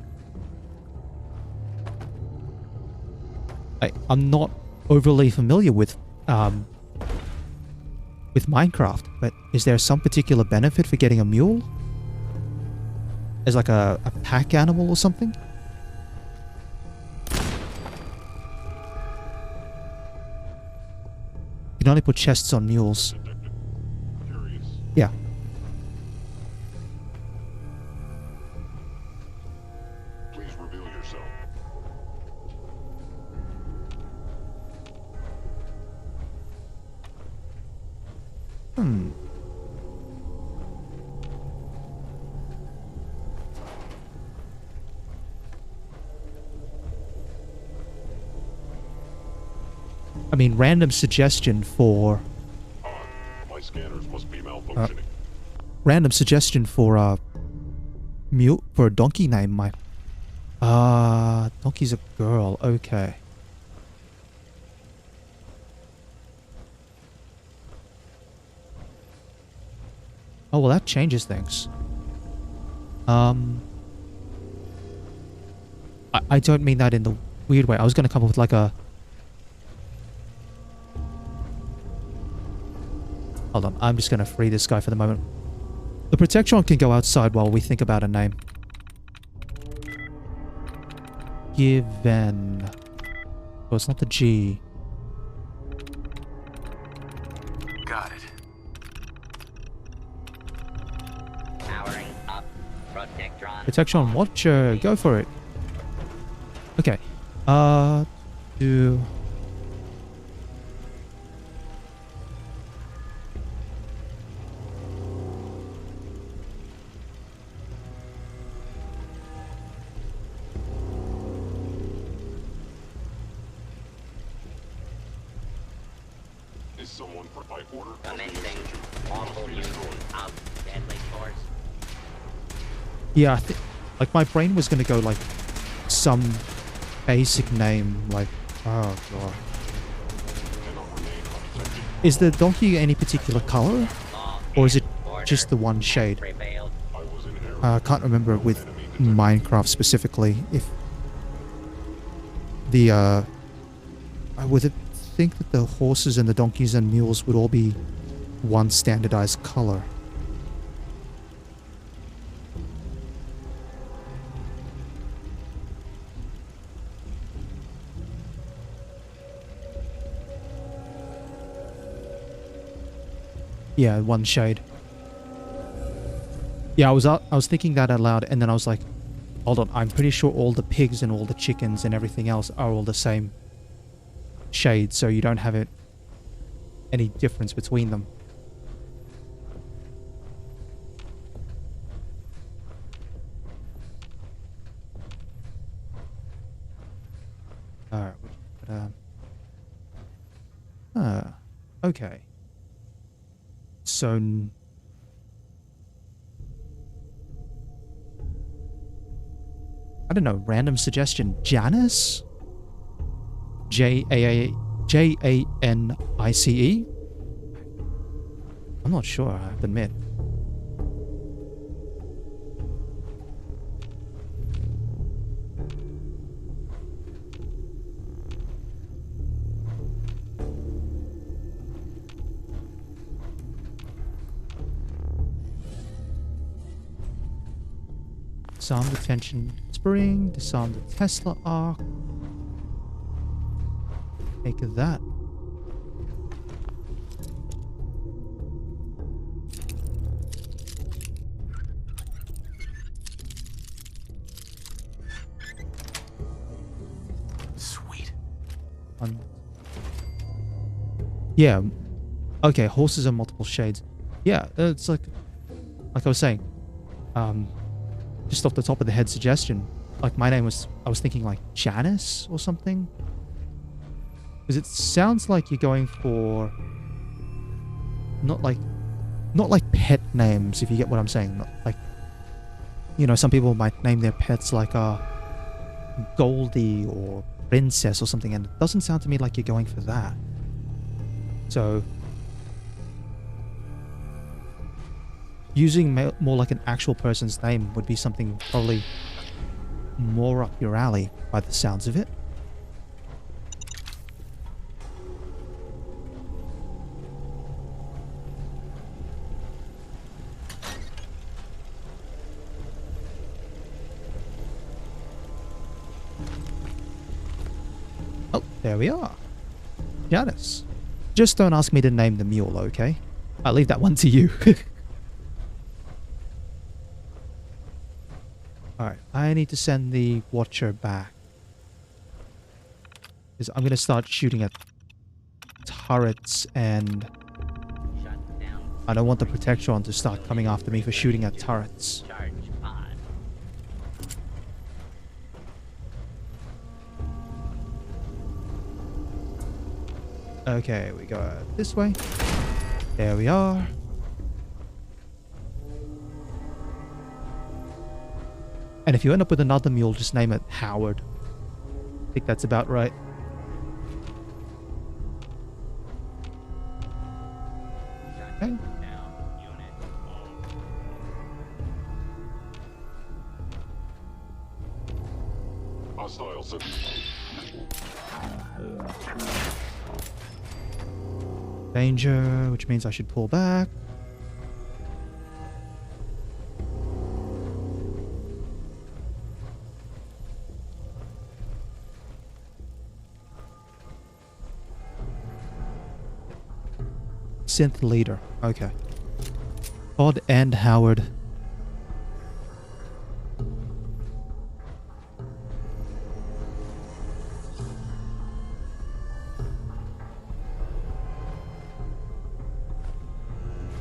[SPEAKER 1] I'm not overly familiar with Minecraft, but is there some particular benefit for getting a mule? As like a pack animal or something? You can only put chests on mules. Yeah.
[SPEAKER 15] Please reveal yourself.
[SPEAKER 1] I mean, random suggestion for...
[SPEAKER 15] My scanners must be malfunctioning.
[SPEAKER 1] Random suggestion for a mule, for a donkey name. Donkey's a girl. Okay. Oh, well, that changes things. I don't mean that in the weird way. I was going to come up with like a... Hold on, I'm just going to free this guy for the moment. The Protectron can go outside while we think about a name. Given... Oh, it's not the G.
[SPEAKER 16] Got it.
[SPEAKER 5] Powering up. Protectron.
[SPEAKER 1] Protectron Watcher, go for it. Okay. Do...
[SPEAKER 15] Is someone for pipe order?
[SPEAKER 5] Commencing lawful use of deadly force.
[SPEAKER 1] Yeah, I think... Like, my brain was gonna go, like, some basic name, like... Oh, God. Is the donkey any particular color? Or is it just the one shade? I can't remember with Minecraft specifically if the I would think that the horses and the donkeys and mules would all be one standardized color. Yeah, one shade. Yeah, I was thinking that out loud, and then I was like, hold on, I'm pretty sure all the pigs and all the chickens and everything else are all the same shade, so you don't have any difference between them. Alright, okay. So... I don't know, random suggestion. Janice? Janice? I'm not sure, I have to admit. Disarm the tension spring, disarm the Tesla arc. Take that.
[SPEAKER 16] Sweet.
[SPEAKER 1] Yeah. Okay, horses are multiple shades. Yeah, it's like I was saying. Just off the top of the head suggestion. Like my name was, I was thinking like Janice or something. Because it sounds like you're going for not like pet names, if you get what I'm saying. Not like, you know, some people might name their pets like Goldie or Princess or something, and it doesn't sound to me like you're going for that. So using more like an actual person's name would be something probably more up your alley by the sounds of it. Oh, there we are. Janice. Just don't ask me to name the mule, okay? I'll leave that one to you. Alright, I need to send the Watcher back. Because I'm going to start shooting at turrets, and I don't want the Protectron to start coming after me for shooting at turrets. Okay, we go this way. There we are. And if you end up with another mule, just name it Howard. I think that's about right. Okay.
[SPEAKER 15] Hostiles.
[SPEAKER 1] Danger, which means I should pull back. Synth leader. Okay. Todd and Howard.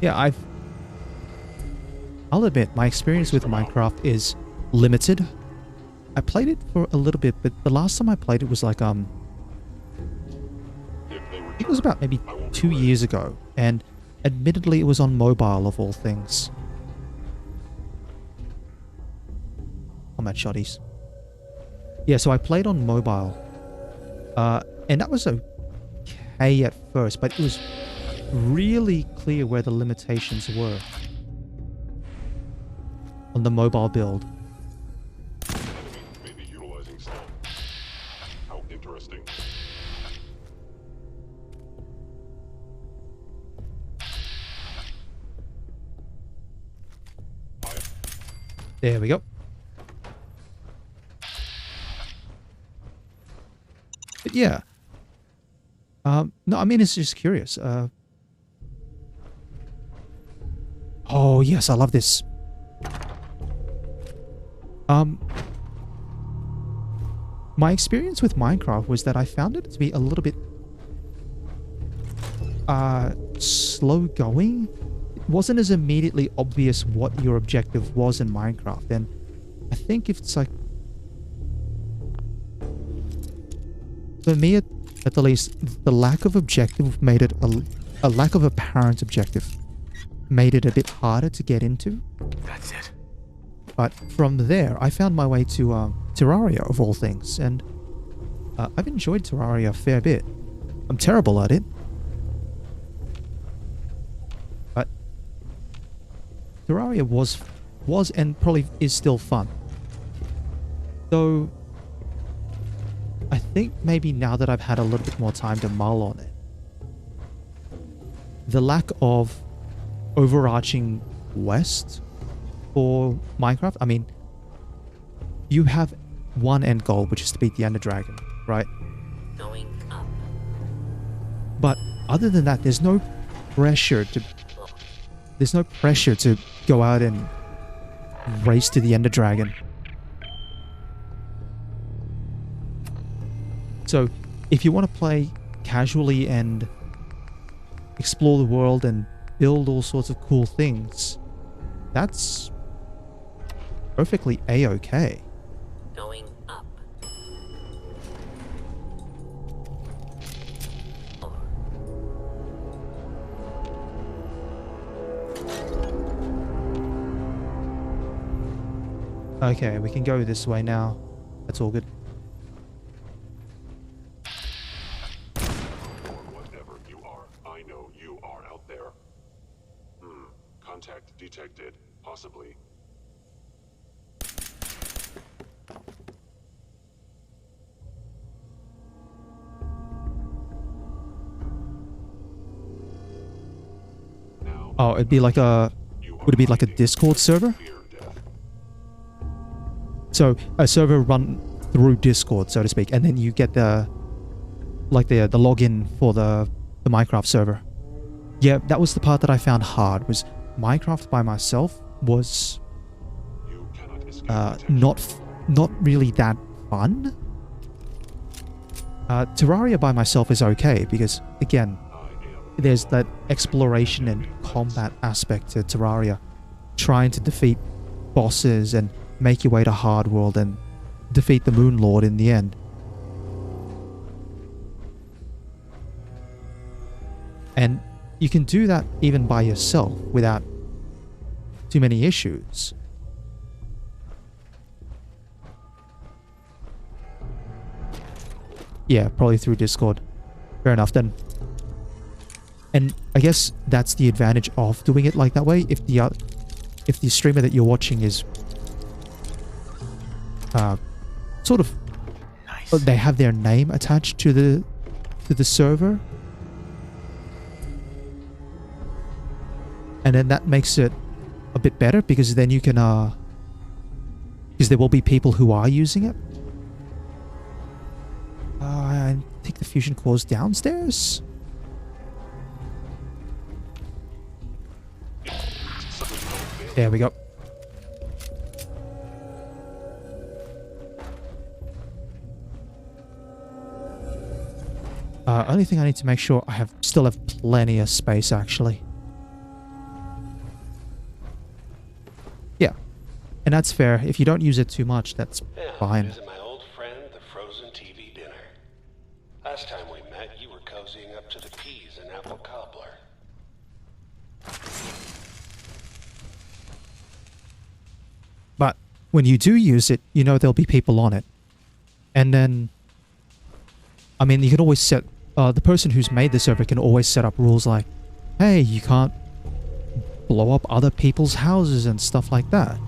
[SPEAKER 1] Yeah, I'll admit, my experience with Minecraft is limited. I played it for a little bit, but the last time I played it was like, I think it was about maybe 2 years ago, and admittedly it was on mobile of all things. Combat shotties. Yeah, so I played on mobile, and that was okay at first, but it was really clear where the limitations were on the mobile build.
[SPEAKER 15] Maybe utilizing stealth. How interesting.
[SPEAKER 1] There we go. But yeah. No, I mean, it's just curious. Oh, yes, I love this. My experience with Minecraft was that I found it to be a little bit slow going. It wasn't as immediately obvious what your objective was in Minecraft, and I think if it's like, for me at the least, the lack of objective made it a lack of apparent objective made it a bit harder to get into.
[SPEAKER 16] That's it.
[SPEAKER 1] But from there, I found my way to Terraria, of all things, and I've enjoyed Terraria a fair bit. I'm terrible at it, but Terraria was and probably is still fun. Though, I think maybe now that I've had a little bit more time to mull on it, the lack of overarching quest for Minecraft, I mean, you have one end goal, which is to beat the Ender Dragon, right?
[SPEAKER 5] Going up.
[SPEAKER 1] But other than that, there's no pressure to go out and race to the Ender Dragon. So if you want to play casually and explore the world and build all sorts of cool things, that's perfectly a-okay.
[SPEAKER 5] Going up.
[SPEAKER 1] Okay, we can go this way now. That's all good.
[SPEAKER 15] Whatever you are, I know you are out there. Contact detected. Possibly.
[SPEAKER 1] Oh, it'd be like a... Would it be like a Discord server? So, a server run through Discord, so to speak, and then you get the... like the login for the Minecraft server. Yeah, that was the part that I found hard, was Minecraft by myself was... not really that fun. Terraria by myself is okay, because, again, there's that exploration and combat aspect to Terraria. Trying to defeat bosses and make your way to Hardworld and defeat the Moon Lord in the end. And you can do that even by yourself without too many issues. Yeah, probably through Discord. Fair enough then. And I guess that's the advantage of doing it like that way. If the streamer that you're watching is sort of they have their name attached to the server. And then that makes it a bit better because then you can because there will be people who are using it. I think the fusion core's downstairs. There we go. Only thing I need to make sure I still have plenty of space actually. Yeah. And that's fair. If you don't use it too much, that's fine.
[SPEAKER 17] Visit my old friend, the frozen TV dinner. Last time we met, you were cozying up to the peas and apple cobbler.
[SPEAKER 1] But when you do use it, you know there'll be people on it. And then, I mean, you can always set, the person who's made the server can always set up rules like, hey, you can't blow up other people's houses and stuff like that.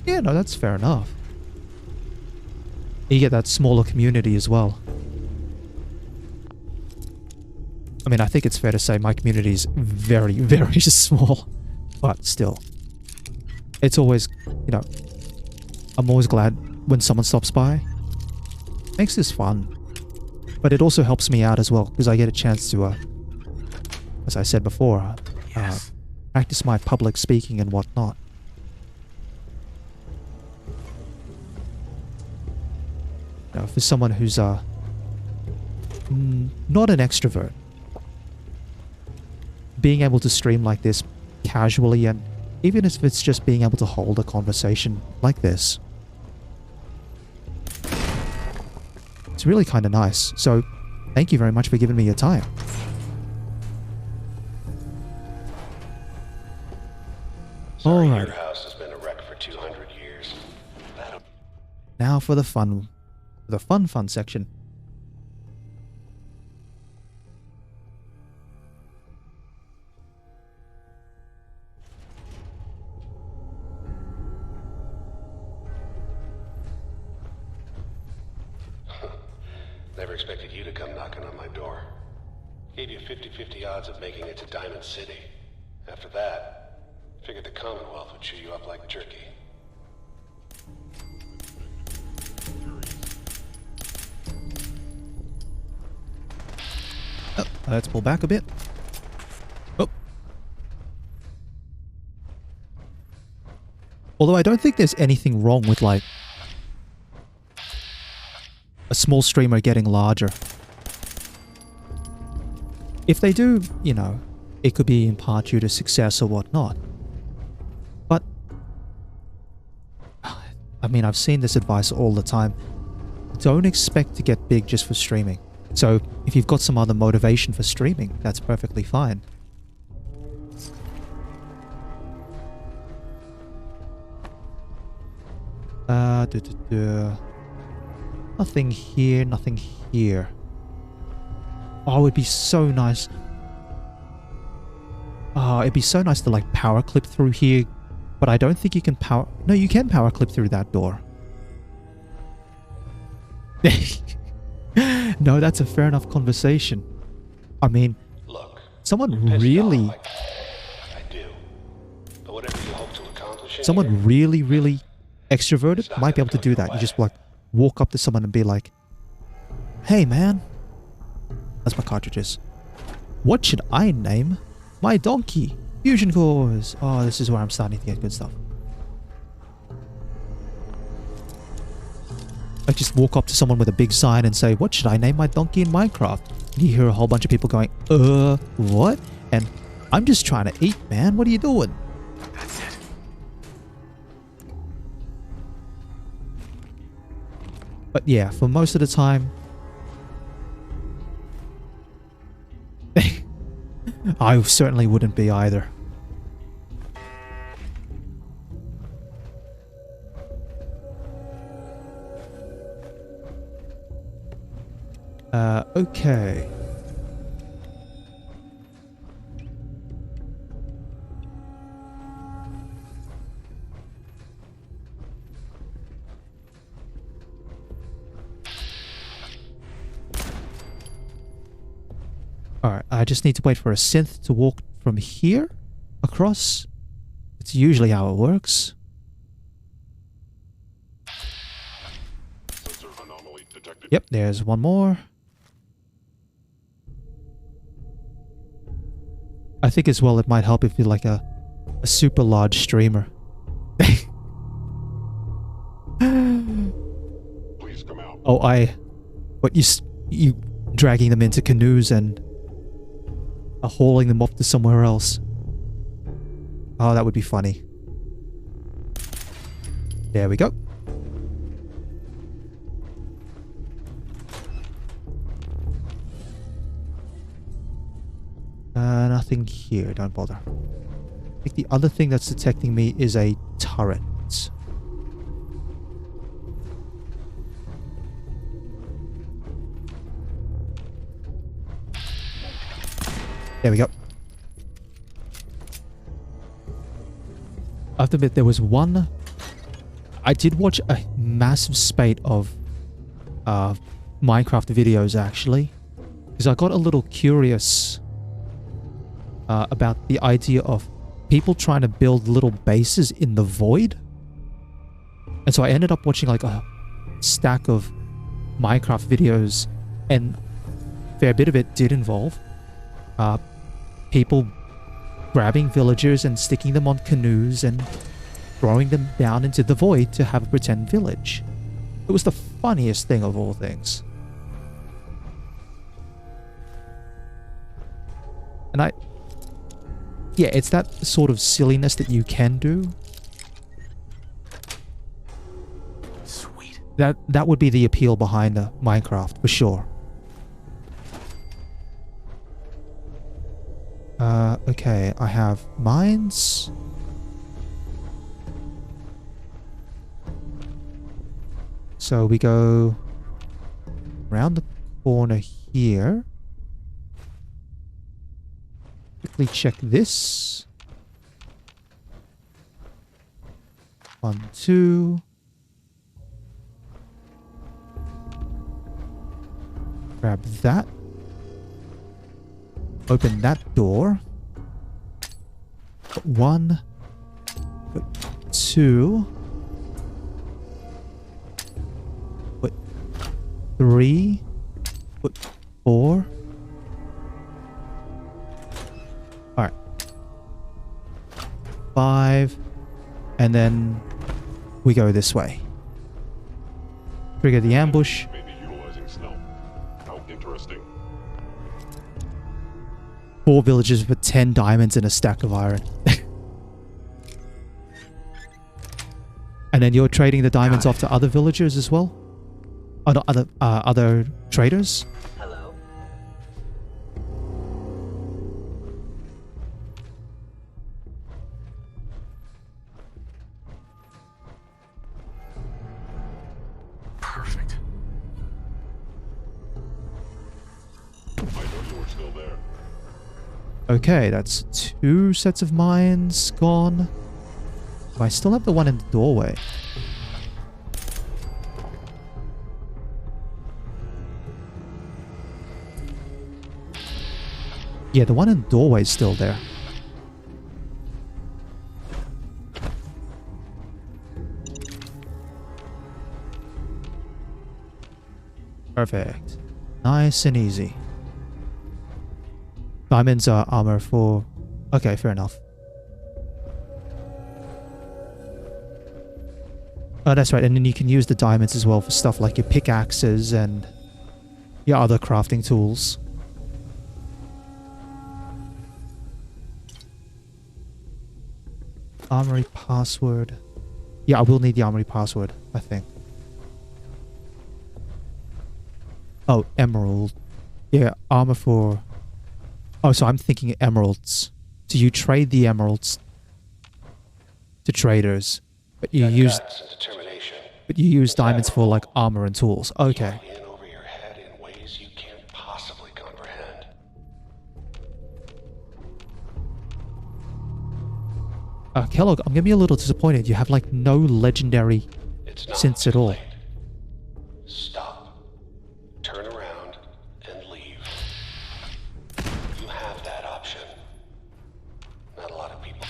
[SPEAKER 1] Yeah, no, that's fair enough. You get that smaller community as well. I mean, I think it's fair to say my community is very, very small. But still. It's always, you know, I'm always glad when someone stops by. Makes this fun. But it also helps me out as well, because I get a chance to, as I said before, practice my public speaking and whatnot. You know, for someone who's not an extrovert, being able to stream like this casually, and even if it's just being able to hold a conversation like this, it's really kind of nice. So thank you very much for giving me your time.
[SPEAKER 17] Sorry,
[SPEAKER 1] Alright.
[SPEAKER 17] your house has been a wreck for 200 years.
[SPEAKER 1] Now for the fun section.
[SPEAKER 17] Never expected you to come knocking on my door. Gave you 50-50 odds of making it to Diamond City. After that, figured the Commonwealth would chew you up like jerky.
[SPEAKER 1] Oh, let's pull back a bit. Oh. Although I don't think there's anything wrong with, like, a small streamer getting larger. If they do, you know, it could be in part due to success or whatnot. But, I mean, I've seen this advice all the time. Don't expect to get big just for streaming. So, if you've got some other motivation for streaming, that's perfectly fine. Nothing here, nothing here. Oh, it'd be so nice. Oh, it'd be so nice to, like, power clip through here. But I don't think you can power... No, you can power clip through that door. No, that's a fair enough conversation. I mean,
[SPEAKER 17] look,
[SPEAKER 1] someone really...
[SPEAKER 17] I do. But whatever you hope to accomplish
[SPEAKER 1] Someone really, really extroverted might be able to do that. You just, like, walk up to someone and be like, hey, man. That's my cartridges. What should I name my donkey? Fusion cores. Oh, this is where I'm starting to get good stuff. I just walk up to someone with a big sign and say, what should I name my donkey in Minecraft? And you hear a whole bunch of people going, what? And I'm just trying to eat, man. What are you doing?
[SPEAKER 16] That's it.
[SPEAKER 1] But yeah, for most of the time, I certainly wouldn't be either. Okay. Alright, I just need to wait for a synth to walk from here across. It's usually how it works.
[SPEAKER 15] Sensor anomaly detected.
[SPEAKER 1] Yep, there's one more. I think as well it might help if you're like a super large streamer.
[SPEAKER 15] Please come out.
[SPEAKER 1] Oh, but you dragging them into canoes and hauling them off to somewhere else. Oh, that would be funny. There we go. Nothing here, don't bother. I think the other thing that's detecting me is a turret. There we go. I have to admit, there was one... I did watch a massive spate of Minecraft videos, actually. Because I got a little curious about the idea of people trying to build little bases in the void. And so I ended up watching like a stack of Minecraft videos, and a fair bit of it did involve people grabbing villagers and sticking them on canoes and throwing them down into the void to have a pretend village. It was the funniest thing of all things. And yeah, it's that sort of silliness that you can do.
[SPEAKER 16] Sweet.
[SPEAKER 1] That would be the appeal behind Minecraft, for sure. Okay, I have mines. So we go around the corner here. Quickly check this. 1, 2. Grab that. Open that door. Put 1. Put 2. Put 3. Put 4. Alright. 5. And then we go this way. Trigger the ambush.
[SPEAKER 15] Maybe utilizing stealth. How interesting.
[SPEAKER 1] 4 villagers with 10 diamonds and a stack of iron. And then you're trading the diamonds off to other villagers as well? Oh, no, other traders?
[SPEAKER 5] Hello?
[SPEAKER 16] Perfect.
[SPEAKER 15] I know you were still there.
[SPEAKER 1] Okay, that's 2 sets of mines gone. I still have the one in the doorway. Yeah, the one in the doorway is still there. Perfect. Nice and easy. Diamonds are armor for... Okay, fair enough. Oh, that's right. And then you can use the diamonds as well for stuff like your pickaxes and your other crafting tools. Armory password. Yeah, I will need the armory password, I think. Oh, emerald. Yeah, armor for... Oh, so I'm thinking emeralds. So you trade the emeralds to traders, but you use... But you use diamonds for like armor and tools. Okay.
[SPEAKER 17] In over your head in ways you can't possibly comprehend.
[SPEAKER 1] Kellogg, I'm gonna be a little disappointed. You have like no legendary synths at all.
[SPEAKER 17] Stop. Turn around and leave. You have that option. Not a lot of people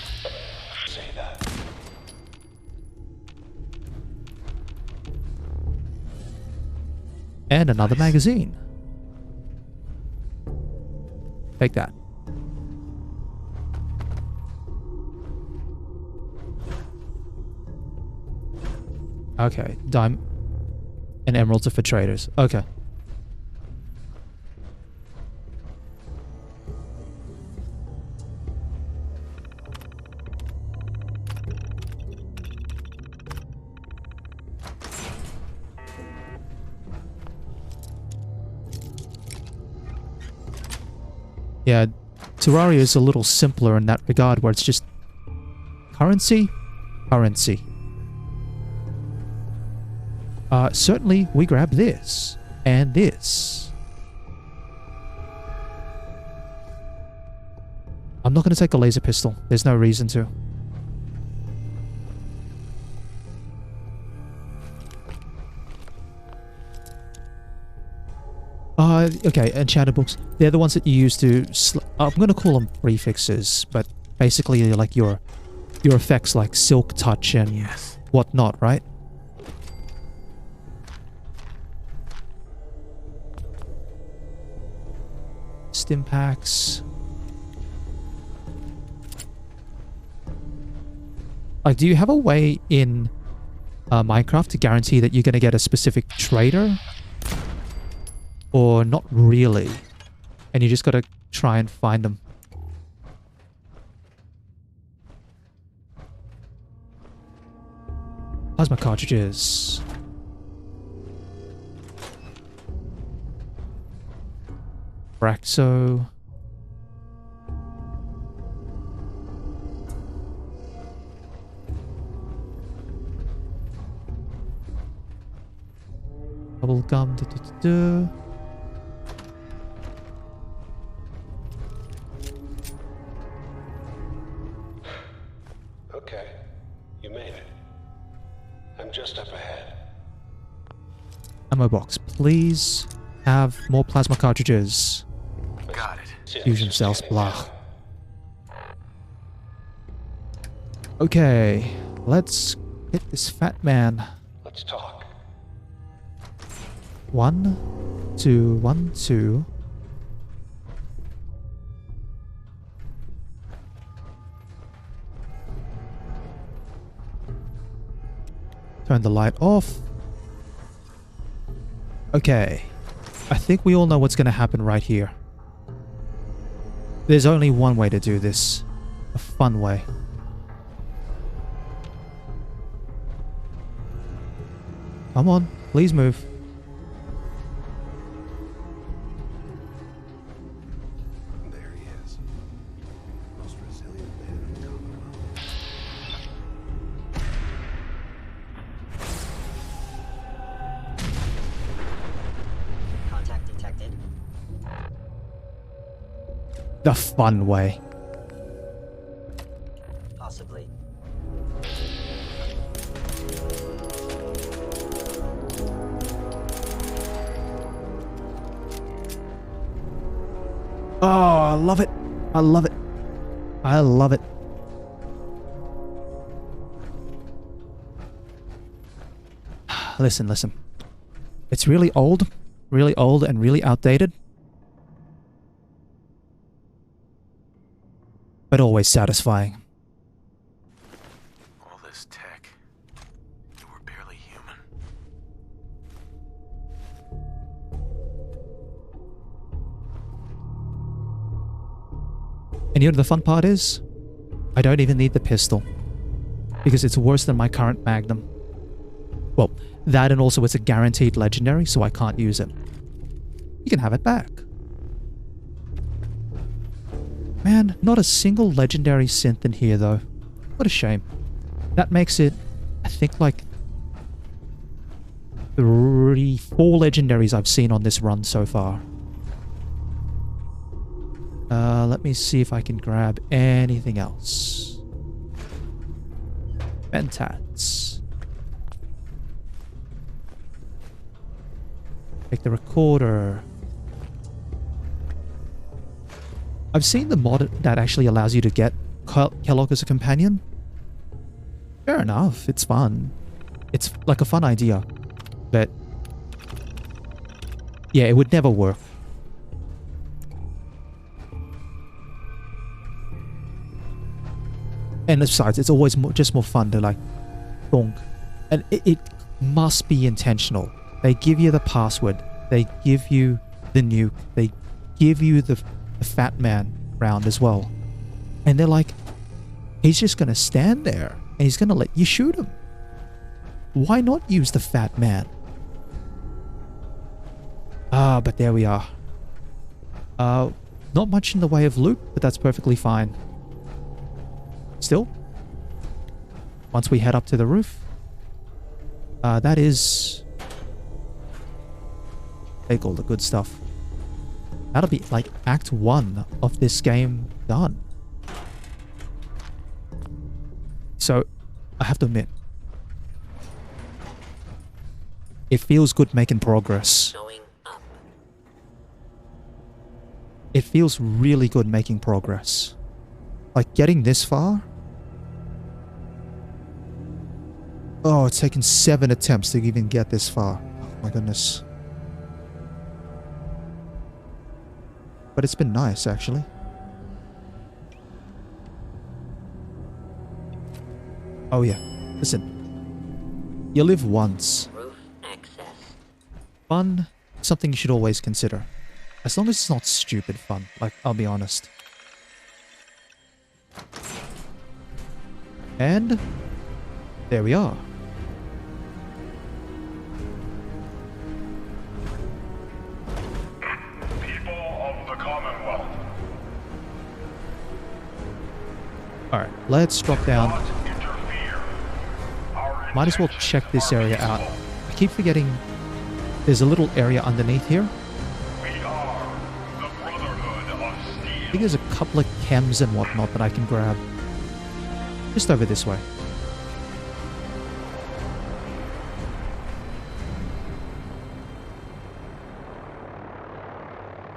[SPEAKER 17] say that.
[SPEAKER 1] And another magazine. Take that. Okay, dime and emeralds are for traders. Okay. Yeah, Terraria is a little simpler in that regard, where it's just currency, currency. Certainly we grab this and this. I'm not going to take a laser pistol. There's no reason to. Okay, enchanted books. They're the ones that you use to... I'm going to call them prefixes, but basically like your effects like silk touch and whatnot, right? Stim packs. Like, do you have a way in Minecraft to guarantee that you're going to get a specific trader? Or not really? And you just got to try and find them. Plasma cartridges. Braxo. Bubblegum.
[SPEAKER 17] Okay, you made it. I'm just up ahead.
[SPEAKER 1] Ammo box, please have more plasma cartridges.
[SPEAKER 16] Got it.
[SPEAKER 1] Fusion cells, blah. Okay, let's hit this fat man.
[SPEAKER 17] Let's talk.
[SPEAKER 1] 1, 2, 1, 2. Turn the light off. Okay. I think we all know what's going to happen right here. There's only one way to do this. A fun way. Come on, please move.
[SPEAKER 17] There he is. Most resilient man in the Commonwealth.
[SPEAKER 5] Contact detected.
[SPEAKER 1] The fun way.
[SPEAKER 5] Possibly.
[SPEAKER 1] Oh, I love it. I love it. I love it. Listen, listen. It's really old and really outdated. But always satisfying.
[SPEAKER 16] All this tech. You were barely human.
[SPEAKER 1] And you know the fun part is? I don't even need the pistol. Because it's worse than my current Magnum. Well, that and also it's a guaranteed legendary, so I can't use it. You can have it back. Man, not a single legendary synth in here though. What a shame. That makes it, I think, like 4 legendaries I've seen on this run so far. Let me see if I can grab anything else. Mentats. Take the recorder. I've seen the mod that actually allows you to get Kellogg as a companion. Fair enough, it's fun. It's like a fun idea. But yeah, it would never work. And besides, it's always just more fun to like donk. And it must be intentional. They give you the password. They give you the nuke. They give you the fat man round as well. And they're like, he's just going to stand there and he's going to let you shoot him. Why not use the fat man? Ah, but there we are. Not much in the way of loot, but that's perfectly fine. Still, once we head up to the roof, that is... take all the good stuff. That'll be like Act 1 of this game done. So, I have to admit, it feels good making progress. It feels really good making progress. Like getting this far. Oh, it's taken 7 attempts to even get this far. Oh my goodness. But it's been nice, actually. Oh yeah, listen. You live once.
[SPEAKER 5] Roof access.
[SPEAKER 1] Fun, something you should always consider. As long as it's not stupid fun, like, I'll be honest. And there we are.
[SPEAKER 15] People of the Commonwealth.
[SPEAKER 1] Alright, let's drop down. Might as well check this area out. I keep forgetting there's a little area underneath here. I think there's a couple of chems and whatnot that I can grab. Just over this way.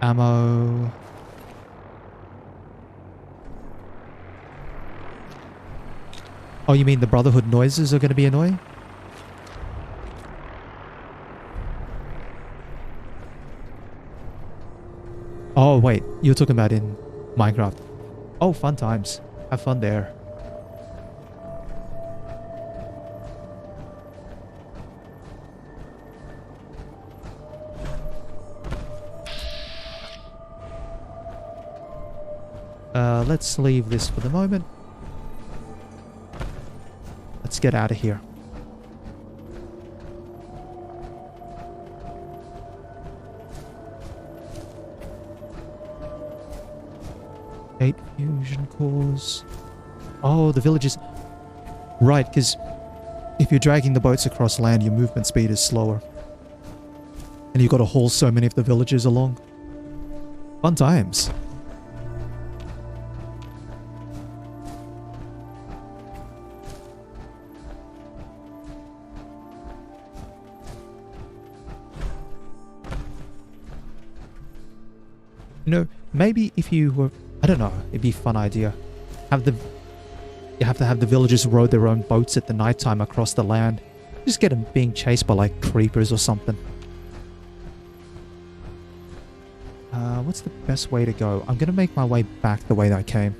[SPEAKER 1] Ammo. Oh, you mean the Brotherhood noises are going to be annoying? Oh, wait. You're talking about in Minecraft. Oh, fun times. Have fun there. Let's leave this for the moment. Let's get out of here. Eight fusion cores. Oh, the villages. Right, because if you're dragging the boats across land, your movement speed is slower. And you've got to haul so many of the villages along. Fun times. You know, maybe if you were, I don't know, it'd be a fun idea. You have to have the villagers row their own boats at the nighttime across the land. Just get them being chased by like creepers or something. What's the best way to go? I'm gonna make my way back the way that I came.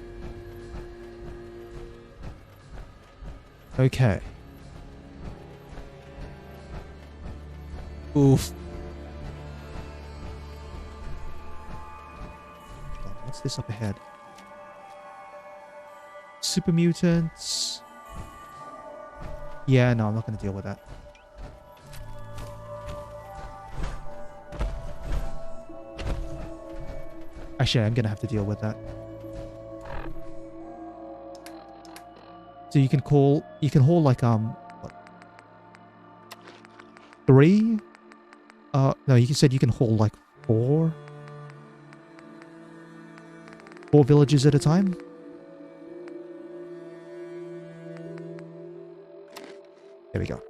[SPEAKER 1] Okay. Oof. What's this up ahead? Super mutants. Yeah, no, I'm not going to deal with that. Actually, I'm going to have to deal with that. So you can haul like, what? 3? No, you said you can haul like 4 villages at a time? There we go.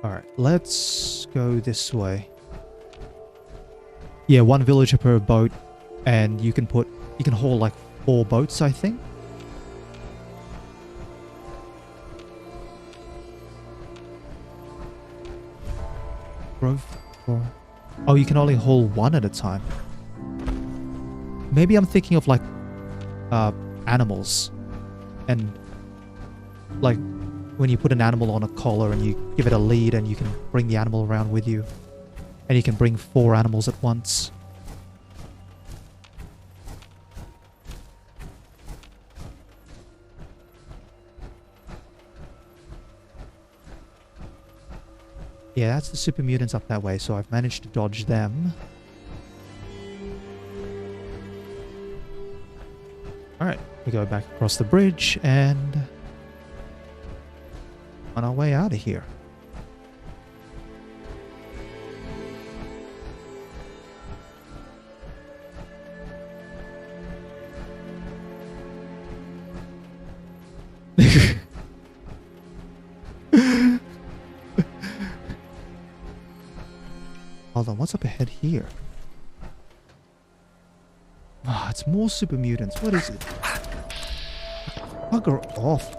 [SPEAKER 1] Alright, let's go this way. Yeah, 1 villager per boat, and you can haul like 4 boats, I think. Oh, you can only haul 1 at a time. Maybe I'm thinking of like animals, and like when you put an animal on a collar and you give it a lead and you can bring the animal around with you, and you can bring 4 animals at once. Yeah, that's the super mutants up that way, so I've managed to dodge them. Alright, we go back across the bridge and on our way out of here. Hold on, what's up ahead here? Ah, it's more super mutants. What is it? Bugger off.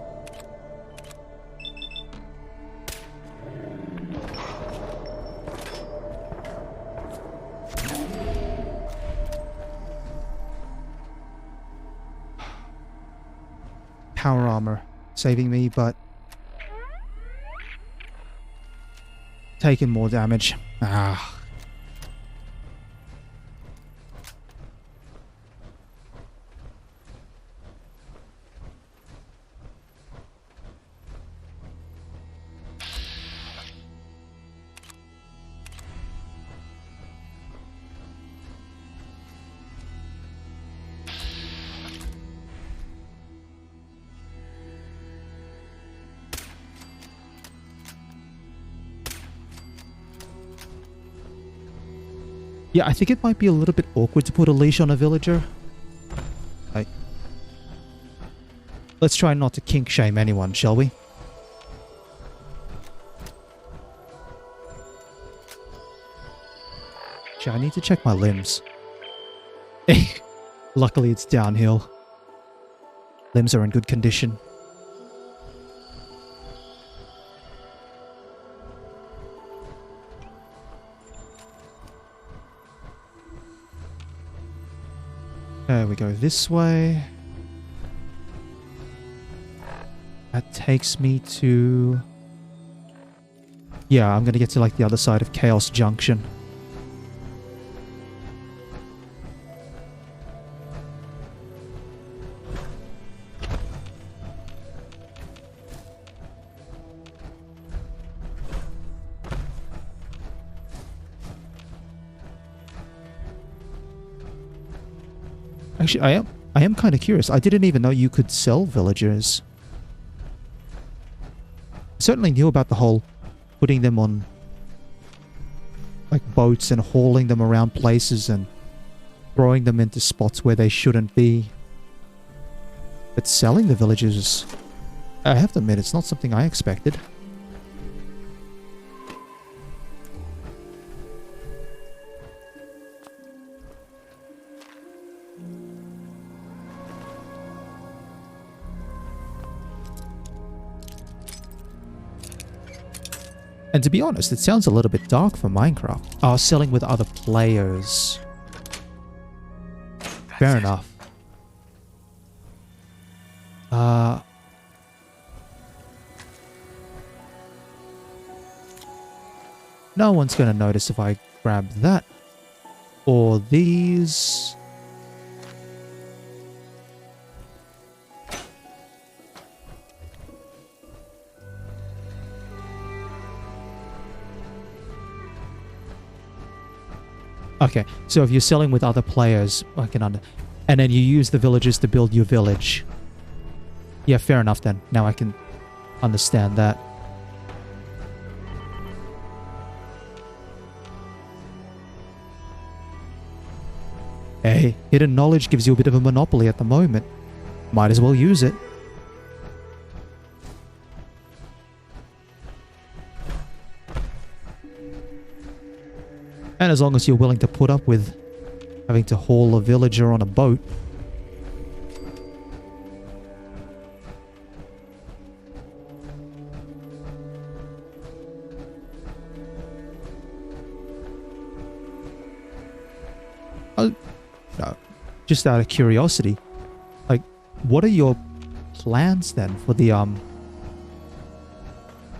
[SPEAKER 1] Power armor saving me, but taking more damage. Ah. Yeah, I think it might be a little bit awkward to put a leash on a villager. Let's try not to kink shame anyone, shall we? Actually, I need to check my limbs. Luckily, it's downhill. Limbs are in good condition. There we go this way. That takes me to... Yeah, I'm gonna get to like the other side of Chaos Junction. Actually, I am kind of curious. I didn't even know you could sell villagers. I certainly knew about the whole putting them on like boats and hauling them around places and throwing them into spots where they shouldn't be. But selling the villagers, I have to admit, it's not something I expected. And to be honest, it sounds a little bit dark for Minecraft. Oh, selling with other players. Fair enough. No one's going to notice if I grab that. Or these. Okay, so if you're selling with other players, I can and then you use the villagers to build your village. Yeah, fair enough then. Now I can understand that. Hey, hidden knowledge gives you a bit of a monopoly at the moment. Might as well use it. And as long as you're willing to put up with having to haul a villager on a boat. No, just out of curiosity, like, what are your plans then for the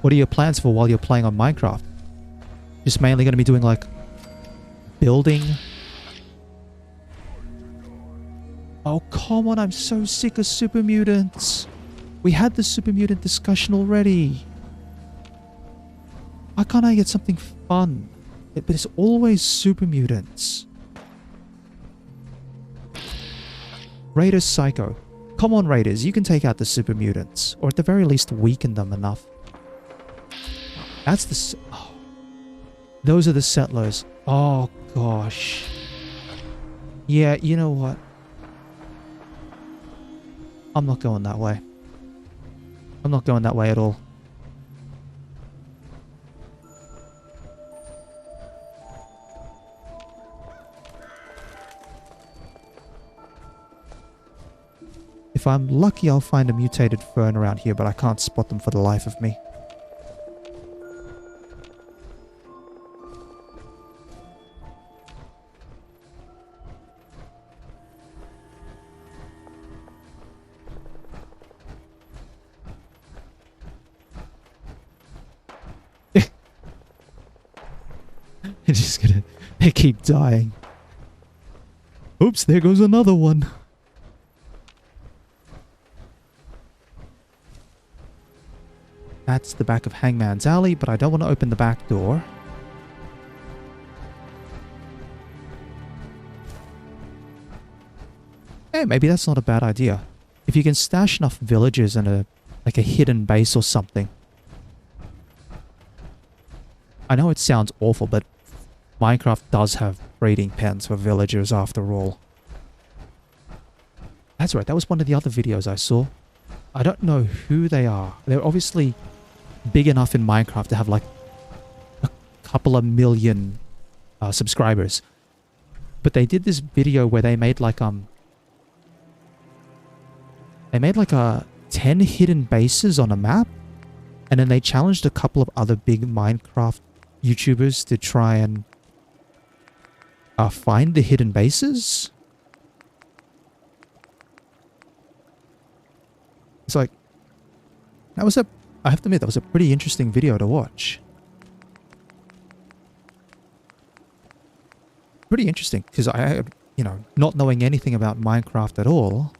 [SPEAKER 1] what are your plans for while you're playing on Minecraft? Just mainly going to be doing like building. Oh come on, I'm so sick of super mutants. We had the super mutant discussion already. Why can't I get something fun? But it's always super mutants. Raiders Psycho. Come on, Raiders, you can take out the super mutants. Or at the very least, weaken them enough. That's the... Oh. Those are the settlers. Oh, gosh. Yeah, you know what? I'm not going that way. I'm not going that way at all. If I'm lucky, I'll find a mutated fern around here, but I can't spot them for the life of me. They're just gonna... They keep dying. Oops, there goes another one. That's the back of Hangman's Alley, but I don't want to open the back door. Hey, maybe that's not a bad idea. If you can stash enough villagers in a hidden base or something. I know it sounds awful, but Minecraft does have breeding pens for villagers after all. That's right, that was one of the other videos I saw. I don't know who they are. They're obviously big enough in Minecraft to have like a couple of million subscribers. But they did this video where they made like a 10 hidden bases on a map, and then they challenged a couple of other big Minecraft YouTubers to try and find the hidden bases. It's like, that was I have to admit, that was a pretty interesting video to watch. Pretty interesting, because I, you know, not knowing anything about Minecraft at all.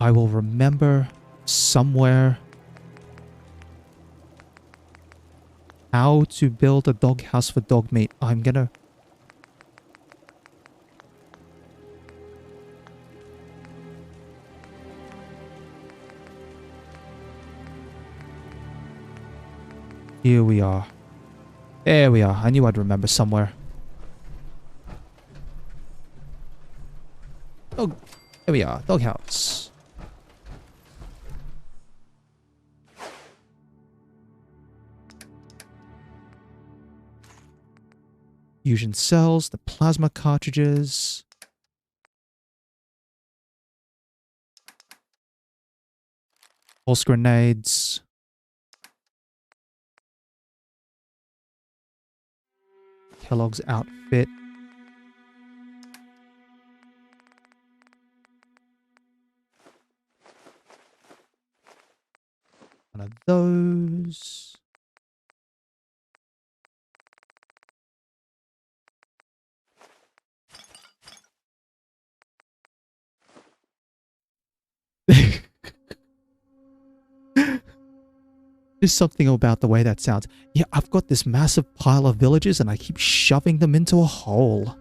[SPEAKER 1] I will remember somewhere how to build a doghouse for Dogmeat. I'm gonna... Here we are. There we are. I knew I'd remember somewhere. Oh, here we are. Doghouse. Fusion cells, the plasma cartridges. Pulse grenades. Kellogg's outfit. One of those. There's something about the way that sounds. Yeah, I've got this massive pile of villagers and I keep shoving them into a hole.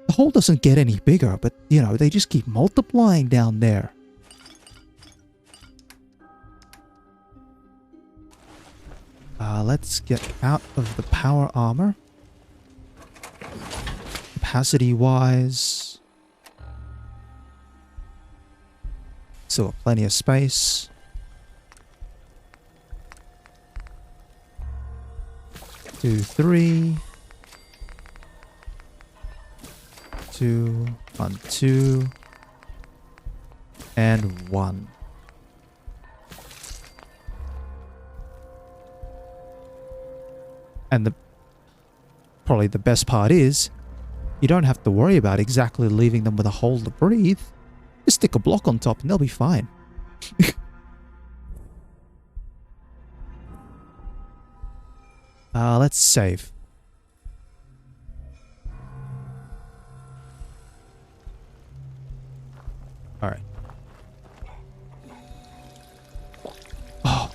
[SPEAKER 1] The hole doesn't get any bigger, but, you know, they just keep multiplying down there. Let's get out of the power armor. Capacity-wise... Still got plenty of space. Two, three. 2, 1, 2. And 1. And probably the best part is, you don't have to worry about exactly leaving them with a hole to breathe. Just stick a block on top and they'll be fine. Let's save. Alright. Oh.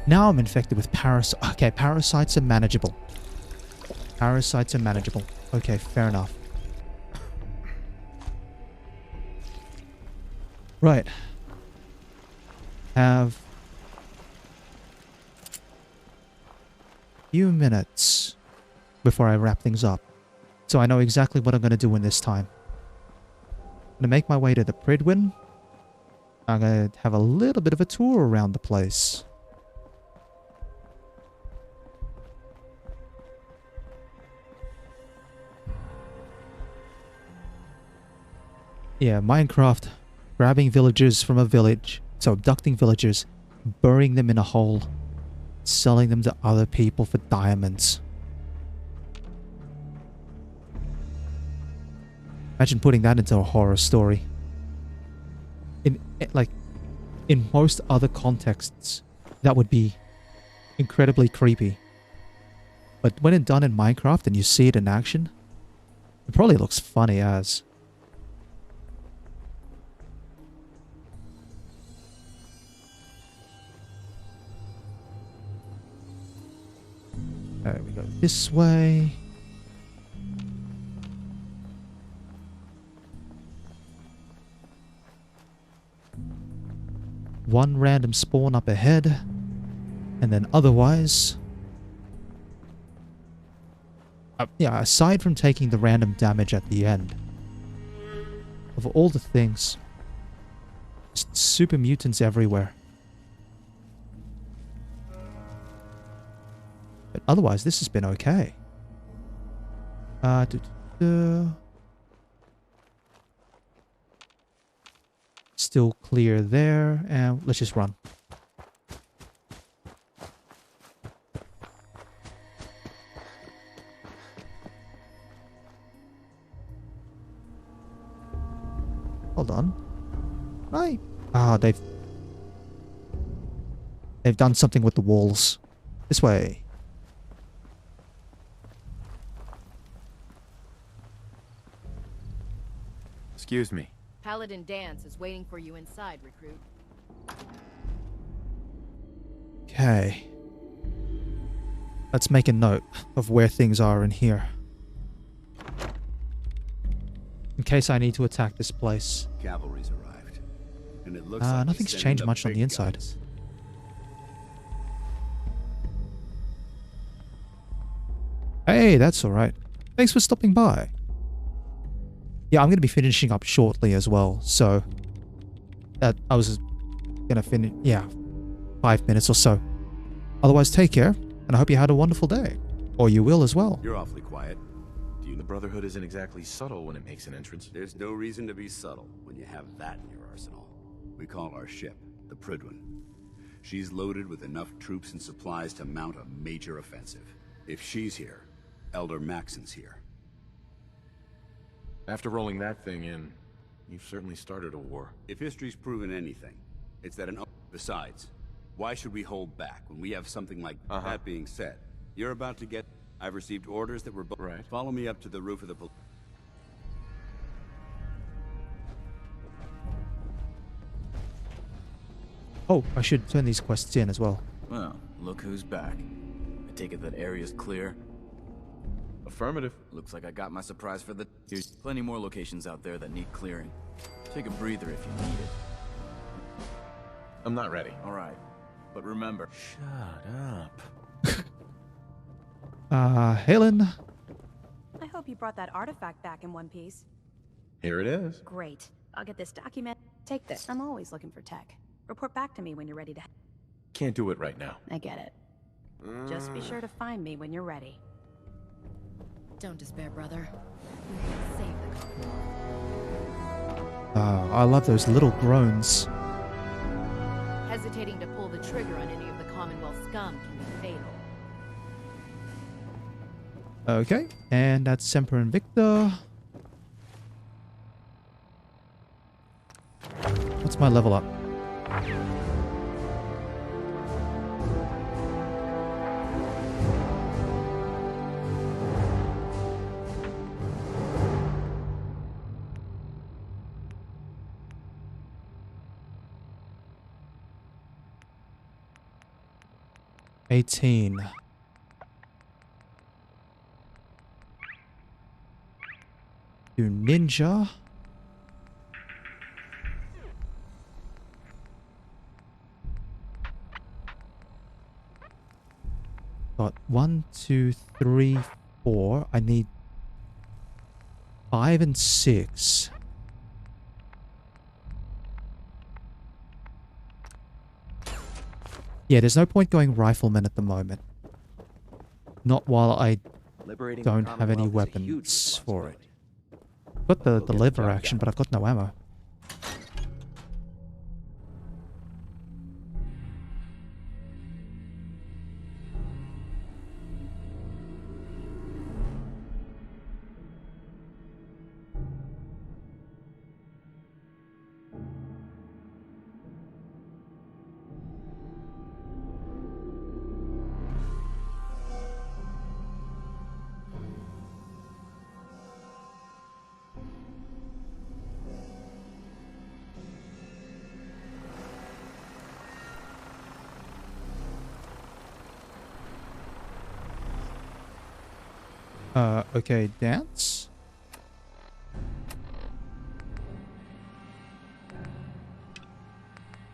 [SPEAKER 1] Now I'm infected with parasites. Okay, parasites are manageable. Parasites are manageable. Okay, fair enough. Right. Have few minutes before I wrap things up. So I know exactly what I'm going to do in this time. I'm going to make my way to the Pridwin. I'm going to have a little bit of a tour around the place. Yeah, Minecraft. Grabbing villagers from a village. So abducting villagers. Burying them in a hole. Selling them to other people for diamonds. Imagine putting that into a horror story. In most other contexts, that would be incredibly creepy. But when it's done in Minecraft and you see it in action, it probably looks funny as. Alright, we go this way. One random spawn up ahead. And then otherwise... yeah, aside from taking the random damage at the end. Of all the things... Just super mutants everywhere. But otherwise, this has been okay. Still clear there, and let's just run. Hold on. Right. Ah, they've done something with the walls. This way.
[SPEAKER 4] Excuse me.
[SPEAKER 11] Paladin Dance is waiting for you inside, recruit.
[SPEAKER 1] Okay. Let's make a note of where things are in here. In case I need to attack this place.
[SPEAKER 18] Cavalry's arrived. And it looks like
[SPEAKER 1] nothing's changed much on the inside.
[SPEAKER 18] Guns.
[SPEAKER 1] Hey, that's alright. Thanks for stopping by. Yeah, I'm going to be finishing up shortly as well, so... I was going to finish... yeah, 5 minutes or so. Otherwise, take care, and I hope you had a wonderful day. Or you will as well.
[SPEAKER 18] You're awfully quiet.
[SPEAKER 4] The Brotherhood isn't exactly subtle when it makes an entrance.
[SPEAKER 18] There's no reason to be subtle when you have that in your arsenal. We call our ship the Pridwin. She's loaded with enough troops and supplies to mount a major offensive. If she's here, Elder Maxon's here.
[SPEAKER 4] After rolling that thing in, you've certainly started a war.
[SPEAKER 18] If history's proven anything, it's that besides, why should we hold back when we have something like that being said? You're about to get... I've received orders that were... Right. Follow me up to the roof of the...
[SPEAKER 1] Oh, I should turn these quests in as well.
[SPEAKER 19] Well, look who's back. I take it that area's clear?
[SPEAKER 4] Affirmative.
[SPEAKER 19] Looks like I got my surprise for the... There's plenty more locations out there that need clearing. Take a breather if you need it.
[SPEAKER 4] I'm not ready.
[SPEAKER 19] Alright. But remember...
[SPEAKER 4] Shut up.
[SPEAKER 1] Helen.
[SPEAKER 12] I hope
[SPEAKER 11] hope you brought that artifact back in one piece.
[SPEAKER 4] Here it is.
[SPEAKER 11] Great. I'll get this document. Take this. I'm always looking for tech. Report back to me when you're ready to...
[SPEAKER 4] Can't do it right now.
[SPEAKER 11] I get it. Just be sure to find me when you're ready.
[SPEAKER 12] Don't despair, brother. We're here to save the Commonwealth.
[SPEAKER 1] Oh, I love those little groans.
[SPEAKER 12] Hesitating to pull the trigger on any of the Commonwealth scum can be fatal.
[SPEAKER 1] Okay, and that's Semper Invicta. What's my level up? $18. Do ninja. Got 1, 2, 3, 4. I need 5 and 6. Yeah, there's no point going rifleman at the moment. Not while I don't have any weapons for it. Got the lever action, but I've got no ammo. Okay, dance.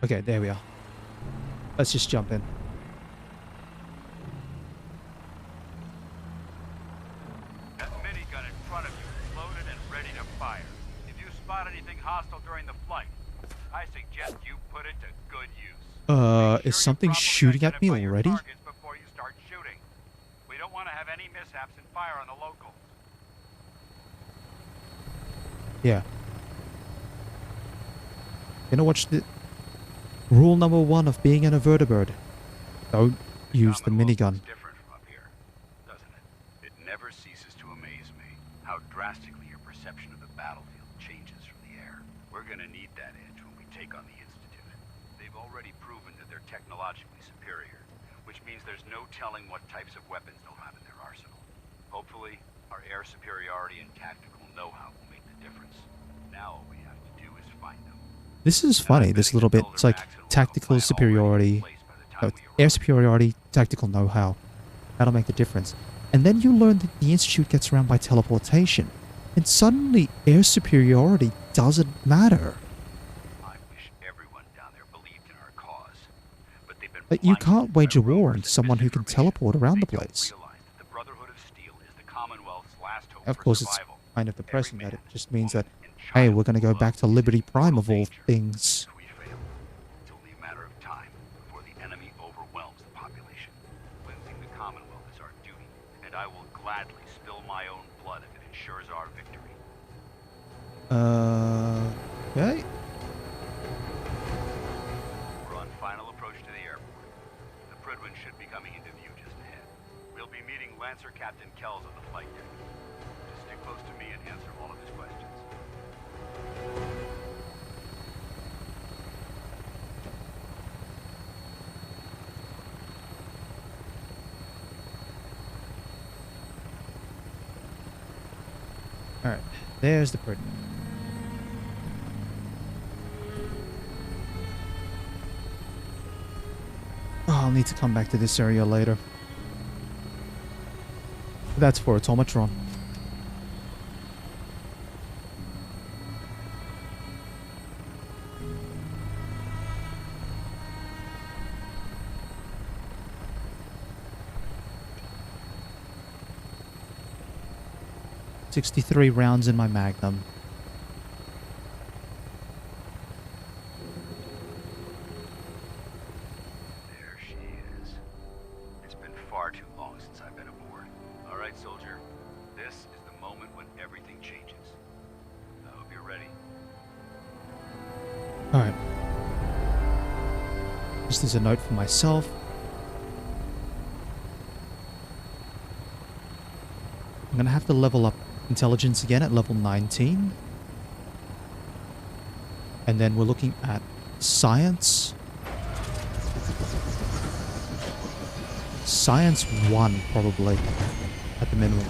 [SPEAKER 1] Okay, there we are. Let's just jump in.
[SPEAKER 20] That minigun in front of you is loaded and ready to fire. If you spot anything hostile during the flight, I suggest you put it to good use.
[SPEAKER 1] Is something shooting at me already?
[SPEAKER 20] Before you start shooting. We don't want to have any mishaps and fire on the locals.
[SPEAKER 1] Yeah. You know what's the rule number 1 of being an invertebrate? Don't use the minigun.
[SPEAKER 18] Different from up here, doesn't it? It never ceases to amaze me how drastically your perception of the battlefield changes from the air. We're gonna need that edge when we take on the Institute. They've already proven that they're technologically superior, which means there's no telling what types of weapons they'll have in their arsenal. Hopefully, our air superiority and tactical know-how will make the difference. Now all we have to do is find them.
[SPEAKER 1] This is funny, this little bit. It's like tactical superiority, air superiority, tactical know-how. That'll make the difference. And then you learn that the Institute gets around by teleportation. And suddenly, air superiority doesn't matter. But you can't wage a war on someone who can teleport around the place. Of course, it's kind of depressing that it just means that, hey, we're going to go back to Liberty Prime of all things.
[SPEAKER 18] It's only a matter of time before the enemy overwhelms the population. Cleansing the Commonwealth is our duty, and I will gladly spill my own blood if it ensures our victory.
[SPEAKER 1] Okay.
[SPEAKER 18] We're on final approach to the airport. The Prydwen should be coming into view just ahead. We'll be meeting Lancer Captain Kells on the flight deck. Just stick close to me and answer all of his questions.
[SPEAKER 1] Alright, there's the Prydwen. Oh, I'll need to come back to this area later. That's for Automatron. 63 rounds in my Magnum.
[SPEAKER 18] There she is. It's been far too long since I've been aboard. All right, soldier. This is the moment when everything changes. I hope you're ready.
[SPEAKER 1] Alright. This is a note for myself. I'm gonna have to level up intelligence again at level 19. And then we're looking at science. Science 1, probably, at the minimum.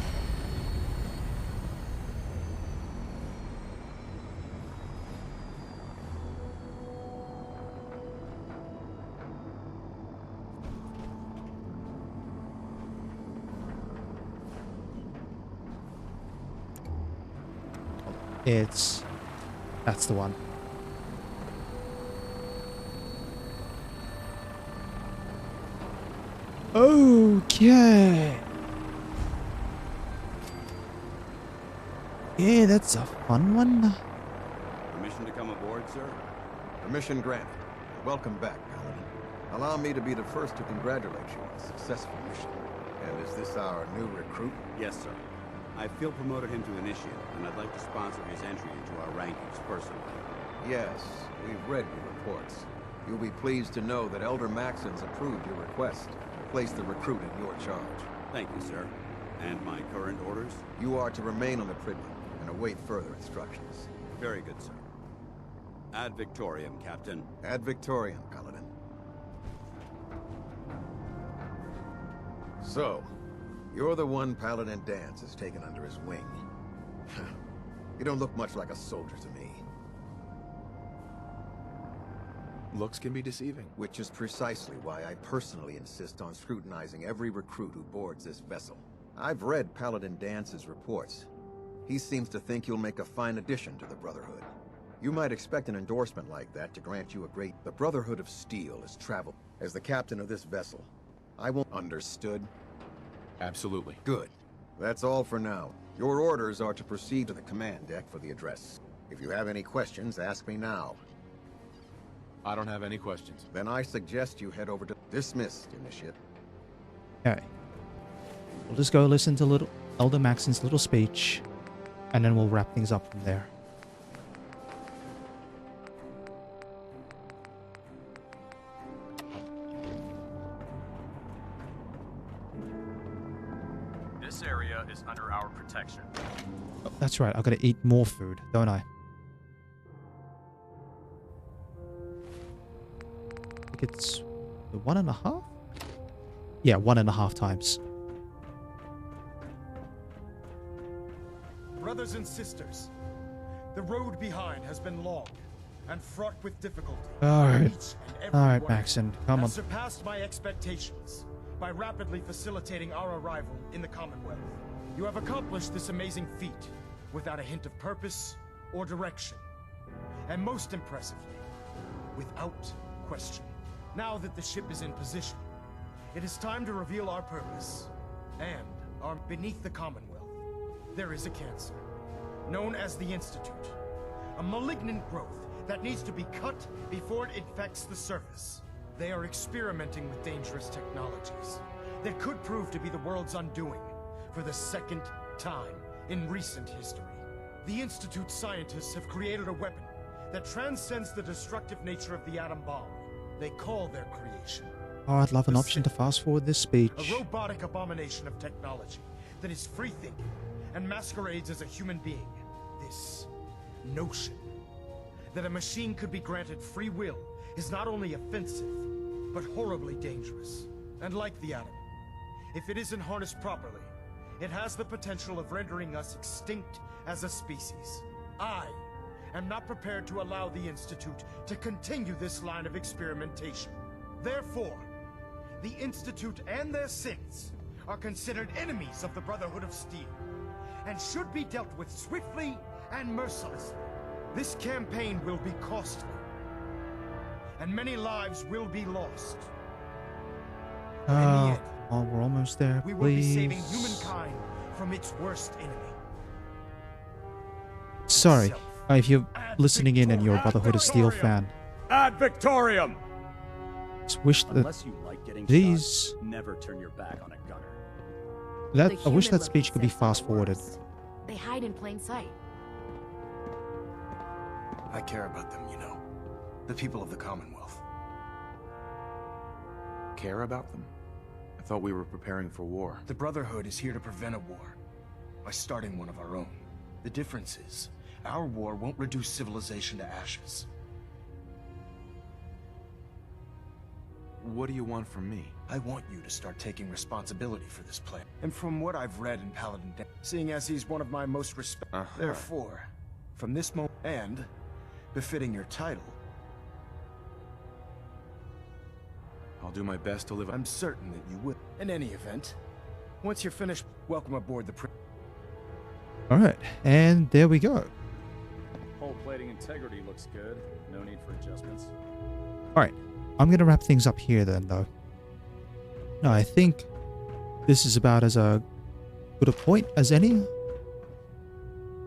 [SPEAKER 1] That's the one. Okay. Yeah, that's a fun one.
[SPEAKER 18] Permission to come aboard, sir?
[SPEAKER 21] Permission granted. Welcome back, Paladin. Allow me to be the first to congratulate you on a successful mission. And is this our new recruit?
[SPEAKER 18] Yes, sir. I feel promoted him to initiate, and I'd like to sponsor his entry into our rankings personally.
[SPEAKER 21] Yes, we've read your reports. You'll be pleased to know that Elder Maxon's approved your request to place the recruit in your charge.
[SPEAKER 18] Thank you, sir. And my current orders?
[SPEAKER 21] You are to remain on the Prydwen and await further instructions.
[SPEAKER 18] Very good, sir. Ad Victoriam, Captain.
[SPEAKER 21] Ad Victoriam, Paladin. So, you're the one Paladin Danse has taken under his wing. You don't look much like a soldier to me.
[SPEAKER 4] Looks can be deceiving.
[SPEAKER 21] Which is precisely why I personally insist on scrutinizing every recruit who boards this vessel. I've read Paladin Dance's reports. He seems to think you'll make a fine addition to the Brotherhood. You might expect an endorsement like that to grant you a great... The Brotherhood of Steel has traveled. As the captain of this vessel, I won't... Understood?
[SPEAKER 4] Absolutely.
[SPEAKER 21] Good. That's all for now. Your orders are to proceed to the command deck for the address. If you have any questions, ask me now.
[SPEAKER 4] I don't have any questions.
[SPEAKER 21] Then I suggest you head over to... Dismissed, Initiate.
[SPEAKER 1] Okay. We'll just go listen to Elder Maxon's little speech, and then we'll wrap things up from there.
[SPEAKER 22] This area is under our protection.
[SPEAKER 1] Oh, that's right. I've got to eat more food, don't I? I think it's 1.5? Yeah, 1.5 times.
[SPEAKER 6] Brothers and sisters, the road behind has been long and fraught with difficulty.
[SPEAKER 1] Alright, Maxon, come on.
[SPEAKER 6] Surpassed my expectations by rapidly facilitating our arrival in the Commonwealth. You have accomplished this amazing feat without a hint of purpose or direction. And most impressively, without question. Now that the ship is in position, it is time to reveal our purpose. And beneath the Commonwealth, there is a cancer, known as the Institute. A malignant growth that needs to be cut before it infects the surface. They are experimenting with dangerous technologies that could prove to be the world's undoing for the second time in recent history. The Institute scientists have created a weapon that transcends the destructive nature of the atom bomb. They call their creation...
[SPEAKER 1] Oh, I'd love an option to fast forward this speech.
[SPEAKER 6] A robotic abomination of technology that is free-thinking and masquerades as a human being. This notion that a machine could be granted free will is not only offensive, but horribly dangerous. And like the atom, if it isn't harnessed properly, it has the potential of rendering us extinct as a species. I am not prepared to allow the Institute to continue this line of experimentation. Therefore, the Institute and their sins are considered enemies of the Brotherhood of Steel, and should be dealt with swiftly and mercilessly. This campaign will be costly, and many lives will be lost.
[SPEAKER 1] Oh, we're almost there,
[SPEAKER 6] We will be
[SPEAKER 1] please.
[SPEAKER 6] saving humankind from its worst enemy.
[SPEAKER 1] sorry. If you're listening in and you're a Brotherhood of Steel fan,
[SPEAKER 20] Ad Victorium!
[SPEAKER 1] just wish that
[SPEAKER 3] Unless you like getting
[SPEAKER 1] these...
[SPEAKER 3] shot, never turn your back on a gunner.
[SPEAKER 1] I wish that speech could be fast-forwarded.
[SPEAKER 11] They hide in plain sight.
[SPEAKER 16] I care about them, you know. The people of the Commonwealth.
[SPEAKER 4] Care about them? I thought we were preparing for war.
[SPEAKER 16] The Brotherhood is here to prevent a war by starting one of our own. The difference is, our war won't reduce civilization to ashes.
[SPEAKER 4] What do you want from me?
[SPEAKER 16] I want you to start taking responsibility for this plan. And from what I've read in Paladin, seeing as he's one of my most respected, therefore, from this moment and befitting your title,
[SPEAKER 4] I'll do my best to live.
[SPEAKER 16] I'm certain that you will. In any event, once you're finished, welcome aboard the.
[SPEAKER 1] Alright, and there we go.
[SPEAKER 3] Hull plating integrity looks good. No need for adjustments.
[SPEAKER 1] Alright, I'm going to wrap things up here then, though. No, I think this is about as good a point as any.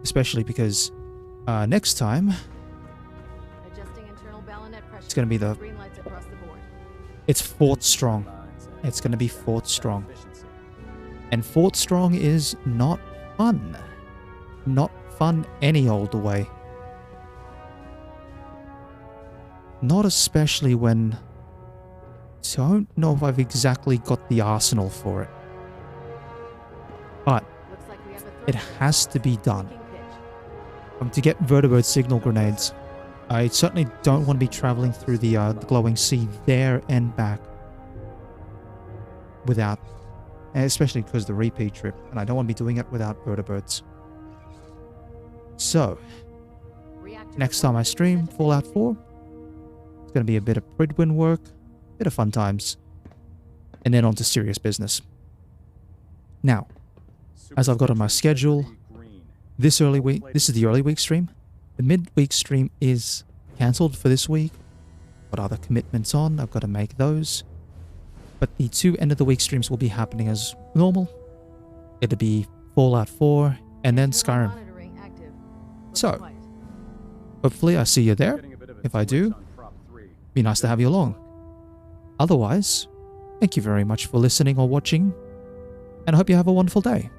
[SPEAKER 1] Especially because next time, it's going to be the... It's Fort Strong. It's going to be Fort Strong. And Fort Strong is not fun. Not fun any old way. Not especially when... Don't know if I've exactly got the arsenal for it. But it has to be done. To get vertibird signal grenades, I certainly don't want to be traveling through the glowing sea there and back without, especially because of the repeat trip, and I don't want to be doing it without vertibirds. So, next time I stream Fallout 4, it's going to be a bit of Pridwin work, a bit of fun times, and then on to serious business. Now, as I've got on my schedule, this is the early week stream. The midweek stream is cancelled for this week. Got other commitments on, I've got to make those. But the 2 end of the week streams will be happening as normal. It'll be Fallout 4 and then Skyrim. So, hopefully I see you there. If I do, be nice to have you along. Otherwise, thank you very much for listening or watching, and I hope you have a wonderful day.